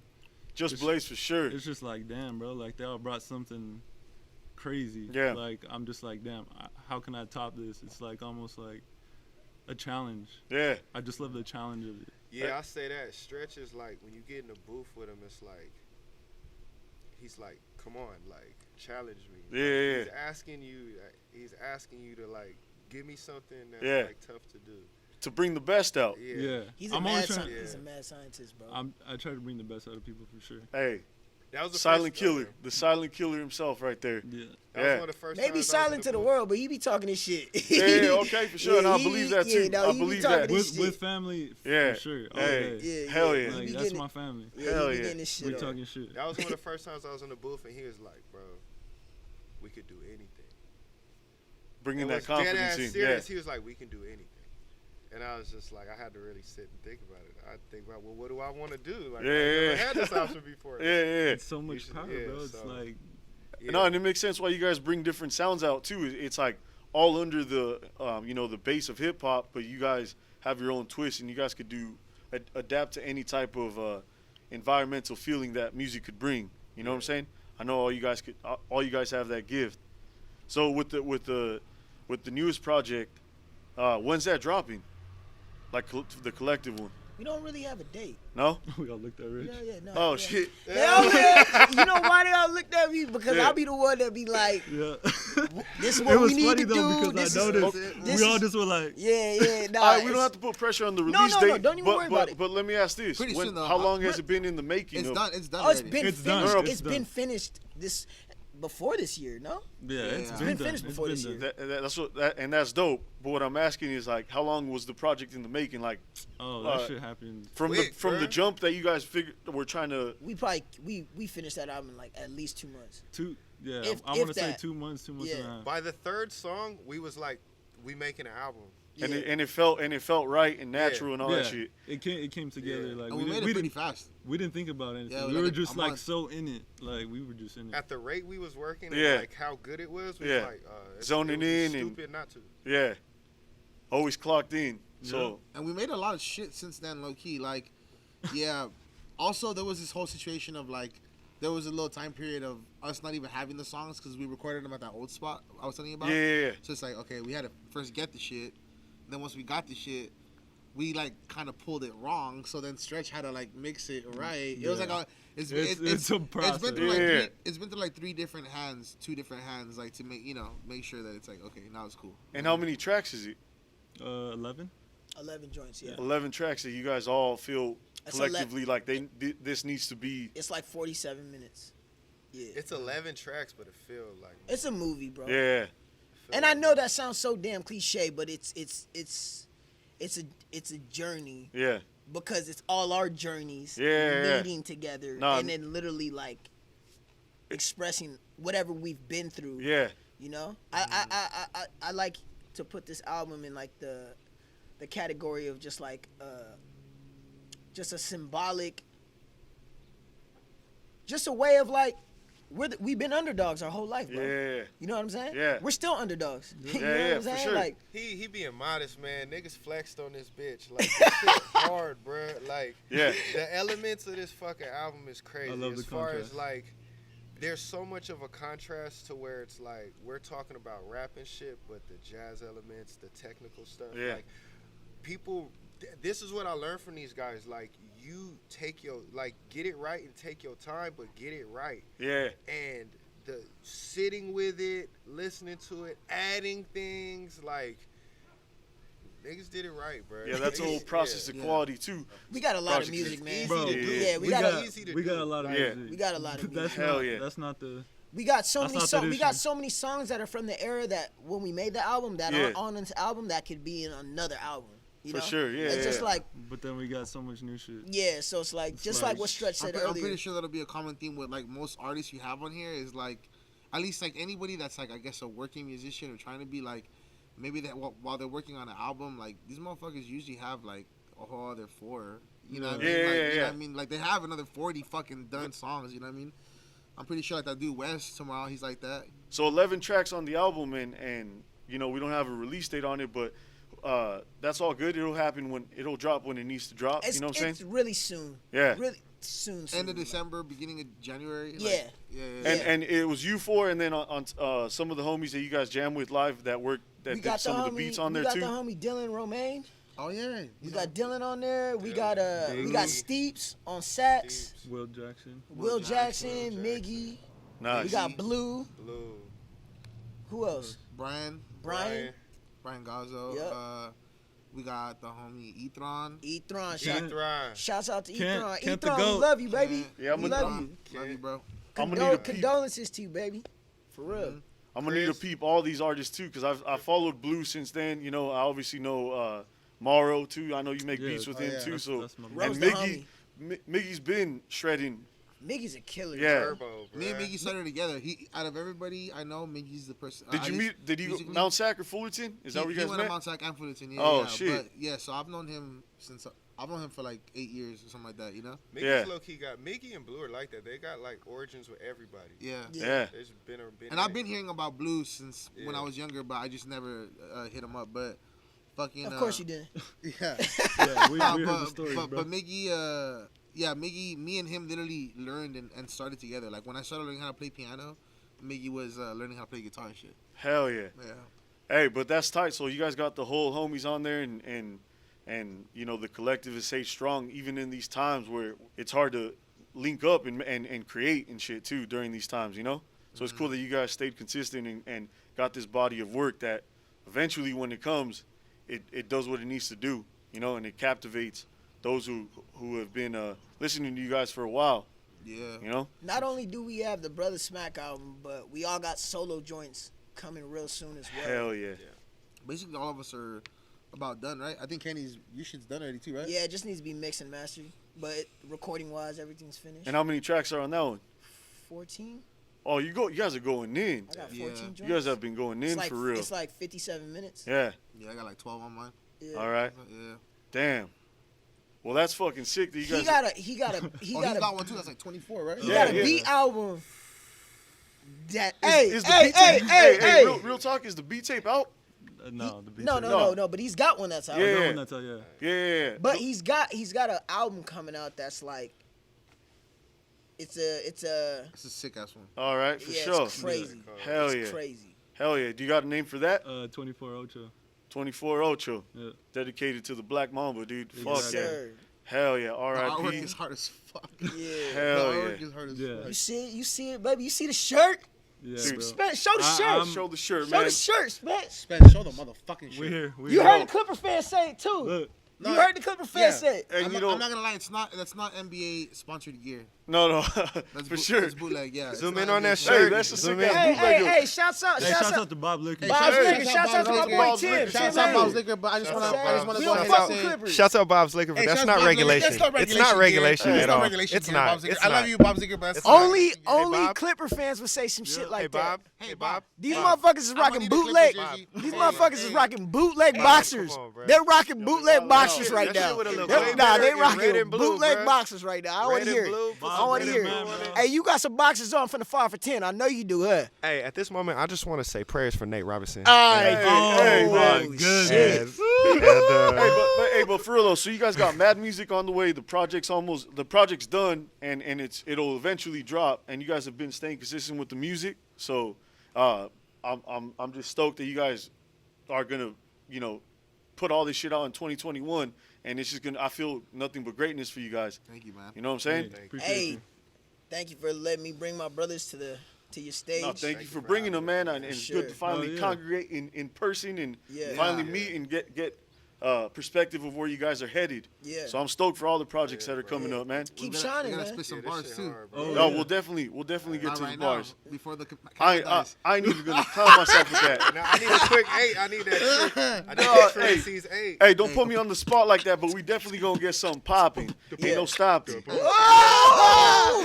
[SPEAKER 1] Just
[SPEAKER 5] It's-
[SPEAKER 1] Blaze for sure.
[SPEAKER 5] It's just like damn, bro. Like they all brought something crazy.
[SPEAKER 1] Yeah.
[SPEAKER 5] Like I'm just like damn. How can I top this? It's like almost like a challenge.
[SPEAKER 1] Yeah.
[SPEAKER 5] I just love the challenge of it.
[SPEAKER 3] Yeah, I say that. Stretch is like when you get in the booth with him, it's like he's like, come on, like challenge me.
[SPEAKER 1] Yeah,
[SPEAKER 3] He's asking you to like give me something that's
[SPEAKER 1] Yeah.
[SPEAKER 3] like tough to do.
[SPEAKER 1] to bring the best out.
[SPEAKER 5] Yeah.
[SPEAKER 2] He's a
[SPEAKER 5] I'm
[SPEAKER 2] mad
[SPEAKER 5] always trying.
[SPEAKER 3] Yeah.
[SPEAKER 2] he's a mad scientist, bro.
[SPEAKER 5] I try to bring the best out of people for sure.
[SPEAKER 1] Hey,
[SPEAKER 3] That was the
[SPEAKER 1] silent
[SPEAKER 3] first,
[SPEAKER 1] killer, the silent killer himself, right there.
[SPEAKER 5] Yeah.
[SPEAKER 3] That
[SPEAKER 1] Yeah.
[SPEAKER 3] was one of the first
[SPEAKER 2] Maybe
[SPEAKER 3] times I was
[SPEAKER 2] silent
[SPEAKER 3] in
[SPEAKER 2] to the
[SPEAKER 3] booth.
[SPEAKER 2] world, but he be talking his shit.
[SPEAKER 1] Yeah, okay, for sure. No, I believe that too. I
[SPEAKER 2] he be
[SPEAKER 1] believe
[SPEAKER 2] talking
[SPEAKER 1] that.
[SPEAKER 2] his
[SPEAKER 5] With
[SPEAKER 2] shit.
[SPEAKER 5] family,
[SPEAKER 1] Yeah.
[SPEAKER 5] for sure. All
[SPEAKER 1] Hey.
[SPEAKER 5] day.
[SPEAKER 1] Hell
[SPEAKER 2] he
[SPEAKER 1] yeah.
[SPEAKER 2] be
[SPEAKER 5] Like, that's
[SPEAKER 2] getting
[SPEAKER 5] my
[SPEAKER 2] it-
[SPEAKER 5] family.
[SPEAKER 2] Yeah,
[SPEAKER 1] Hell
[SPEAKER 2] he be
[SPEAKER 1] yeah.
[SPEAKER 2] getting his shit
[SPEAKER 5] We
[SPEAKER 2] on.
[SPEAKER 5] talking shit.
[SPEAKER 3] That was one of the first times I was in the booth, and he was like, "Bro, we could do anything."
[SPEAKER 1] Bringing
[SPEAKER 3] It
[SPEAKER 1] that
[SPEAKER 3] was
[SPEAKER 1] confidence
[SPEAKER 3] dead-ass
[SPEAKER 1] in.
[SPEAKER 3] serious. He was like, "We can do anything," and I was just like, I had to really sit and think about it. I think about, well, what do I want to do? Like, I never had this option before.
[SPEAKER 1] Yeah, yeah.
[SPEAKER 5] It's so much
[SPEAKER 3] should-
[SPEAKER 5] power,
[SPEAKER 3] yeah,
[SPEAKER 5] bro. It's
[SPEAKER 3] so-
[SPEAKER 5] like,
[SPEAKER 3] Yeah.
[SPEAKER 1] No, and it makes sense why you guys bring different sounds out too. It's like all under the, the base of hip hop, but you guys have your own twist, and you guys could adapt to any type of environmental feeling that music could bring. You know what I'm saying? I know all you guys have that gift. So with the newest project, when's that dropping? Like the collective one?
[SPEAKER 2] We don't really have a date.
[SPEAKER 1] No?
[SPEAKER 5] we all looked at Rich.
[SPEAKER 2] Yeah, no.
[SPEAKER 1] Oh
[SPEAKER 2] yeah.
[SPEAKER 1] shit!
[SPEAKER 2] They all look, you know why they all looked at me? Because
[SPEAKER 1] Yeah.
[SPEAKER 2] I'll be the one that be like,
[SPEAKER 5] Yeah.
[SPEAKER 2] this is
[SPEAKER 5] It
[SPEAKER 2] what
[SPEAKER 5] was
[SPEAKER 2] we need
[SPEAKER 5] funny
[SPEAKER 2] to
[SPEAKER 5] though
[SPEAKER 2] do.
[SPEAKER 5] because
[SPEAKER 2] This
[SPEAKER 5] I
[SPEAKER 2] is-
[SPEAKER 5] noticed
[SPEAKER 2] this
[SPEAKER 5] we all
[SPEAKER 2] is-
[SPEAKER 5] just were like,
[SPEAKER 2] Yeah, nah.
[SPEAKER 1] All right, we don't
[SPEAKER 2] it's-
[SPEAKER 1] have to put pressure on the
[SPEAKER 2] No,
[SPEAKER 1] release
[SPEAKER 2] no,
[SPEAKER 1] date.
[SPEAKER 2] no, don't even
[SPEAKER 1] but,
[SPEAKER 2] worry about it.
[SPEAKER 1] But let me ask this:
[SPEAKER 4] Pretty soon, though.
[SPEAKER 1] how long has it been in the making?
[SPEAKER 4] It's
[SPEAKER 1] of-
[SPEAKER 4] done. It's done.
[SPEAKER 2] Oh, it's
[SPEAKER 4] already.
[SPEAKER 2] been
[SPEAKER 5] It's
[SPEAKER 2] finished.
[SPEAKER 5] done.
[SPEAKER 2] It's
[SPEAKER 5] It's
[SPEAKER 2] been
[SPEAKER 5] done.
[SPEAKER 2] finished before this year, no?
[SPEAKER 5] yeah, it's
[SPEAKER 4] It's
[SPEAKER 5] been
[SPEAKER 2] been
[SPEAKER 5] done.
[SPEAKER 2] finished
[SPEAKER 5] It's
[SPEAKER 2] before
[SPEAKER 5] been
[SPEAKER 2] this
[SPEAKER 5] done.
[SPEAKER 2] year.
[SPEAKER 1] and that's dope. But what I'm asking is like, how long was the project in the making? Like
[SPEAKER 5] Oh, that shit happened.
[SPEAKER 1] from
[SPEAKER 3] Quick,
[SPEAKER 1] the
[SPEAKER 3] bruh.
[SPEAKER 1] jump that you guys figured we're trying to.
[SPEAKER 2] We finished that album in like at least 2 months.
[SPEAKER 5] Yeah,
[SPEAKER 2] If-
[SPEAKER 5] I
[SPEAKER 2] if
[SPEAKER 5] want to say
[SPEAKER 2] that.
[SPEAKER 5] 2 months, 2 months
[SPEAKER 2] Yeah.
[SPEAKER 5] and a half.
[SPEAKER 3] By the third song, we was like, we making an album.
[SPEAKER 1] And
[SPEAKER 2] Yeah.
[SPEAKER 1] it felt right and natural and all that shit.
[SPEAKER 5] It came together.
[SPEAKER 3] Yeah.
[SPEAKER 5] Like
[SPEAKER 4] And we made
[SPEAKER 5] didn't,
[SPEAKER 4] it
[SPEAKER 5] we
[SPEAKER 4] pretty
[SPEAKER 5] didn't
[SPEAKER 4] fast.
[SPEAKER 5] we didn't think about anything.
[SPEAKER 4] Yeah,
[SPEAKER 5] we
[SPEAKER 4] like
[SPEAKER 5] were
[SPEAKER 4] a
[SPEAKER 5] just like
[SPEAKER 4] month.
[SPEAKER 5] so in it. Like we were just in it.
[SPEAKER 3] At the rate we was working,
[SPEAKER 1] Yeah.
[SPEAKER 3] and like how good it was
[SPEAKER 1] Yeah.
[SPEAKER 3] like it
[SPEAKER 1] Zoning
[SPEAKER 3] would be
[SPEAKER 1] in and-
[SPEAKER 3] stupid not to.
[SPEAKER 1] Yeah, always clocked in. So
[SPEAKER 4] And we made a lot of shit since then, low key. Like, yeah. Also, there was this whole situation of like, there was a little time period of us not even having the songs because we recorded them at that old spot I was telling you about.
[SPEAKER 1] yeah.
[SPEAKER 4] So it's like, okay, we had to first get the shit. Then once we got the shit, we like kind of pulled it wrong. So then Stretch had to like mix it right. It was
[SPEAKER 5] Yeah.
[SPEAKER 4] like
[SPEAKER 5] It's a
[SPEAKER 4] it's been
[SPEAKER 5] process.
[SPEAKER 4] through like
[SPEAKER 1] Yeah.
[SPEAKER 4] it's been through like 3 different hands, 2 different hands, like to make sure that it's like okay, now it's cool.
[SPEAKER 1] And how many tracks is it?
[SPEAKER 5] 11.
[SPEAKER 2] 11 joints, yeah.
[SPEAKER 1] 11 tracks that you guys all feel
[SPEAKER 2] That's
[SPEAKER 1] collectively like this needs to be.
[SPEAKER 2] It's like 47 minutes. Yeah.
[SPEAKER 3] It's 11 tracks, but it feels like.
[SPEAKER 2] It's a movie, bro.
[SPEAKER 1] Yeah,
[SPEAKER 2] And I know that sounds so damn cliche, but it's a journey
[SPEAKER 1] yeah.
[SPEAKER 2] because it's all our journeys
[SPEAKER 1] Yeah.
[SPEAKER 2] meeting together
[SPEAKER 1] Nah.
[SPEAKER 2] and then literally like expressing whatever we've been through.
[SPEAKER 1] Yeah,
[SPEAKER 2] You know, I like to put this album in like the category of just like just a symbolic, just a way of like we've been underdogs our whole life, bro.
[SPEAKER 1] yeah.
[SPEAKER 2] You know what I'm saying?
[SPEAKER 1] Yeah.
[SPEAKER 2] We're still underdogs. You know
[SPEAKER 1] Yeah,
[SPEAKER 2] what
[SPEAKER 1] yeah,
[SPEAKER 2] I'm
[SPEAKER 1] for
[SPEAKER 2] saying?
[SPEAKER 1] sure.
[SPEAKER 2] Like
[SPEAKER 3] He being modest, man. Niggas flexed on this bitch. Like, this shit hard, bruh. Like,
[SPEAKER 1] Yeah.
[SPEAKER 3] the elements of this fucking album is crazy.
[SPEAKER 5] I love
[SPEAKER 3] as
[SPEAKER 5] the
[SPEAKER 3] far
[SPEAKER 5] contrast.
[SPEAKER 3] as, like, there's so much of a contrast to where it's like, we're talking about rap and shit, but the jazz elements, the technical stuff.
[SPEAKER 1] Yeah.
[SPEAKER 3] Like, people, this is what I learned from these guys. Like, you take your, like, get it right and take your time, but get it right.
[SPEAKER 1] Yeah,
[SPEAKER 3] And the sitting with it, listening to it, adding things, like niggas did it right, bro.
[SPEAKER 1] yeah. That's a whole process of
[SPEAKER 4] Yeah.
[SPEAKER 1] quality too.
[SPEAKER 2] we got a lot of
[SPEAKER 1] Project
[SPEAKER 2] music,
[SPEAKER 1] is
[SPEAKER 2] man.
[SPEAKER 5] Bro,
[SPEAKER 3] Easy to do.
[SPEAKER 2] Yeah, we
[SPEAKER 5] we
[SPEAKER 2] got
[SPEAKER 5] got
[SPEAKER 3] easy to
[SPEAKER 5] we got
[SPEAKER 3] do.
[SPEAKER 5] a lot of
[SPEAKER 1] Yeah.
[SPEAKER 5] music.
[SPEAKER 2] We got a lot of
[SPEAKER 5] That's
[SPEAKER 2] music.
[SPEAKER 1] Hell
[SPEAKER 5] not,
[SPEAKER 1] yeah.
[SPEAKER 5] That's not the.
[SPEAKER 2] We got so
[SPEAKER 5] That's
[SPEAKER 2] many
[SPEAKER 5] not the
[SPEAKER 2] songs. We got
[SPEAKER 5] issue.
[SPEAKER 2] so many songs that are from the era that when we made the album that
[SPEAKER 1] Yeah.
[SPEAKER 2] aren't on this album that could be in another album. You
[SPEAKER 1] For
[SPEAKER 2] know?
[SPEAKER 1] sure, yeah,
[SPEAKER 2] It's just
[SPEAKER 1] yeah.
[SPEAKER 2] like
[SPEAKER 5] But then we got so much new shit.
[SPEAKER 2] yeah. So it's like just like what Stretch said
[SPEAKER 4] I'm
[SPEAKER 2] earlier.
[SPEAKER 4] pretty sure that'll be a common theme with like most artists you have on here is like, at least like anybody that's like I guess a working musician or trying to be like, maybe that while they're working on an album, like these motherfuckers usually have like a whole other 4. You know what I mean?
[SPEAKER 1] Yeah,
[SPEAKER 4] Like,
[SPEAKER 1] yeah,
[SPEAKER 4] you know
[SPEAKER 1] yeah.
[SPEAKER 4] what I mean? Like they have another 40 fucking done songs. You know what I mean? I'm pretty sure like that dude West tomorrow he's like that.
[SPEAKER 1] So 11 tracks on the album, and we don't have a release date on it, but that's all good. It'll happen when it'll drop when it needs to drop.
[SPEAKER 2] It's,
[SPEAKER 1] you know what I'm
[SPEAKER 2] it's
[SPEAKER 1] saying?
[SPEAKER 2] really soon.
[SPEAKER 1] Yeah.
[SPEAKER 2] Really soon.
[SPEAKER 4] End of
[SPEAKER 2] like-
[SPEAKER 4] December, beginning of January.
[SPEAKER 2] Yeah.
[SPEAKER 4] Like, yeah.
[SPEAKER 1] And it was you 4, and then on some of the homies that you guys jam with live that
[SPEAKER 2] We
[SPEAKER 1] did
[SPEAKER 2] got
[SPEAKER 1] some
[SPEAKER 2] the
[SPEAKER 1] of
[SPEAKER 2] homie,
[SPEAKER 1] the beats on
[SPEAKER 2] we
[SPEAKER 1] there
[SPEAKER 2] got
[SPEAKER 1] too.
[SPEAKER 2] the homie Dylan Romaine.
[SPEAKER 4] Oh yeah.
[SPEAKER 2] We got Dylan on there. We got
[SPEAKER 3] Dylan,
[SPEAKER 2] we got
[SPEAKER 3] Biggie.
[SPEAKER 2] Steeps on sax.
[SPEAKER 3] Steeps.
[SPEAKER 5] Will Jackson.
[SPEAKER 2] Will Jackson,
[SPEAKER 3] Jackson.
[SPEAKER 2] Miggy.
[SPEAKER 1] Nice.
[SPEAKER 2] We got Blue.
[SPEAKER 3] Blue.
[SPEAKER 2] Who else?
[SPEAKER 4] Brian
[SPEAKER 2] Brian.
[SPEAKER 4] Gazzo.
[SPEAKER 2] Yep.
[SPEAKER 4] We got the homie Ethron.
[SPEAKER 2] Ethron.
[SPEAKER 3] Ethron.
[SPEAKER 2] Shouts out to
[SPEAKER 5] Kent-
[SPEAKER 2] Ethron.
[SPEAKER 5] Kent the
[SPEAKER 2] Ethron, we
[SPEAKER 5] GOAT.
[SPEAKER 2] love you, baby.
[SPEAKER 1] Yeah,
[SPEAKER 2] we love you.
[SPEAKER 4] Love you, bro.
[SPEAKER 1] I'm gonna need a peep.
[SPEAKER 2] Condolences to you, baby. For real.
[SPEAKER 1] I'm gonna need to peep all these artists too, cause I followed Blue since then. You know, I obviously know Morrow too. I know you make
[SPEAKER 5] Yeah.
[SPEAKER 1] beats with
[SPEAKER 4] Oh,
[SPEAKER 1] him
[SPEAKER 4] yeah.
[SPEAKER 1] too.
[SPEAKER 5] That's-
[SPEAKER 1] So
[SPEAKER 5] that's my
[SPEAKER 2] Rose
[SPEAKER 1] and
[SPEAKER 2] the
[SPEAKER 1] Miggy, Miggy's been shredding.
[SPEAKER 2] Miggy's a killer.
[SPEAKER 1] Yeah.
[SPEAKER 3] Turbo, bro.
[SPEAKER 4] Me and Miggy started together. He, out of everybody I know, Miggy's the person.
[SPEAKER 1] Did you meet? Did you go Mount Sac or Fullerton? Is that where you
[SPEAKER 4] He
[SPEAKER 1] guys
[SPEAKER 4] went to
[SPEAKER 1] met?
[SPEAKER 4] Mount Sac and Fullerton. Yeah,
[SPEAKER 1] Oh,
[SPEAKER 4] yeah.
[SPEAKER 1] shit.
[SPEAKER 4] But yeah, so I've known him since I've known him for like 8 years or something like that. You know?
[SPEAKER 3] Miggy's
[SPEAKER 1] Yeah.
[SPEAKER 3] low key got Miggy and Blue are like that. They got like origins with everybody.
[SPEAKER 4] Yeah.
[SPEAKER 1] Yeah.
[SPEAKER 3] There's been
[SPEAKER 4] And I've been hearing about Blue since when I
[SPEAKER 3] Yeah.
[SPEAKER 4] was younger, but I just never hit him up. But fucking.
[SPEAKER 2] Of course you did.
[SPEAKER 4] Yeah.
[SPEAKER 5] Yeah, we
[SPEAKER 4] Nah,
[SPEAKER 5] heard the
[SPEAKER 4] but,
[SPEAKER 5] story,
[SPEAKER 4] but,
[SPEAKER 5] bro.
[SPEAKER 4] but Miggy, Miggy, me and him literally learned and started together. Like when I started learning how to play piano, Miggy was learning how to play guitar and shit.
[SPEAKER 1] Hell yeah.
[SPEAKER 4] Yeah.
[SPEAKER 1] Hey, but that's tight. So you guys got the whole homies on there, and you know the collective is stayed strong even in these times where it's hard to link up and create and shit too during these times. You know, so it's cool that you guys stayed consistent and got this body of work that eventually when it comes, it does what it needs to do. You know, and it captivates those who have been listening to you guys for a while.
[SPEAKER 4] Yeah.
[SPEAKER 1] You know.
[SPEAKER 2] Not only do we have the Brother Smack album, but we all got solo joints coming real soon as well.
[SPEAKER 1] Hell yeah.
[SPEAKER 4] Basically, all of us are about done, right? I think Kenny's your shit's done already too, right?
[SPEAKER 2] Yeah, it just needs to be mixed and mastered. But recording wise, everything's finished.
[SPEAKER 1] And how many tracks are on that one?
[SPEAKER 2] 14?
[SPEAKER 1] Oh, you guys are going in.
[SPEAKER 2] I got 14
[SPEAKER 4] Yeah.
[SPEAKER 2] joints.
[SPEAKER 1] You guys have been going in
[SPEAKER 2] it's like,
[SPEAKER 1] for real.
[SPEAKER 2] It's like 57 minutes.
[SPEAKER 1] Yeah.
[SPEAKER 4] Yeah, I got like 12 on mine.
[SPEAKER 2] Yeah.
[SPEAKER 1] All right.
[SPEAKER 4] Yeah.
[SPEAKER 1] Damn. Well, that's fucking sick that you guys.
[SPEAKER 2] He got a
[SPEAKER 4] He
[SPEAKER 2] got
[SPEAKER 4] got one too. That's like 24, right?
[SPEAKER 2] he
[SPEAKER 1] Yeah,
[SPEAKER 2] got a
[SPEAKER 1] yeah.
[SPEAKER 2] beat album. That
[SPEAKER 1] Is the
[SPEAKER 2] hey,
[SPEAKER 1] beat tape,
[SPEAKER 2] hey.
[SPEAKER 1] real talk, is the beat tape out?
[SPEAKER 5] No, the beat
[SPEAKER 2] No,
[SPEAKER 5] tape.
[SPEAKER 2] no,
[SPEAKER 1] No.
[SPEAKER 2] no, no. But he's got one that's out.
[SPEAKER 1] Yeah.
[SPEAKER 5] I got one that's out, yeah.
[SPEAKER 1] Yeah.
[SPEAKER 2] But he's got an album coming out that's like it's a
[SPEAKER 4] It's a sick ass one.
[SPEAKER 1] All right, for
[SPEAKER 2] yeah,
[SPEAKER 1] sure.
[SPEAKER 2] it's crazy.
[SPEAKER 1] Hell
[SPEAKER 2] It's
[SPEAKER 1] yeah.
[SPEAKER 2] crazy.
[SPEAKER 1] Hell yeah. Do you got a name for that?
[SPEAKER 5] 24 Ocho.
[SPEAKER 1] 24 Ocho.
[SPEAKER 5] Yeah.
[SPEAKER 1] Dedicated to the Black Mamba, dude.
[SPEAKER 5] Yes,
[SPEAKER 1] Fuck
[SPEAKER 2] Yes,
[SPEAKER 1] yeah.
[SPEAKER 2] sir.
[SPEAKER 1] Hell yeah.
[SPEAKER 4] The artwork
[SPEAKER 1] R.I.P.
[SPEAKER 4] is hard as fuck.
[SPEAKER 2] Yeah.
[SPEAKER 1] Hell
[SPEAKER 4] the
[SPEAKER 1] yeah.
[SPEAKER 4] artwork is hard as
[SPEAKER 5] Yeah.
[SPEAKER 4] fuck.
[SPEAKER 2] You see it, baby. You see the shirt?
[SPEAKER 5] Yeah,
[SPEAKER 1] Dude,
[SPEAKER 5] bro.
[SPEAKER 2] Man, show the shirt.
[SPEAKER 1] Show the shirt,
[SPEAKER 2] Show
[SPEAKER 1] man.
[SPEAKER 2] the shirts, man.
[SPEAKER 4] Spence, show the motherfucking shit.
[SPEAKER 5] We here. We
[SPEAKER 2] You
[SPEAKER 5] here.
[SPEAKER 2] heard the Clipper fans say it too.
[SPEAKER 5] Look,
[SPEAKER 2] You heard the Clipper fans say it.
[SPEAKER 1] And
[SPEAKER 4] I'm,
[SPEAKER 1] you
[SPEAKER 4] not,
[SPEAKER 1] know,
[SPEAKER 4] I'm not gonna lie, that's not NBA sponsored gear.
[SPEAKER 1] no,
[SPEAKER 4] That's
[SPEAKER 1] for sure.
[SPEAKER 4] It's bootleg, yeah.
[SPEAKER 3] Zoom
[SPEAKER 4] It's
[SPEAKER 3] in
[SPEAKER 4] not
[SPEAKER 3] on that
[SPEAKER 4] NBA
[SPEAKER 3] shirt.
[SPEAKER 1] Hey, that's a
[SPEAKER 3] Zoom
[SPEAKER 1] sick
[SPEAKER 3] in.
[SPEAKER 1] ass
[SPEAKER 2] Hey,
[SPEAKER 1] bootlegger.
[SPEAKER 2] hey, shouts out,
[SPEAKER 5] hey, shouts out to Bob Liquor.
[SPEAKER 4] Hey,
[SPEAKER 2] Bob's
[SPEAKER 4] shout
[SPEAKER 2] Liquor, shouts out to my boy
[SPEAKER 1] Bob's
[SPEAKER 2] Tim.
[SPEAKER 1] Liquor.
[SPEAKER 4] Shouts
[SPEAKER 2] Tim
[SPEAKER 4] out Bob's
[SPEAKER 2] Liquor.
[SPEAKER 4] Liquor, but I just
[SPEAKER 3] Shouts
[SPEAKER 4] want
[SPEAKER 3] out
[SPEAKER 4] to
[SPEAKER 3] Bob's.
[SPEAKER 2] We
[SPEAKER 4] go
[SPEAKER 2] don't
[SPEAKER 4] ahead
[SPEAKER 2] fuck
[SPEAKER 4] and
[SPEAKER 2] with
[SPEAKER 4] say.
[SPEAKER 2] Clippers.
[SPEAKER 3] Shouts out Bob's Liquor, but
[SPEAKER 4] Hey,
[SPEAKER 3] that's
[SPEAKER 4] shouts
[SPEAKER 3] not
[SPEAKER 4] Bob's Liquor.
[SPEAKER 3] regulation.
[SPEAKER 4] That's not
[SPEAKER 3] It's not regulation
[SPEAKER 4] It's
[SPEAKER 3] at
[SPEAKER 4] not
[SPEAKER 3] all.
[SPEAKER 4] regulation
[SPEAKER 3] It's
[SPEAKER 4] gear,
[SPEAKER 3] not.
[SPEAKER 4] Bob's Liquor.
[SPEAKER 3] It's
[SPEAKER 4] I love
[SPEAKER 3] not.
[SPEAKER 4] you, Bob's Liquor, but that's
[SPEAKER 2] Only
[SPEAKER 3] Bob.
[SPEAKER 2] Clipper fans would say some shit like
[SPEAKER 3] Hey,
[SPEAKER 2] that.
[SPEAKER 3] Bob.
[SPEAKER 4] Hey,
[SPEAKER 3] Hey,
[SPEAKER 4] Bob.
[SPEAKER 3] Bob.
[SPEAKER 2] These
[SPEAKER 3] Bob.
[SPEAKER 2] motherfuckers is
[SPEAKER 4] I'm gonna
[SPEAKER 2] rocking
[SPEAKER 4] need a Clippers
[SPEAKER 2] bootleg.
[SPEAKER 4] jersey.
[SPEAKER 2] These
[SPEAKER 4] Hey,
[SPEAKER 2] motherfuckers is
[SPEAKER 4] hey.
[SPEAKER 2] rocking bootleg
[SPEAKER 3] Bob,
[SPEAKER 2] boxers.
[SPEAKER 3] come on, bro.
[SPEAKER 2] They're rocking bootleg
[SPEAKER 1] Bob,
[SPEAKER 2] boxers
[SPEAKER 1] that
[SPEAKER 2] right
[SPEAKER 3] shit
[SPEAKER 2] now.
[SPEAKER 3] would've looked
[SPEAKER 2] They-
[SPEAKER 3] way
[SPEAKER 2] Nah,
[SPEAKER 3] better
[SPEAKER 2] they
[SPEAKER 3] in
[SPEAKER 2] rocking
[SPEAKER 3] red and blue,
[SPEAKER 2] bootleg
[SPEAKER 3] bro.
[SPEAKER 2] boxers right now. I want
[SPEAKER 3] Red
[SPEAKER 2] to
[SPEAKER 3] and
[SPEAKER 2] hear it.
[SPEAKER 3] blue, put
[SPEAKER 2] I
[SPEAKER 3] some
[SPEAKER 2] want to
[SPEAKER 3] red
[SPEAKER 2] hear
[SPEAKER 3] and
[SPEAKER 2] it.
[SPEAKER 3] blue on it.
[SPEAKER 2] Hey, you got some boxers on from the 5 for 10. I know you do, huh?
[SPEAKER 3] Hey, at this moment, I just want to say prayers for Nate Robinson.
[SPEAKER 2] All right.
[SPEAKER 1] Hey,
[SPEAKER 5] my
[SPEAKER 1] man.
[SPEAKER 5] goodness.
[SPEAKER 2] Shit.
[SPEAKER 1] But for real though, so you guys got mad music on the way. The project's done, and it'll eventually drop. And you guys have been staying consistent with the music. So I'm just stoked that you guys are gonna put all this shit out in 2021, and it's just gonna. I feel nothing but greatness for you guys.
[SPEAKER 4] Thank you, man.
[SPEAKER 1] You know what I'm saying?
[SPEAKER 5] Appreciate
[SPEAKER 2] Hey,
[SPEAKER 5] you.
[SPEAKER 2] thank you for letting me bring my brothers to your stage.
[SPEAKER 1] No, thank you for bringing them, man. And it's
[SPEAKER 2] Sure.
[SPEAKER 1] good to finally
[SPEAKER 5] Oh, yeah.
[SPEAKER 1] congregate in person and
[SPEAKER 2] Yeah.
[SPEAKER 1] finally
[SPEAKER 3] Yeah.
[SPEAKER 1] meet and get perspective of where you guys are headed.
[SPEAKER 2] Yeah.
[SPEAKER 1] So I'm stoked for all the projects that are coming
[SPEAKER 2] Yeah.
[SPEAKER 1] up, man.
[SPEAKER 2] Keep
[SPEAKER 4] We
[SPEAKER 2] shining,
[SPEAKER 4] gotta
[SPEAKER 2] man.
[SPEAKER 4] spit some
[SPEAKER 3] Yeah, this
[SPEAKER 4] bars
[SPEAKER 3] shit
[SPEAKER 4] too.
[SPEAKER 3] hard, bro.
[SPEAKER 5] Oh,
[SPEAKER 1] No,
[SPEAKER 5] yeah.
[SPEAKER 1] we'll definitely get
[SPEAKER 4] Not
[SPEAKER 1] to
[SPEAKER 4] right
[SPEAKER 1] the bars.
[SPEAKER 4] now, before the
[SPEAKER 1] I ain't even gonna clown myself with that.
[SPEAKER 3] Now, I need a quick 8. I need that. I need
[SPEAKER 1] No,
[SPEAKER 3] that
[SPEAKER 1] hey.
[SPEAKER 3] Truanseez 8.
[SPEAKER 1] Hey, don't put me on the spot like that, but we definitely gonna get something popping. Ain't no stopping.
[SPEAKER 2] Oh,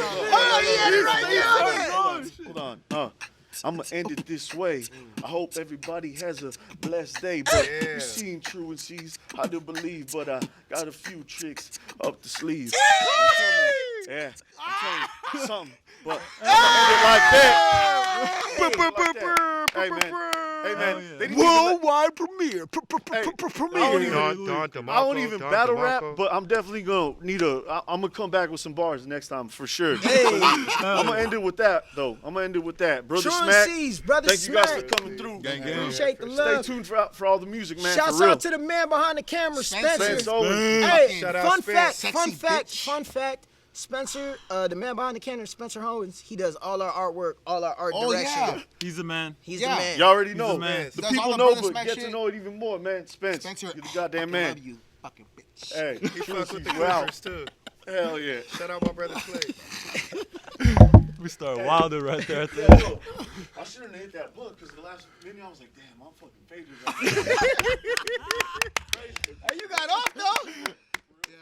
[SPEAKER 2] yeah, right there.
[SPEAKER 1] Hold on. I'm gonna end it this way. I hope everybody has a blessed day. But
[SPEAKER 3] Yeah.
[SPEAKER 1] you seen Truanseez, I do believe, but I got a few tricks up the sleeve. I'm telling you something. But I'm gonna end it like that. Hey man, they didn't even
[SPEAKER 2] Worldwide premiere.
[SPEAKER 1] Hey,
[SPEAKER 2] Premiere.
[SPEAKER 1] I don't even battle rap, but I'm definitely gonna I'm gonna come back with some bars next time for sure. I'm gonna end it with that though. Brother Smack.
[SPEAKER 2] Truanseez, brother
[SPEAKER 1] Thank you guys for
[SPEAKER 2] Smack.
[SPEAKER 1] coming through.
[SPEAKER 5] Gang, gang.
[SPEAKER 2] Appreciate the
[SPEAKER 1] Stay
[SPEAKER 2] love.
[SPEAKER 1] tuned for all the music, man.
[SPEAKER 2] Shouts
[SPEAKER 1] for real.
[SPEAKER 2] out to the man behind the camera,
[SPEAKER 4] Spencer.
[SPEAKER 2] Spencer.
[SPEAKER 1] Spence Owens.
[SPEAKER 2] Hey,
[SPEAKER 3] Shout out
[SPEAKER 2] fun
[SPEAKER 3] Spence.
[SPEAKER 2] fact,
[SPEAKER 4] Sexy bitch.
[SPEAKER 2] fun fact. Spencer, the man behind the camera, Spencer Holmes, he does all our artwork, all our art direction.
[SPEAKER 4] yeah.
[SPEAKER 5] He's the man.
[SPEAKER 2] He's
[SPEAKER 4] Yeah.
[SPEAKER 2] the man.
[SPEAKER 1] You already
[SPEAKER 5] He's
[SPEAKER 1] know.
[SPEAKER 5] the man.
[SPEAKER 1] The
[SPEAKER 4] Does
[SPEAKER 1] people
[SPEAKER 4] all the
[SPEAKER 1] know,
[SPEAKER 4] Brother
[SPEAKER 1] but
[SPEAKER 4] Smack
[SPEAKER 1] get to
[SPEAKER 4] shit?
[SPEAKER 1] know it even more, man.
[SPEAKER 4] Spencer,
[SPEAKER 1] you're the goddamn
[SPEAKER 4] I
[SPEAKER 1] man.
[SPEAKER 4] love you, fucking bitch.
[SPEAKER 1] Hey,
[SPEAKER 3] He fuck with the
[SPEAKER 1] you out.
[SPEAKER 3] Clippers too.
[SPEAKER 1] Hell yeah.
[SPEAKER 3] Shout out my brother Clay.
[SPEAKER 5] We start wilder right there. At
[SPEAKER 1] Yeah,
[SPEAKER 5] the
[SPEAKER 1] yo, I shouldn't have hit that blunt because the last minute I was like, damn, I'm fucking faded. Right now.
[SPEAKER 2] Hey, you got off though.
[SPEAKER 4] Yeah.